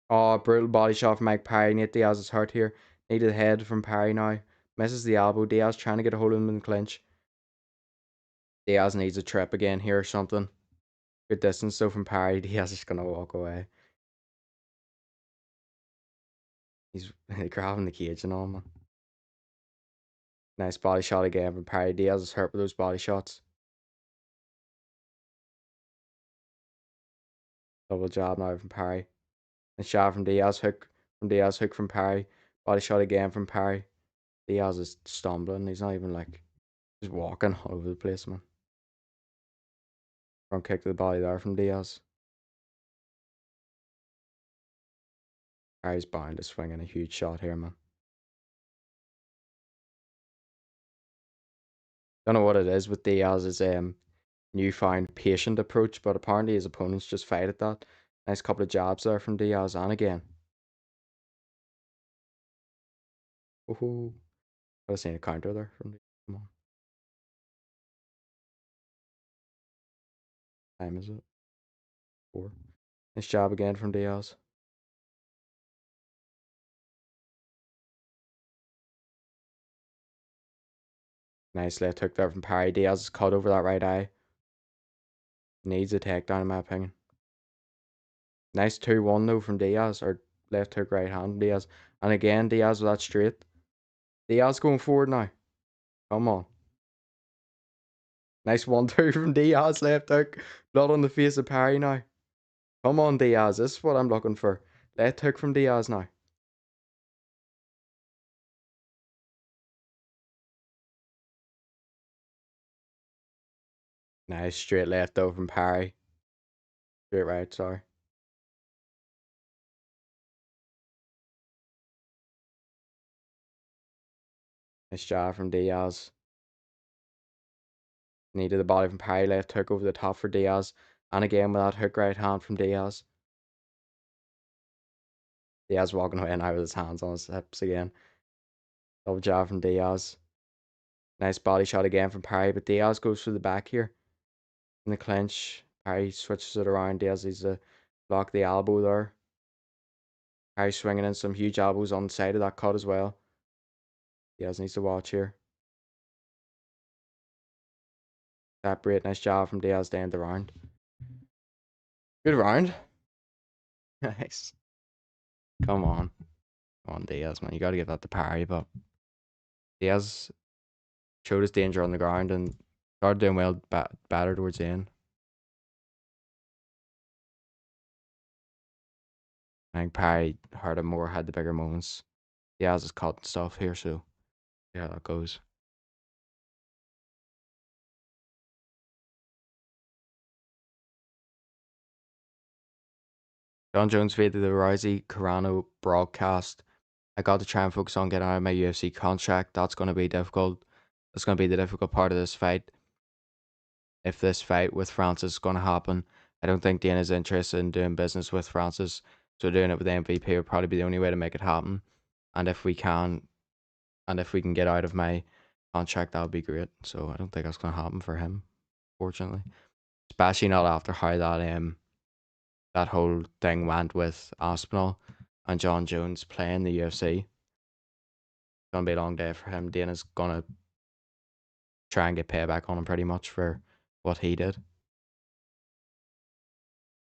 Oh, brutal body shot from Mike Parry. Nate Diaz is hurt here. Needed the head from Parry now. Misses the elbow. Diaz trying to get a hold of him in the clinch. Diaz needs a trip again here or something. Good distance though from Parry. Diaz is going to walk away. He's grabbing the cage and all, man. Nice body shot again from Parry. Diaz is hurt with those body shots. Double jab now from Parry. And shot from Diaz. Hook from Diaz. Hook from Parry. Body shot again from Parry. Diaz is stumbling. He's not even like... Just walking all over the place, man. Front kick to the body there from Diaz. Parry's bound to swing in a huge shot here, man. Don't know what it is with Diaz's newfound patient approach, but apparently his opponents just fight at that. Nice couple of jabs there from Diaz, and again. Oh, I was seeing a counter there from Diaz. Come on. Time is it? 4. Nice jab again from Diaz. Nice left hook there from Parry. Diaz is cut over that right eye. Needs a takedown in my opinion. Nice 2-1 though from Diaz, or left hook right hand Diaz. And again, Diaz with that straight. Diaz going forward now. Come on. Nice 1-2 from Diaz, left hook. Blood on the face of Parry now. Come on, Diaz. This is what I'm looking for. Left hook from Diaz now. Nice straight left though from Parry. Straight right, sorry. Nice jab from Diaz. Needed the body from Parry. Left hook over the top for Diaz. And again with that hook right hand from Diaz. Diaz walking away now with his hands on his hips again. Double jab from Diaz. Nice body shot again from Parry, but Diaz goes through the back here. In the clinch, Parry switches it around. Diaz needs to block the elbow there. Parry swinging in some huge elbows on the side of that cut as well. Diaz needs to watch here. Separate, nice job from Diaz to end the round. Good round. Nice. Come on. Come on, Diaz, man. You got to get that to Parry, but Diaz showed his danger on the ground and started doing well better towards the end. I think Parry hurt him more, had the bigger moments. Diaz is caught and stuff here, so yeah, that goes. John Jones faded the Rousey Carano broadcast. I got to try and focus on getting out of my UFC contract. That's going to be difficult. That's going to be the difficult part of this fight. If this fight with Francis is going to happen, I don't think Dana's interested in doing business with Francis. So doing it with the MVP would probably be the only way to make it happen. And if we can, get out of my contract, that would be great. So I don't think that's going to happen for him, fortunately. Especially not after how that whole thing went with Aspinall and John Jones playing the UFC. It's gonna be a long day for him. Dana's gonna try and get payback on him pretty much for what he did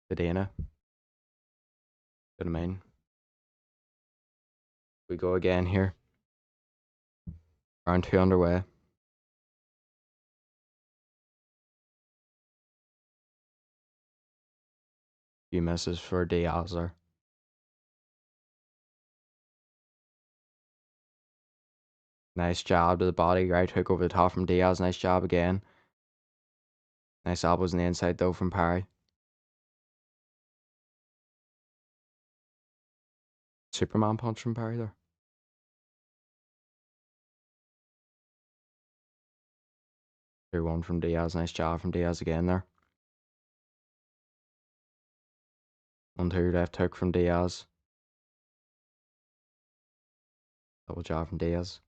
to Dana. You know what I mean? We go again here. Round 2 underway. Few misses for Diaz there. Nice jab to the body. Right hook over the top from Diaz. Nice job again. Nice elbows on the inside though from Parry. Superman punch from Parry there. 2-1 from Diaz. Nice job from Diaz again there. 1-2 left hook from Diaz. Double job from Diaz.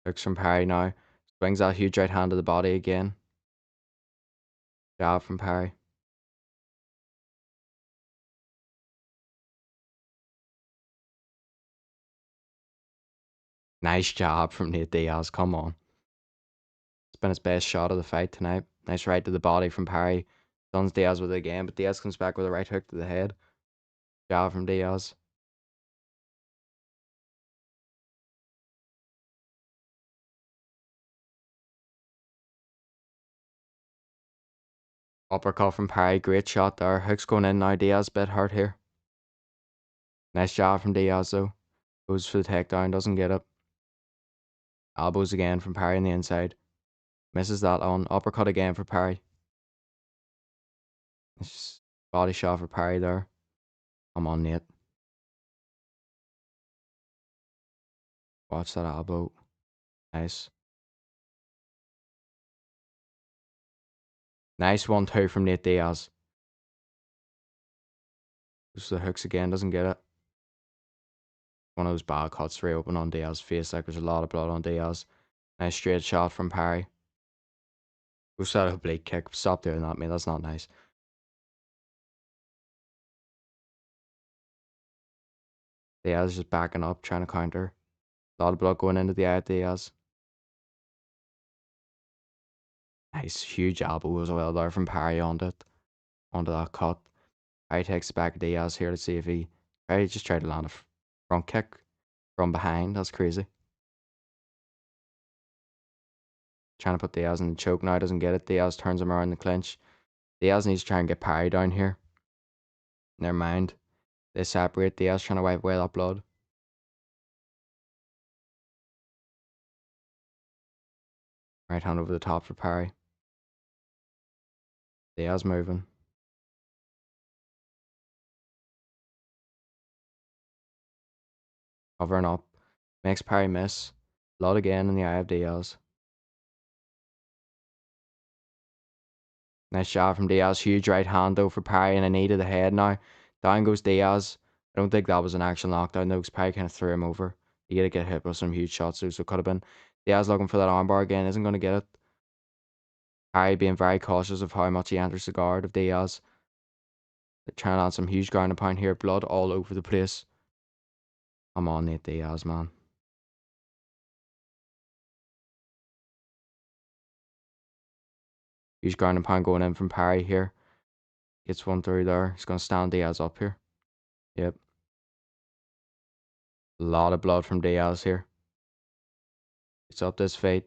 Hooks from Parry now. Swings that huge right hand to the body again. Job from Parry. Nice job from Nate Diaz. Come on. It's been his best shot of the fight tonight. Nice right to the body from Parry. Stuns Diaz with it again, but Diaz comes back with a right hook to the head. Job from Diaz. Uppercut from Parry. Great shot there. Hook's going in now. Diaz a bit hurt here. Nice job from Diaz though. Goes for the takedown. Doesn't get it. Elbows again from Parry on the inside. Misses that on. Uppercut again for Parry. Nice body shot for Parry there. Come on, Nate. Watch that elbow. Nice. Nice 1-2 from Nate Diaz. Goes to the hooks again. Doesn't get it. One of those bad cuts straight open on Diaz's face. Like there's a lot of blood on Diaz. Nice straight shot from Parry. Goes out of a blade kick. Stop doing that, mate. That's not nice. Diaz just backing up, trying to counter. A lot of blood going into the eye of Diaz. Nice huge elbow as well there from Parry onto that cut. Parry takes it back to Diaz here to see if Parry just tried to land a front kick from behind. That's crazy. Trying to put Diaz in the choke now, doesn't get it. Diaz turns him around the clinch. Diaz needs to try and get Parry down here. Never mind. They separate. Diaz trying to wipe away that blood. Right hand over the top for Parry. Diaz moving. Covering up. Makes Parry miss. Blood again in the eye of Diaz. Nice shot from Diaz. Huge right hand though for Parry and a knee to the head now. Down goes Diaz. I don't think that was an actual knockdown though because Parry kind of threw him over. He got to get hit with some huge shots though, so it could have been. Diaz looking for that armbar again. Isn't going to get it. Parry being very cautious of how much he enters the guard of Diaz. They're trying to land some huge ground and pound here. Blood all over the place. Come on, Nate Diaz, man. Huge ground and pound going in from Parry here. Gets one through there. He's going to stand Diaz up here. Yep. A lot of blood from Diaz here. It's up this fight.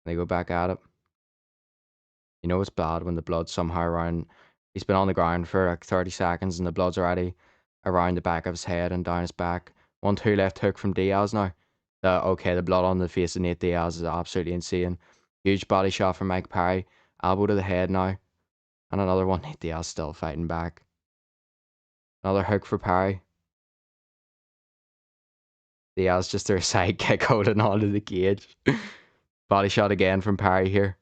They go back at it. You know it's bad when the blood's somehow around. He's been on the ground for like 30 seconds and the blood's already around the back of his head and down his back. 1-2 left hook from Diaz now. The blood on the face of Nate Diaz is absolutely insane. Huge body shot from Mike Parry. Elbow to the head now. And another one. Nate Diaz still fighting back. Another hook for Parry. Diaz just threw a side kick holding onto the cage. Body shot again from Parry here.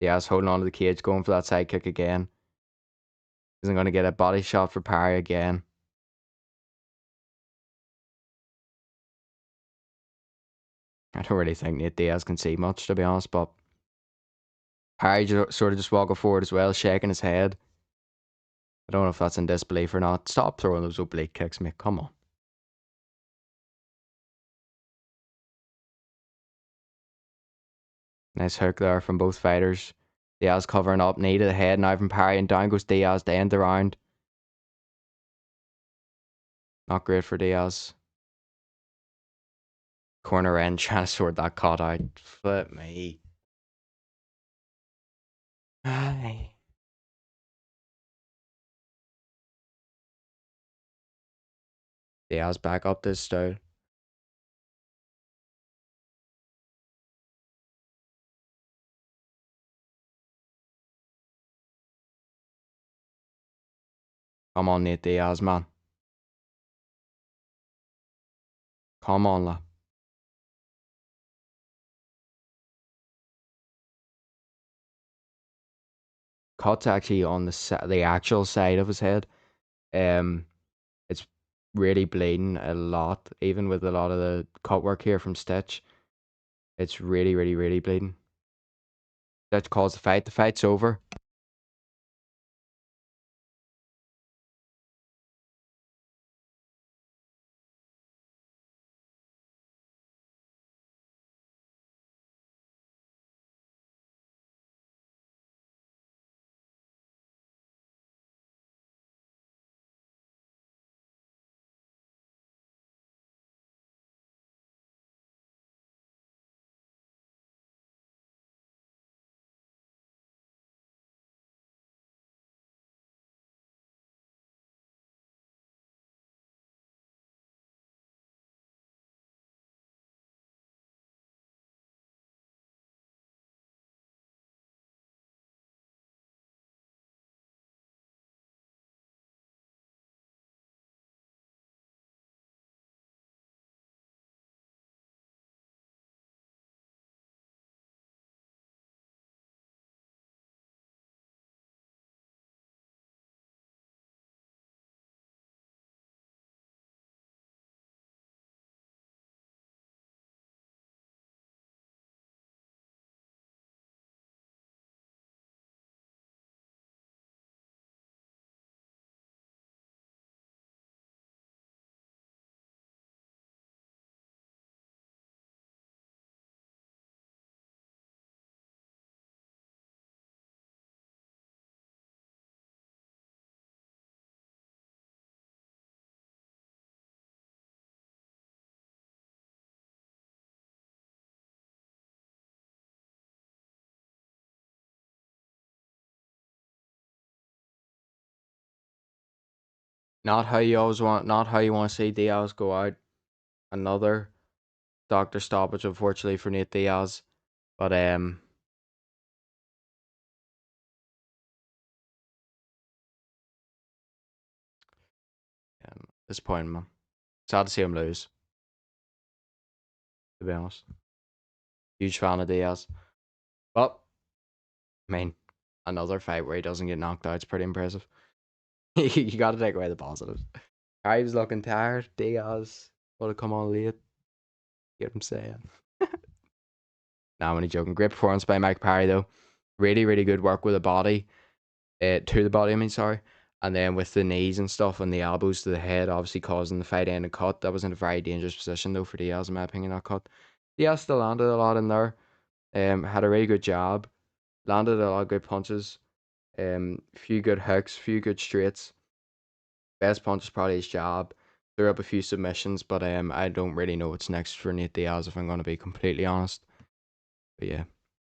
Diaz holding onto the cage, going for that side kick again. Isn't going to get a body shot for Parry again. I don't really think Nate Diaz can see much, to be honest, but Parry sort of just walking forward as well, shaking his head. I don't know if that's in disbelief or not. Stop throwing those oblique kicks, mate. Come on. Nice hook there from both fighters. Diaz covering up, knee to the head now from Parry, and down goes Diaz to end the round. Not great for Diaz. Corner end trying to sort that cut out. Flip me. Aye. Diaz back up this style. Come on, Nate Diaz, man. Come on, la. Cut's actually on the actual side of his head. Um, it's really bleeding a lot, even with a lot of the cut work here from Stitch. It's really, really, really bleeding. Stitch calls the fight. The fight's over. Not how you want to see Diaz go out. Another doctor stoppage, unfortunately, for Nate Diaz. But disappointing, man. Sad to see him lose, to be honest. Huge fan of Diaz. But I mean, another fight where he doesn't get knocked out is pretty impressive. You got to take away the positives. I was looking tired. Diaz would have come on late. Get him saying. Nah, I'm only joking. Great performance by Mike Parry, though. Really, really good work with the body. To the body, I mean, sorry. And then with the knees and stuff and the elbows to the head, obviously causing the fight end and cut. That was in a very dangerous position, though, for Diaz, in my opinion, that cut. Diaz still landed a lot in there. Had a really good jab. Landed a lot of good punches. Few good hooks, few good straights. Best punch is probably his jab. Threw up a few submissions, but I don't really know what's next for Nate Diaz, if I'm going to be completely honest. But yeah,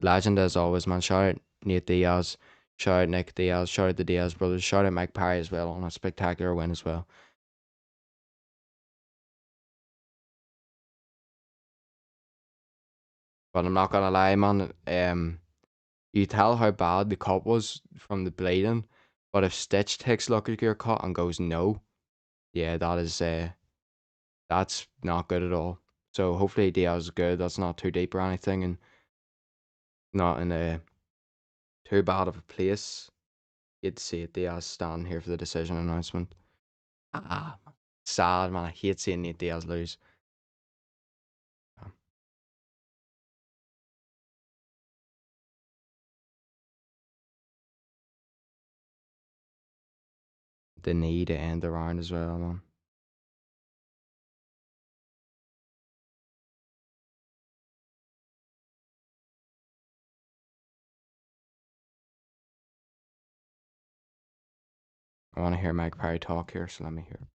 legend as always, man. Shout out Nate Diaz, shout out Nick Diaz, shout out the Diaz brothers, shout out Mike Parry as well on a spectacular win as well. But I'm not gonna lie, man. You tell how bad the cut was from the bleeding, but if Stitch takes a look at your cut and goes no, yeah, that's not good at all. So hopefully Diaz is good. That's not too deep or anything, and not in a too bad of a place. You'd see it. Diaz standing here for the decision announcement. Ah, sad, man. I hate seeing Nate Diaz lose. The need to end the round as well, man. I want to hear Mike Perry talk here, so let me hear.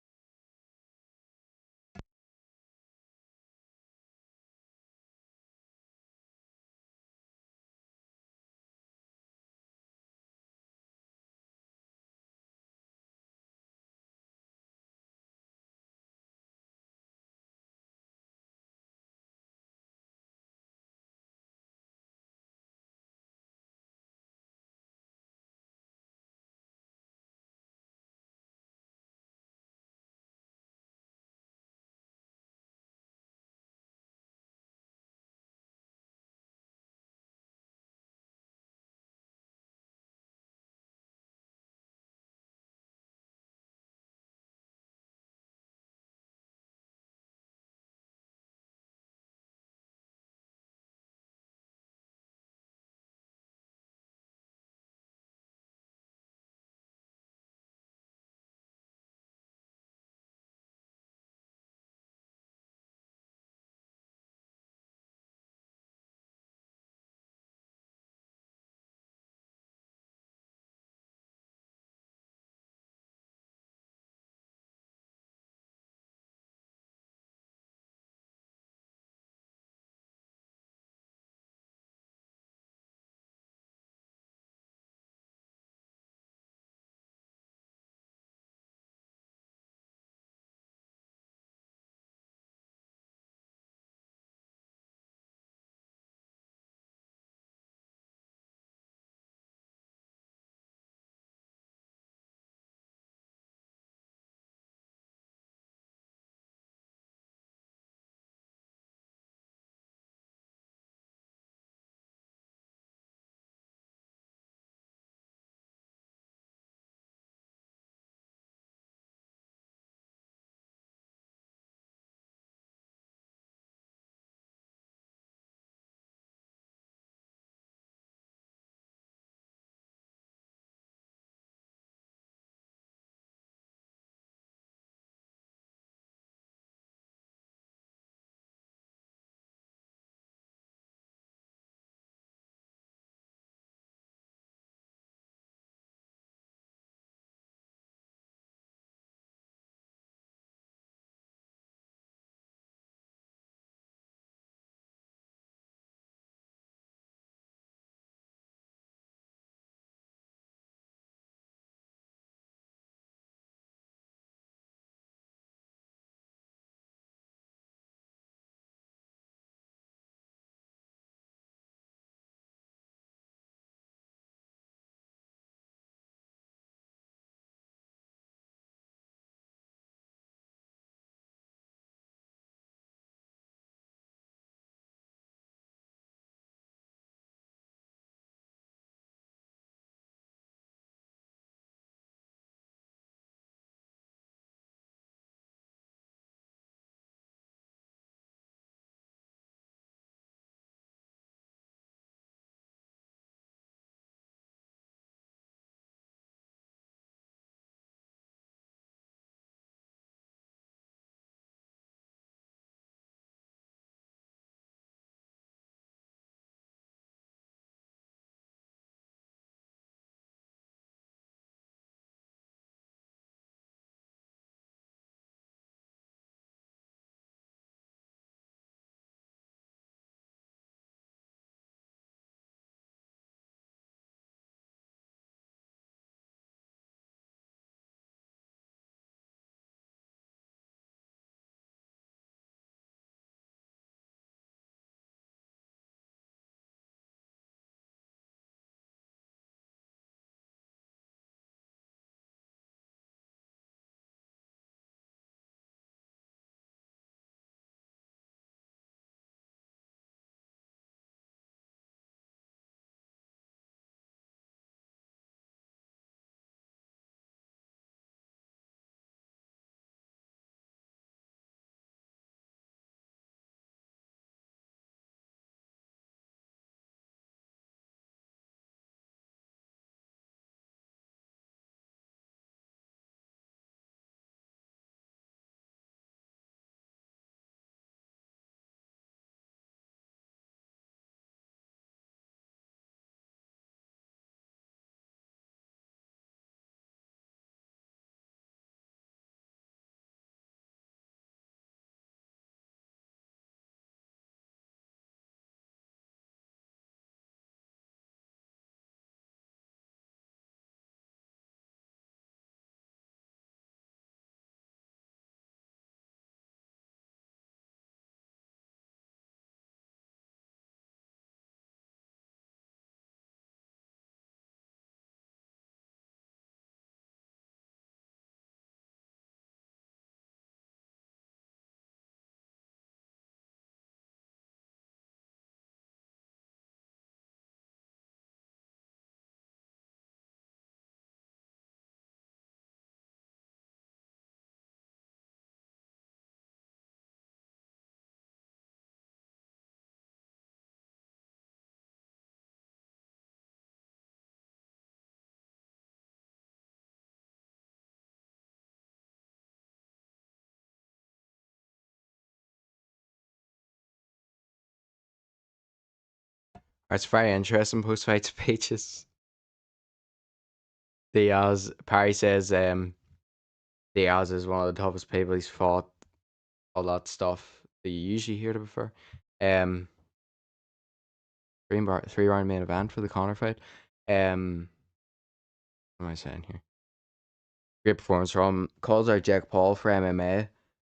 It's very interesting post fight speeches. Diaz Parry says Diaz is one of the toughest people he's fought. All that stuff that you usually hear before. Um, three round main event for the Conor fight. What am I saying here? Great performance from calls out Jake Paul for MMA.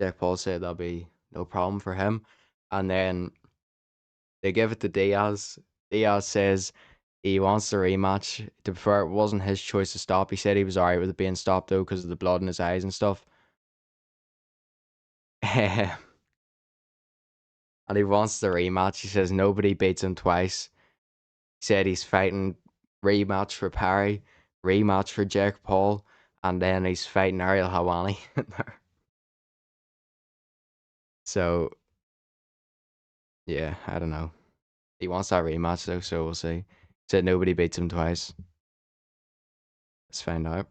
Jake Paul said that'll be no problem for him, and then they give it to Diaz. Diaz says he wants the rematch. To prefer, it wasn't his choice to stop. He said he was alright with it being stopped though because of the blood in his eyes and stuff. And he wants the rematch. He says nobody beats him twice. He said he's fighting rematch for Parry, rematch for Jake Paul, and then he's fighting Ariel Hawani. So yeah, I don't know. He wants that rematch though, so we'll see. He said nobody beats him twice. Let's find out.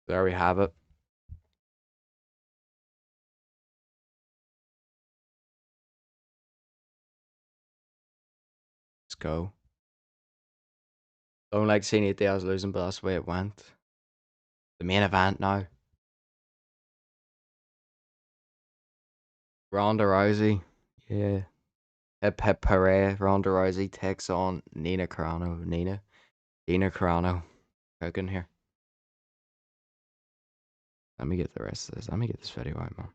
There we have it. Let's go. Don't like seeing it there, I was losing, but that's the way it went. The main event now. Ronda Rousey. Yeah. Hip hip hooray. Ronda Rousey takes on Nina Carano. Nina Carano. Cooking here. Let me get the rest of this. Let me get this video out, man.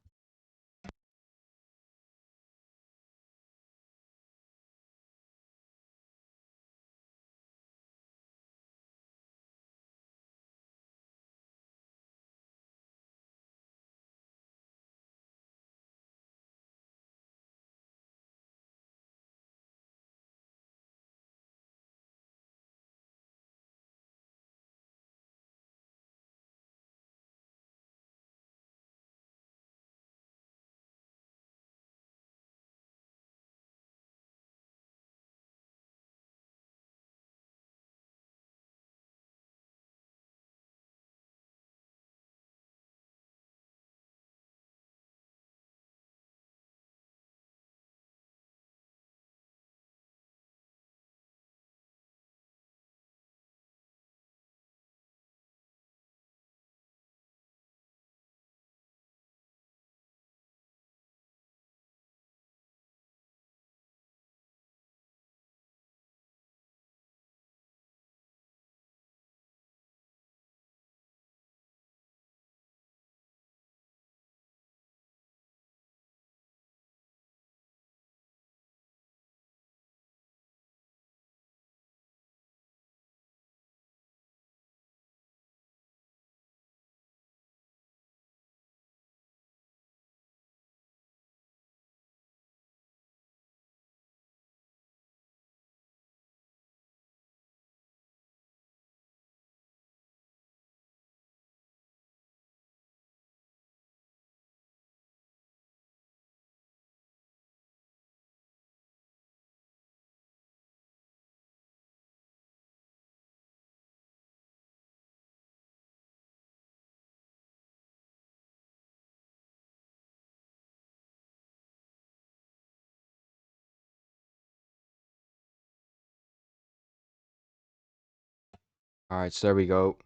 Alright, so there we go.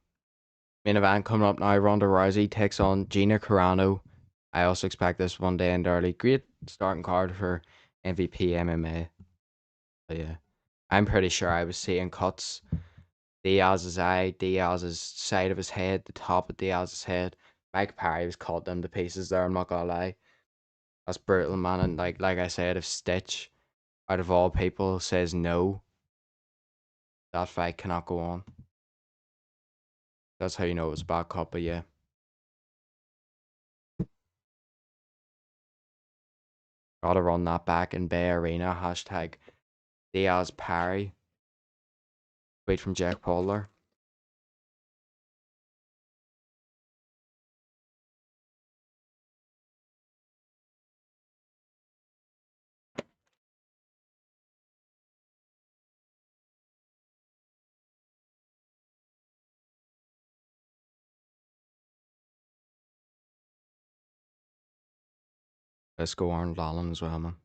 Main event coming up now. Ronda Rousey takes on Gina Carano. I also expect this one to end early. Great starting card for MVP MMA. But yeah, I'm pretty sure I was seeing cuts Diaz's eye, Diaz's side of his head, the top of Diaz's head. Mike Parry was cut them to pieces there. I'm not gonna lie. That's brutal, man. And like I said, if Stitch, out of all people, says no, that fight cannot go on. That's how you know it was a bad cut. But yeah, gotta run that back in Bay Arena. Hashtag Diaz Parry. Wait from Jack Paul there. Let's go Arnold Allen as well, man.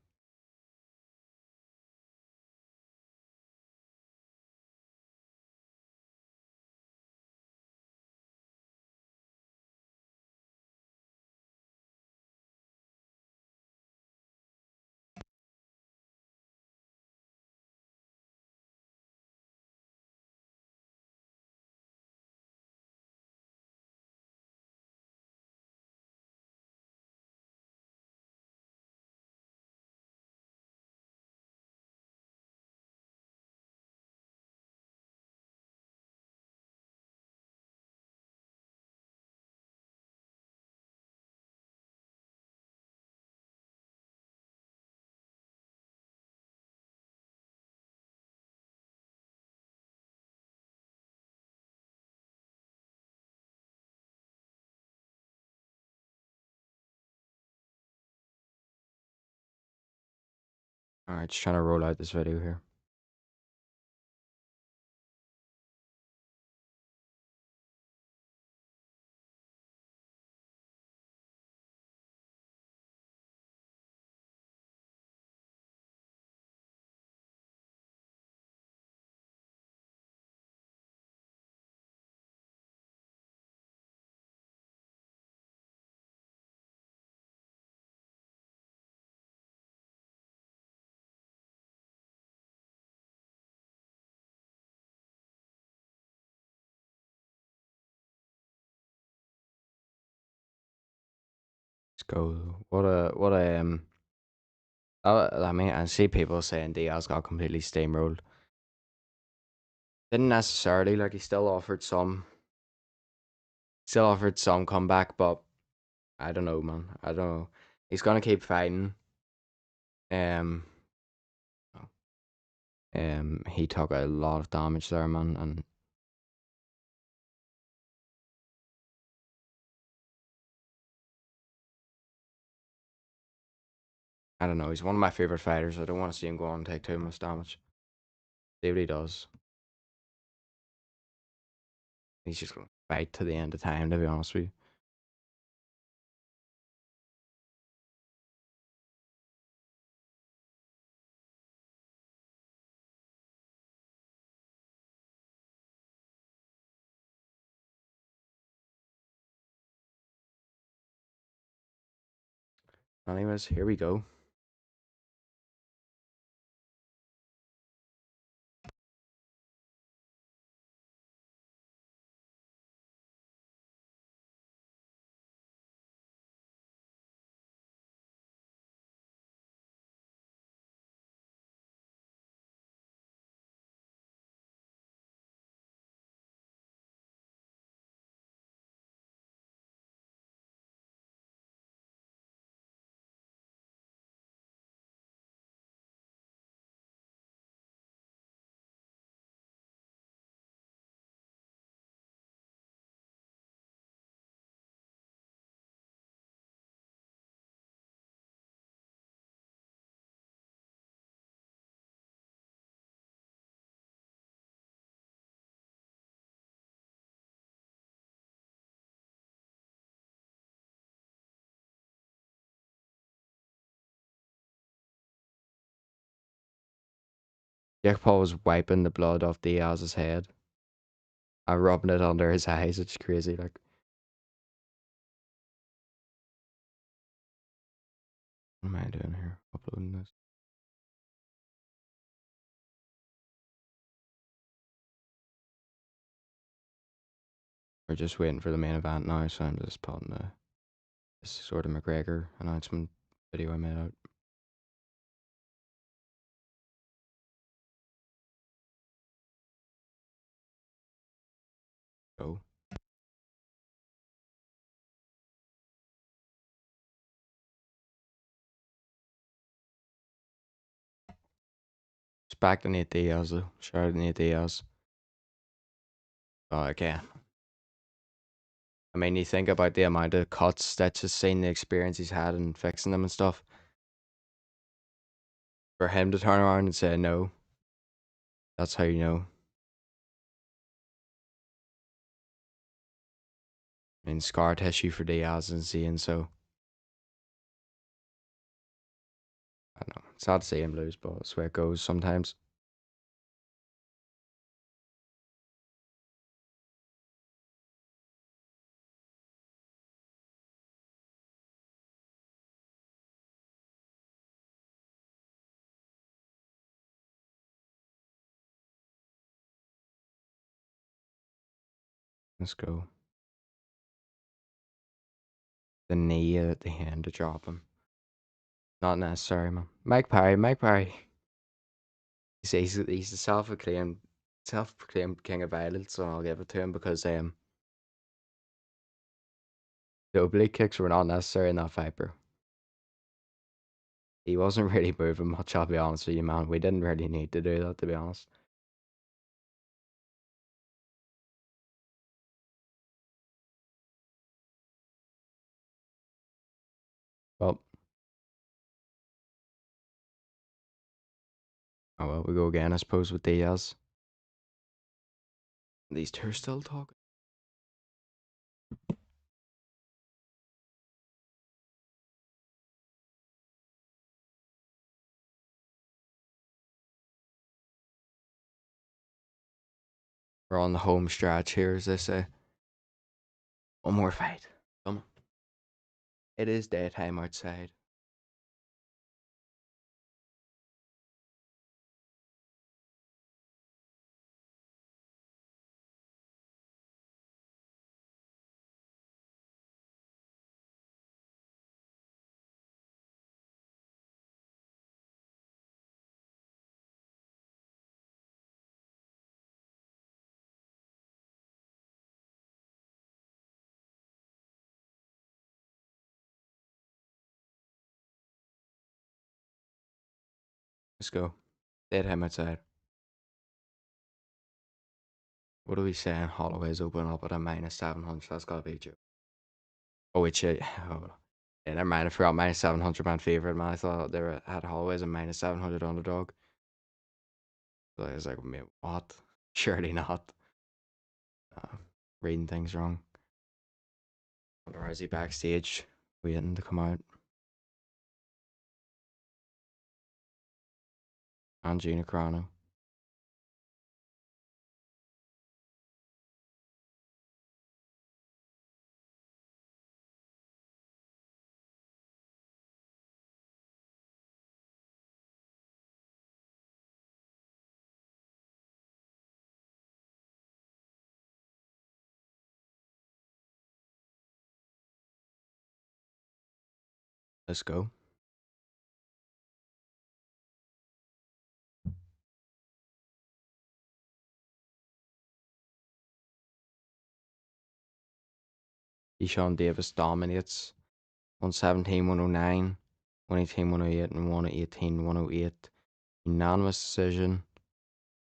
Alright, just trying to roll out this video here. Let's go. I mean, I see people saying Diaz got completely steamrolled. Didn't necessarily, like he still offered some comeback, but I don't know, man. I don't know. He's gonna keep fighting. Um, he took a lot of damage there, man, and I don't know. He's one of my favorite fighters. I don't want to see him go on and take too much damage. See what he does. He's just gonna fight to the end of time, to be honest with you. Anyways, here we go. Jake Paul was wiping the blood off Diaz's head and rubbing it under his eyes. It's crazy. Like, what am I doing here? Uploading this. We're just waiting for the main event now, so I'm just putting the this sort of McGregor announcement video I made out. Go. It's back to Nate Diaz though. Shout out to Nate Diaz. Okay. I mean, you think about the amount of cuts that's just seen the experience he's had in fixing them and stuff. For him to turn around and say no, that's how you know. I mean, scar tissue for Diaz and seeing so. I don't know. It's hard to see him lose, but that's where it goes sometimes. Let's go. The knee at the hand to drop him. Not necessary, man. Mike Parry, Mike Parry. He's the self-proclaimed king of violence, so I'll give it to him because the oblique kicks were not necessary in that fight, bro. He wasn't really moving much, I'll be honest with you, man. We didn't really need to do that, to be honest. Well, oh well, we go again, I suppose, with Diaz. These two are still talking. We're on the home stretch here, as they say. One more fight. Come on. It is daytime outside. Let's go. Daytime outside. What are we saying? Holloway's open up at a minus 700. That's gotta be a joke. Oh, wait, shit. Oh, yeah, never mind. I forgot minus 700 man favorite, man. I thought they were had Holloway as a minus 700 underdog. So I was like, "Mate, what? Surely not." Reading things wrong. Rousey backstage, waiting to come out. And Gina Carano. Let's go. Deshaun Davis dominates 117, 109, 118, 108, and 118, 108. Unanimous decision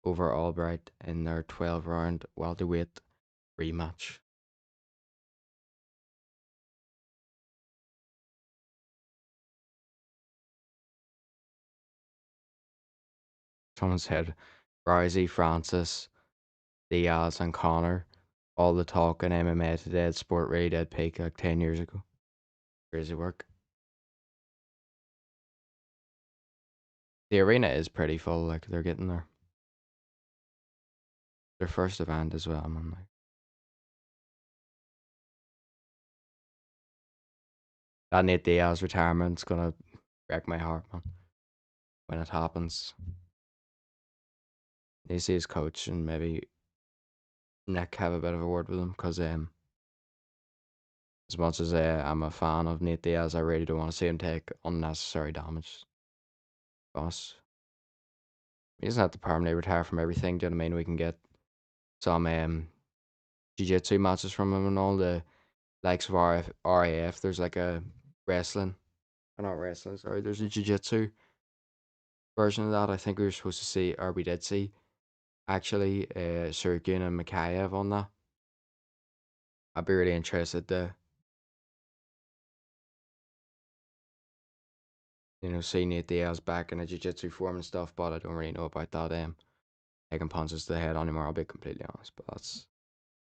over Albright in their 12 round welterweight rematch. Someone said Rousey, Francis, Diaz, and Connor. All the talk in MMA today at Sport really did peak like 10 years ago. Crazy work. The arena is pretty full, like they're getting there. Their first event as well, man. Like, that Nate Diaz retirement's gonna break my heart, man. When it happens, they see his coach and maybe Nick have a bit of a word with him because as much as I'm a fan of Nate Diaz, I really don't want to see him take unnecessary damage. Boss, he doesn't have to permanently retire from everything. Do you know what I mean? We can get some jiu-jitsu matches from him and all the likes of RAF. There's like a wrestling, not wrestling. Sorry, there's a jiu-jitsu version of that. I think we were supposed to see, or we did see actually, Sergin and Mikhaev on that. I'd be really interested to see Nate Diaz back in a jiu-jitsu form and stuff, but I don't really know about that. Taking punches to the head anymore. I'll be completely honest, but that's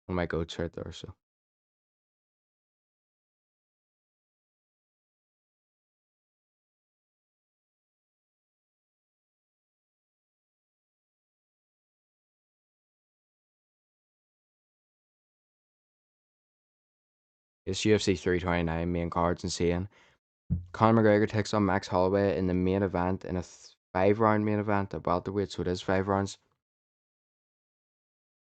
one of my goats right there. So it's UFC 329 main cards and seeing Conor McGregor takes on Max Holloway in the main event in a 5 round main event at welterweight, so it is 5 rounds.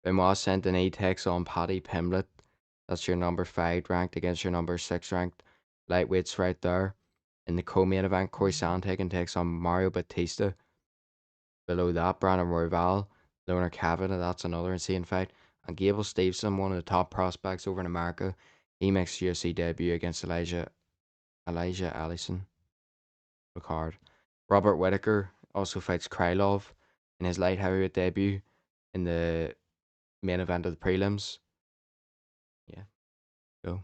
Benoit Saint Denis takes on Paddy Pimblett. That's your number 5 ranked against your number 6 ranked lightweights right there. In the co-main event, Corey Sandhagen takes on Mario Batista. Below that, Brandon Royval, Leonard Kavanagh, that's another insane fight. And Gable Stevenson, one of the top prospects over in America, he makes UFC debut against Elijah Allison Ricard. Robert Whitaker also fights Krylov in his light heavyweight debut in the main event of the prelims. Yeah, go.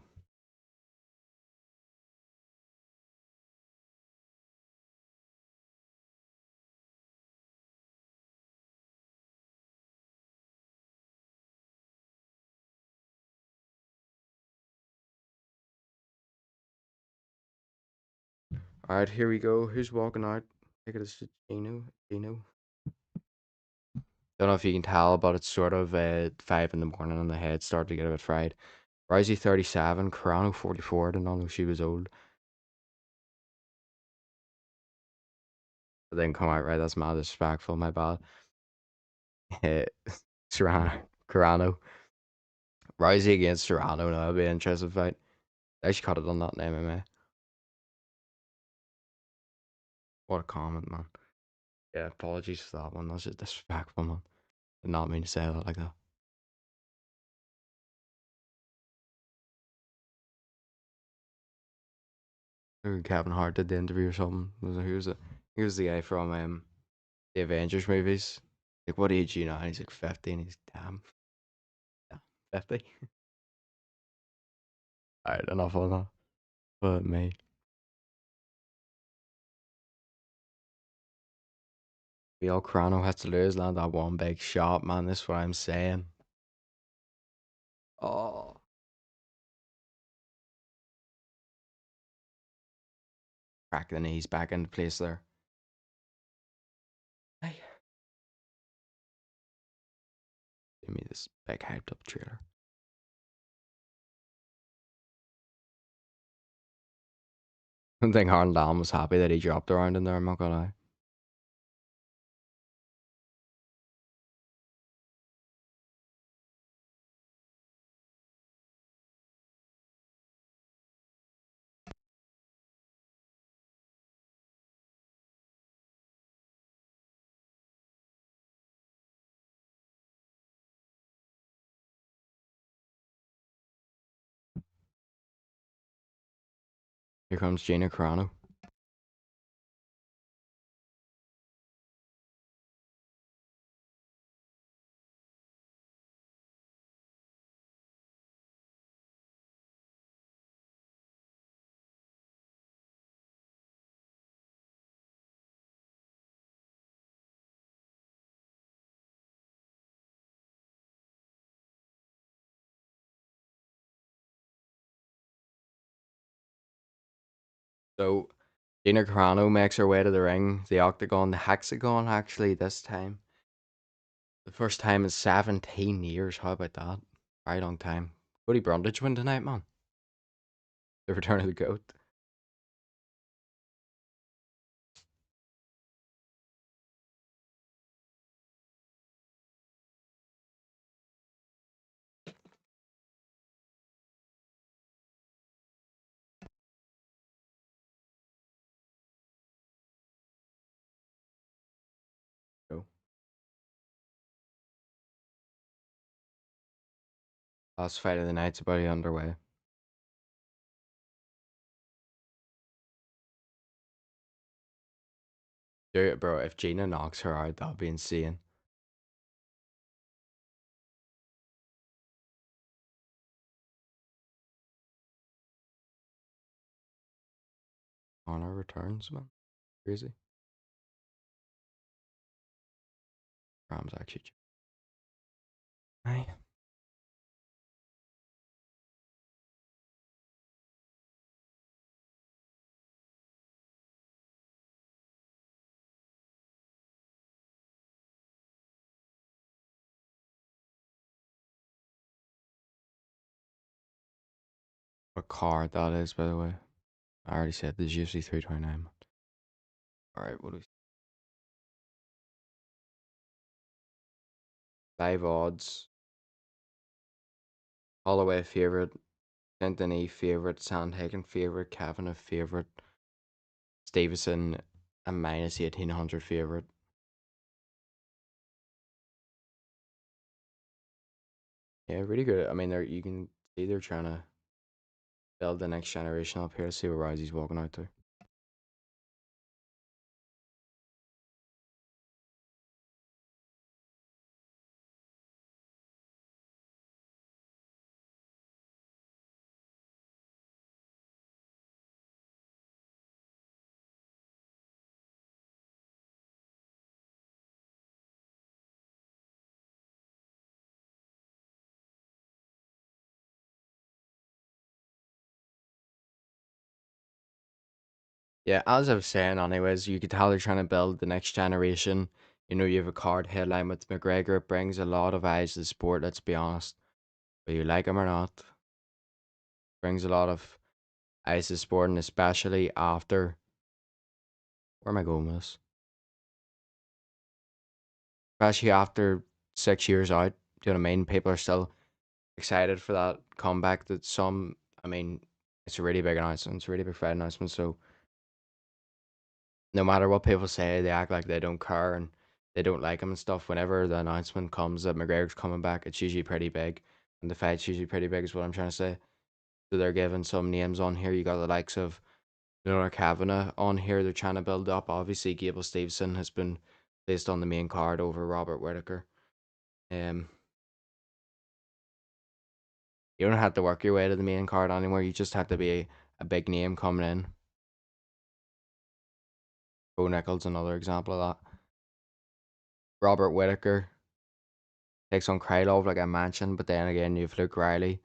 All right, here we go. Who's walking out? I think it is Gino. Gino. Don't know if you can tell, but it's sort of 5 in the morning and the head started to get a bit fried. Rousey 37, Carano 44. Didn't know she was old. But then come out right. That's mad disrespectful. My bad. Serrano, Carano, Rousey against Serrano. No, that'd be an interesting fight. They actually could have done that in MMA. What a comment, man. Yeah, apologies for that one. That's just disrespectful, man. Did not mean to say that like that. Kevin Hart did the interview or something. Here's the guy from the Avengers movies. Like, what age are you now? And he's like 50, and he's damn 50. Alright, enough of that. But me. We all Carano has to lose, land that one big shot, man. That's what I'm saying. Oh, crack the knees back into place there. Hey, give me this big hyped up trailer. I don't think Harlan Dallin was happy that he dropped around in there, I'm not gonna lie. Here comes Gina Carano. So Gina Carano makes her way to the ring, the octagon, the hexagon actually this time. The first time in 17 years. How about that? Very long time. Cody Brundage win tonight, man. The return of the GOAT. Last fight of the night's about underway. Dude, bro, if Gina knocks her out, that'll be insane. Honor returns, man. Crazy. Rams actually. Aye. What card that is, by the way. I already said this UFC 329. Alright, what do we live odds? Holloway favorite, Anthony favorite, Sandhagen favorite, Kavanagh favorite, Stevenson a minus 1800 favorite. Yeah, really good. I mean, you can see they're trying to build the next generation up here. See what Rousey's walking out to. Yeah, as I was saying, anyways, you could tell they're trying to build the next generation. You know, you have a card headline with McGregor. It brings a lot of eyes to the sport, let's be honest. Whether you like him or not, brings a lot of eyes to the sport, and especially after. Where am I going with this? Especially after 6 years out. Do you know what I mean? People are still excited for that comeback. That some, I mean, it's a really big announcement. It's a really big fight announcement. So no matter what people say, they act like they don't care and they don't like him and stuff. Whenever the announcement comes that McGregor's coming back, it's usually pretty big, and the fight's usually pretty big, is what I'm trying to say. So they're giving some names on here. You got the likes of Leonard Kavanagh on here. They're trying to build up. Obviously, Gable Stevenson has been placed on the main card over Robert Whitaker. Um, you don't have to work your way to the main card anymore. You just have to be a big name coming in. Bo Nichols, another example of that. Robert Whitaker takes on Krylov, like I mentioned, but then again, you've Luke Riley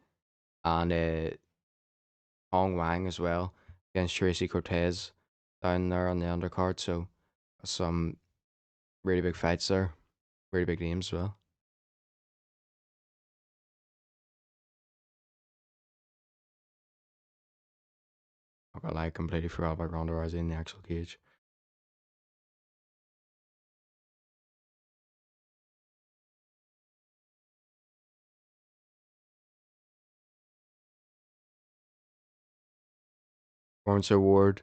and Hong Wang as well against Tracy Cortez down there on the undercard. So some really big fights there, really big names as well. I got like completely forgot about Ronda Rousey in the actual cage. Performance award,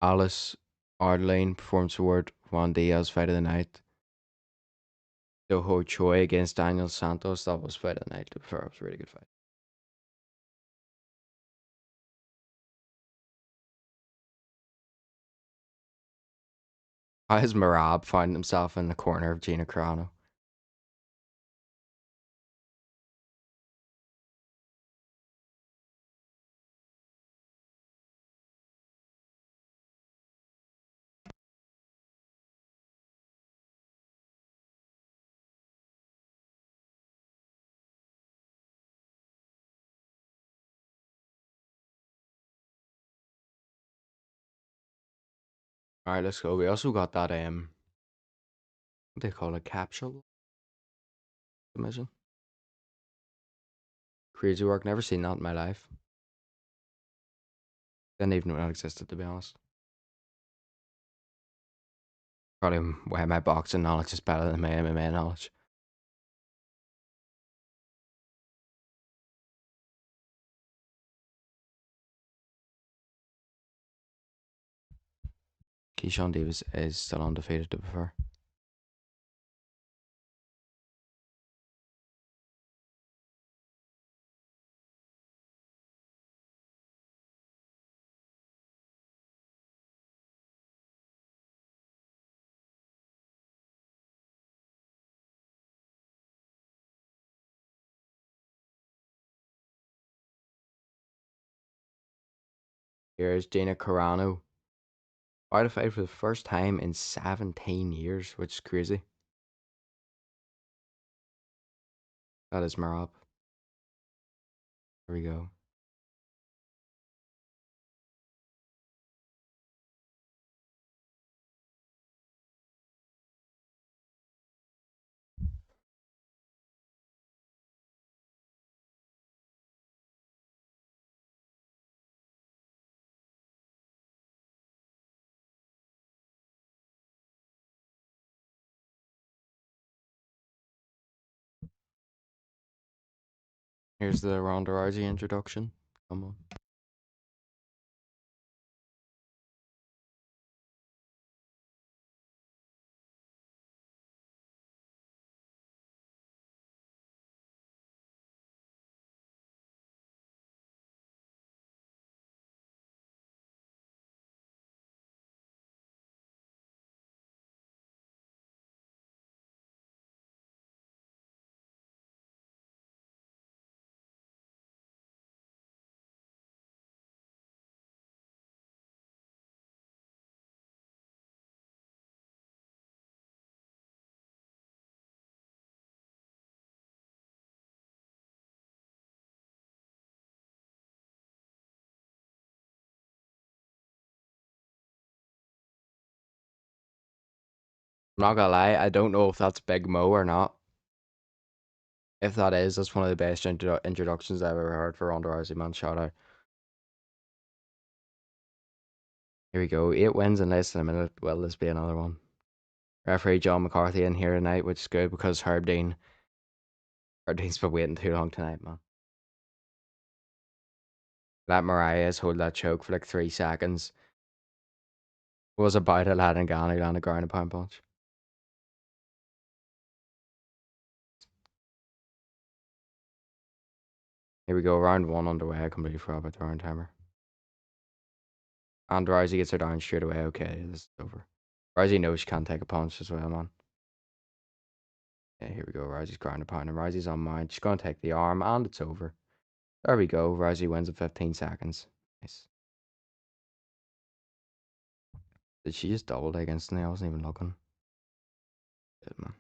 Alice Ardlane. Performance award, Juan Diaz. Fight of the night. Doho Choi against Daniel Santos. That was fight of the night. To be fair, it was a really good fight. How has Marab found himself in the corner of Gina Carano? All right, let's go. We also got that what they call it, capsule submission. Crazy work. Never seen that in my life. Didn't even know that existed, to be honest. Probably why my boxing knowledge is better than my MMA knowledge. Keyshawn Davis is still undefeated, to be fair. Here's Gina Carano. Out of fight for the first time in 17 years, which is crazy. That is Marab. Here we go. Here's the Ronda Rousey introduction. Come on. I'm not gonna lie, I don't know if that's Big Mo or not. If that is, that's one of the best introductions I've ever heard for Ronda Rousey, man. Shout out. Here we go. 8 wins in less than a minute. Will this be another one? Referee John McCarthy in here tonight, which is good because Herb Dean's been waiting too long tonight, man. Let Mariah's hold that choke for like 3 seconds. Was about it, lad, and Ghana on the ground and pound punch. Here we go, round one underway. I completely forgot about the round timer. And Rousey gets her down straight away. Okay, this is over. Rousey knows she can't take a punch as well, man. Yeah, here we go. Rousey's ground and pound, and Rousey's on mine. She's gonna take the arm, and it's over. There we go. Rousey wins in 15 seconds. Nice. Did she just double leg instantly? I wasn't even looking. Good, man.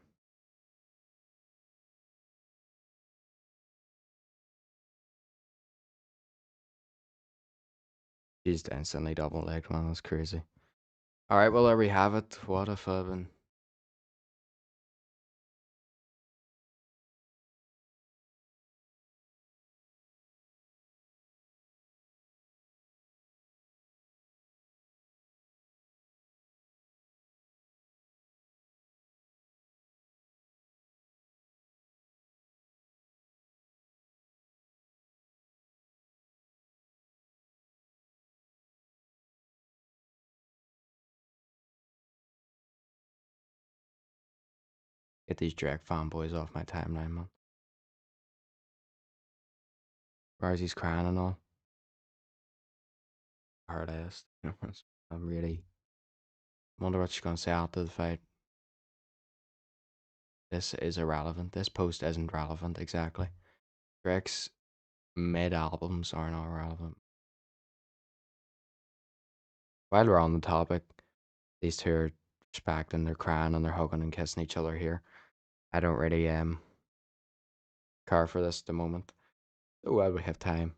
She just instantly double legged, man. That's crazy. Alright, well, there we have it. What if I've been. Get these Drake fanboys off my timeline, man. Rousey's crying and all. Hard ass. I'm really. Wonder what she's gonna say after the fight. This is irrelevant. This post isn't relevant exactly. Drake's mid albums are not relevant. While we're on the topic, these two are respecting, they're crying and they're hugging and kissing each other here. I don't really care for this at the moment. Oh well, we have time.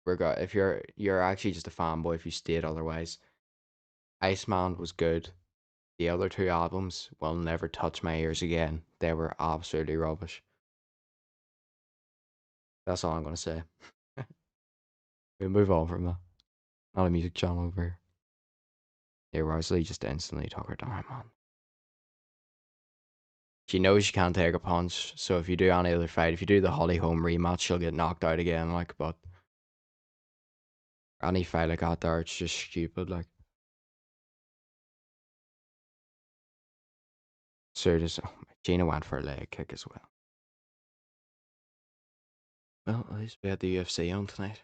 If you're actually just a fanboy if you state otherwise. Iceman was good. The other two albums will never touch my ears again. They were absolutely rubbish. That's all I'm gonna say. We'll move on from that. Not a music channel over here. Yeah, Rosalie just instantly took her down, man. She knows she can't take a punch, so if you do any other fight, if you do the Holly Holm rematch, she'll get knocked out again, like, but any fight like that there, it's just stupid, like. So just, oh, Gina went for a leg kick as well. Well, at least we had the UFC on tonight.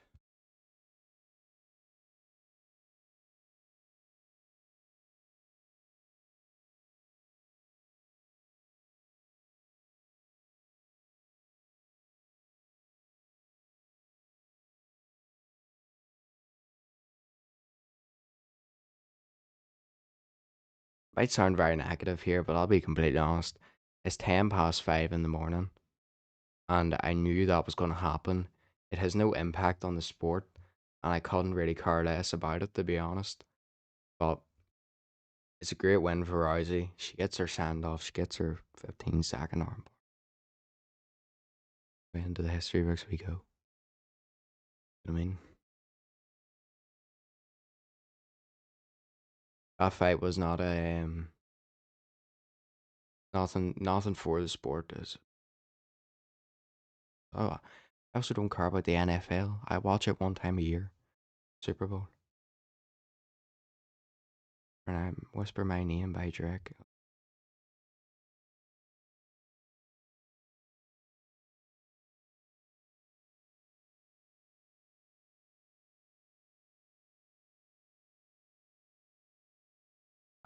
Might sound very negative here, but I'll be completely honest. It's 5:10 in the morning, and I knew that was going to happen. It has no impact on the sport, and I couldn't really care less about it, to be honest. But it's a great win for Rousey. She gets her send off, she gets her 15-second arm. Into the history books we go. You know what I mean? That fight was not a nothing for the sport. Is oh, I also don't care about the NFL. I watch it one time a year, Super Bowl, and I whisper my name by Drake.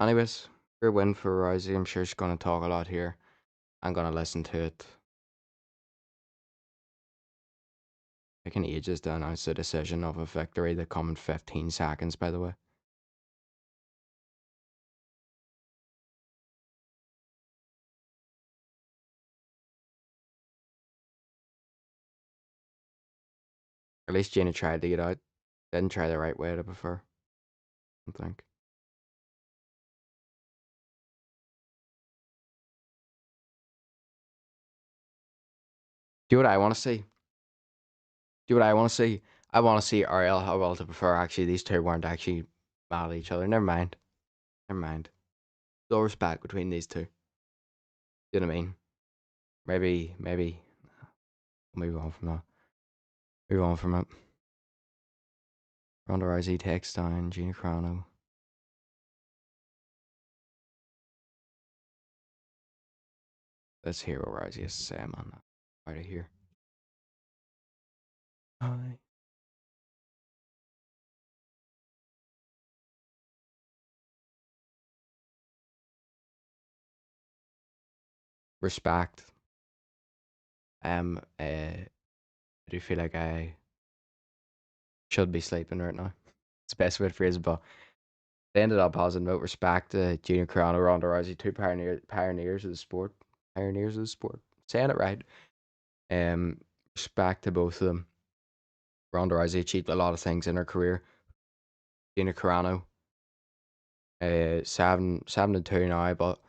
Anyways, great win for Rousey. I'm sure she's gonna talk a lot here. I'm gonna listen to it. Taking ages to announce the decision of a victory that come in 15 seconds. By the way, at least Gina tried to get out. Didn't try the right way to prefer. I think. Do what I want to see. Do what I want to see. I want to see Ariel how well to prefer. Actually, these two weren't actually mad at each other. Never mind. Never mind. No respect between these two. You know what I mean? Maybe we'll move on from that. Move on from it. Ronda Rousey takes down Gina Carano. Let's hear what Rousey has to say, man. Out of here. Hi. Respect. I do feel like I should be sleeping right now. It's the best way to phrase it, but they ended up positive note. Respect to Gina Carano, Ronda Rousey, two pioneers of the sport. Pioneers of the sport. Saying it right. Um, Respect to both of them. Ronda Rousey achieved a lot of things in her career. Gina Carano, 7-2 now, but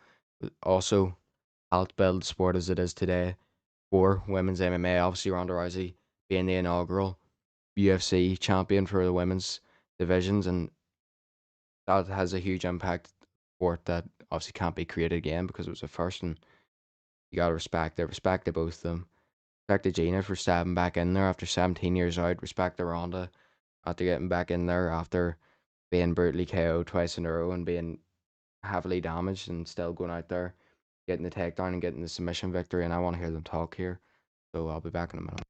also helped build the sport as it is today for women's MMA. Obviously, Ronda Rousey being the inaugural UFC champion for the women's divisions, and that has a huge impact sport that obviously can't be created again because it was a first, and you gotta respect it. Respect to both of them. Respect to Gina for stepping back in there after 17 years out. Respect to Ronda after getting back in there after being brutally KO'd twice in a row and being heavily damaged and still going out there, getting the takedown and getting the submission victory. And I want to hear them talk here. So I'll be back in a minute.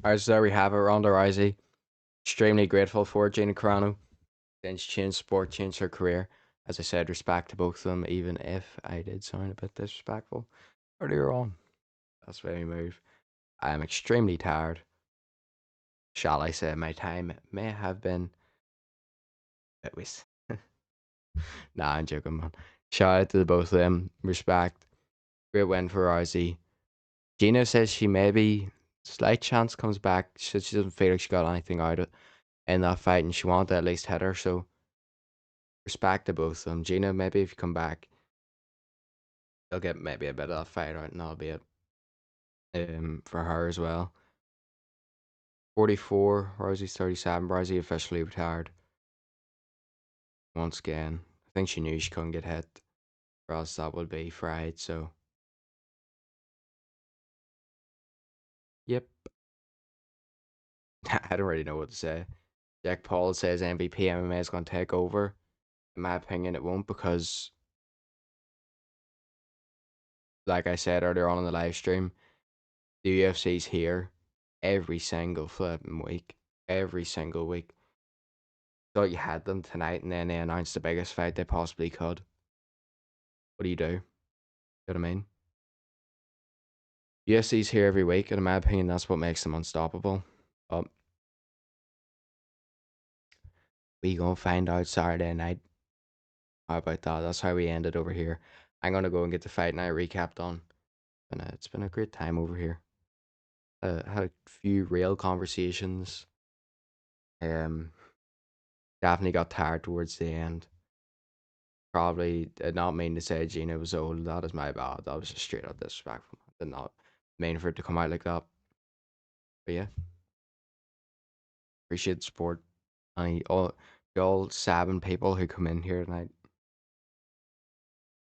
As there we have it, Ronda Rousey. Extremely grateful for Gina Carano. Then she changed sport, changed her career. As I said, respect to both of them, even if I did sound a bit disrespectful earlier on. That's why we move. I am extremely tired. Shall I say my time may have been it was nah, I'm joking, man. Shout out to the both of them. Respect. Great win for Rousey. Gina says she maybe slight chance comes back. She says she doesn't feel like she got anything out of it in that fight and she wanted to at least hit her, so respect to both of them. Gina, maybe if you come back, they'll get maybe a bit of that fight out and that'll be it. For her as well. 44, Rosie's 37. Rosie officially retired once again. I think she knew she couldn't get hit, or else that would be fried. So, yep. I don't really know what to say. Jack Paul says MVP MMA is going to take over. In my opinion, it won't because, like I said earlier on in the live stream, the UFC's here every single flipping week. Every single week. Thought you had them tonight and then they announced the biggest fight they possibly could. What do you do? You know what I mean? UFC's here every week, and in my opinion, that's what makes them unstoppable. But we gonna find out Saturday night. How about that? That's how we ended over here. I'm gonna go and get the fight night recap done. And it's been a great time over here. Had a few real conversations. Um, Definitely got tired towards the end. Probably did not mean to say Gina was old. That is my bad. That was just straight up disrespectful. Did not mean for it to come out like that. But yeah, appreciate the support. And all 7 people who come in here tonight.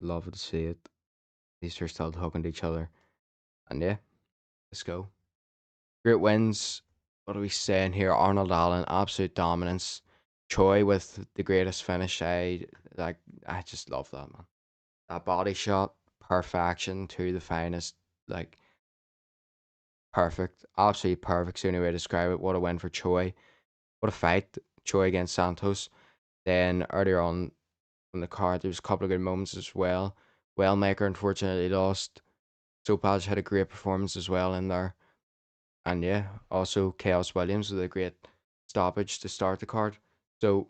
Love to see it. These are still talking to each other. And yeah, let's go. Great wins. What are we saying here? Arnold Allen, absolute dominance. Choi with the greatest finish. I just love that, man. That body shot, perfection to the finest. Like perfect. Absolutely perfect. The only way to describe it. What a win for Choi. What a fight. Choi against Santos. Then earlier on in the card, there was a couple of good moments as well. Wellmaker unfortunately lost. Sopaj had a great performance as well in there. And yeah, also Chaos Williams with a great stoppage to start the card. So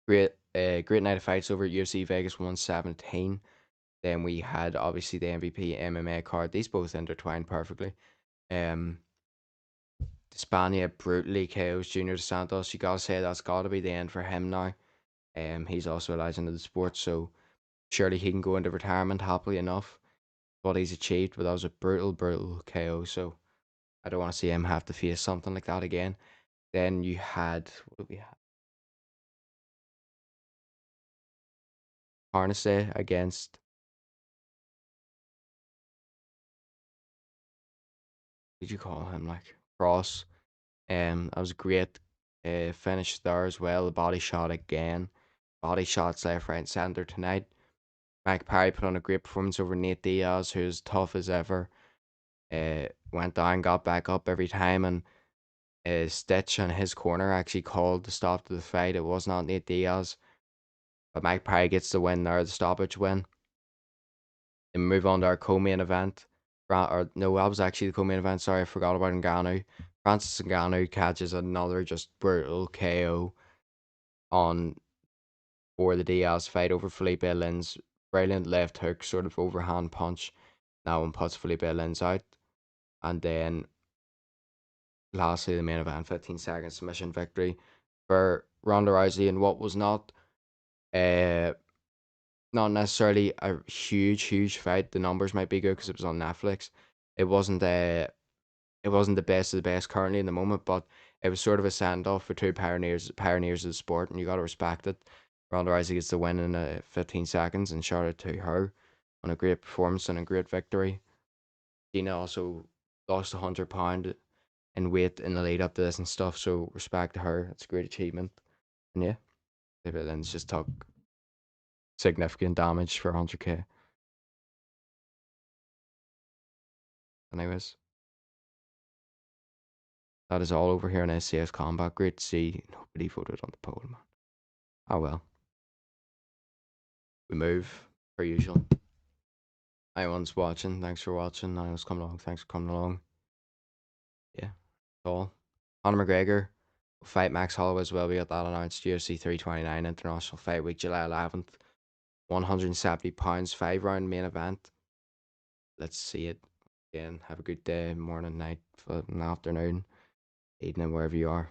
great night of fights over at UFC Vegas 117. Then we had obviously the MVP MMA card. These both intertwined perfectly. Um Spania brutally KOs Junior Dos Santos. You gotta say that's gotta be the end for him now. He's also a legend of the sport, so surely he can go into retirement happily enough. What he's achieved, but that was a brutal KO. So I don't want to see him have to face something like that again. Then you had what did we have? Harnessy against what did you call him like Cross. That was a great finish there as well. The body shot again. Body shots left, right, and center tonight. Mike Parry put on a great performance over Nate Diaz, who's tough as ever. Went down, got back up every time, and Stitch on his corner actually called the stop to the fight. It was not Nate Diaz, but Mike Parry gets the win there, the stoppage win. And move on to our co-main event. Or no, that was actually the co-main event. Sorry, I forgot about Ngannou. Francis Ngannou catches another just brutal KO on for the Diaz fight over Felipe Lin's brilliant left hook, sort of overhand punch. That one puts Felipe Lin's out, and then lastly the main event, 15-second submission victory for Ronda Rousey in what was uh not necessarily a huge fight. The numbers might be good because it was on Netflix. It wasn't it wasn't the best of the best currently in the moment, but it was sort of a send off for two pioneers of the sport, and you got to respect it. Ronda Rousey gets the win in 15 seconds, and shout out to her on a great performance and a great victory. Dina also lost £100 in weight in the lead up to this and stuff, so respect to her. It's a great achievement. And yeah, David Lynn's just took significant damage for 100k. Anyways. That is all over here in SCS Combat. Great to see nobody voted on the poll, man. Oh well, we move per usual. Anyone's watching, thanks for watching. Anyone's coming along, thanks for coming along. Yeah, all. Conor McGregor will fight Max Holloway as well. We got that announced. UFC 329 International Fight Week, July 11th. 170 pounds, 5 round main event. Let's see it. Again, have a good day, morning, night, and afternoon, evening, wherever you are.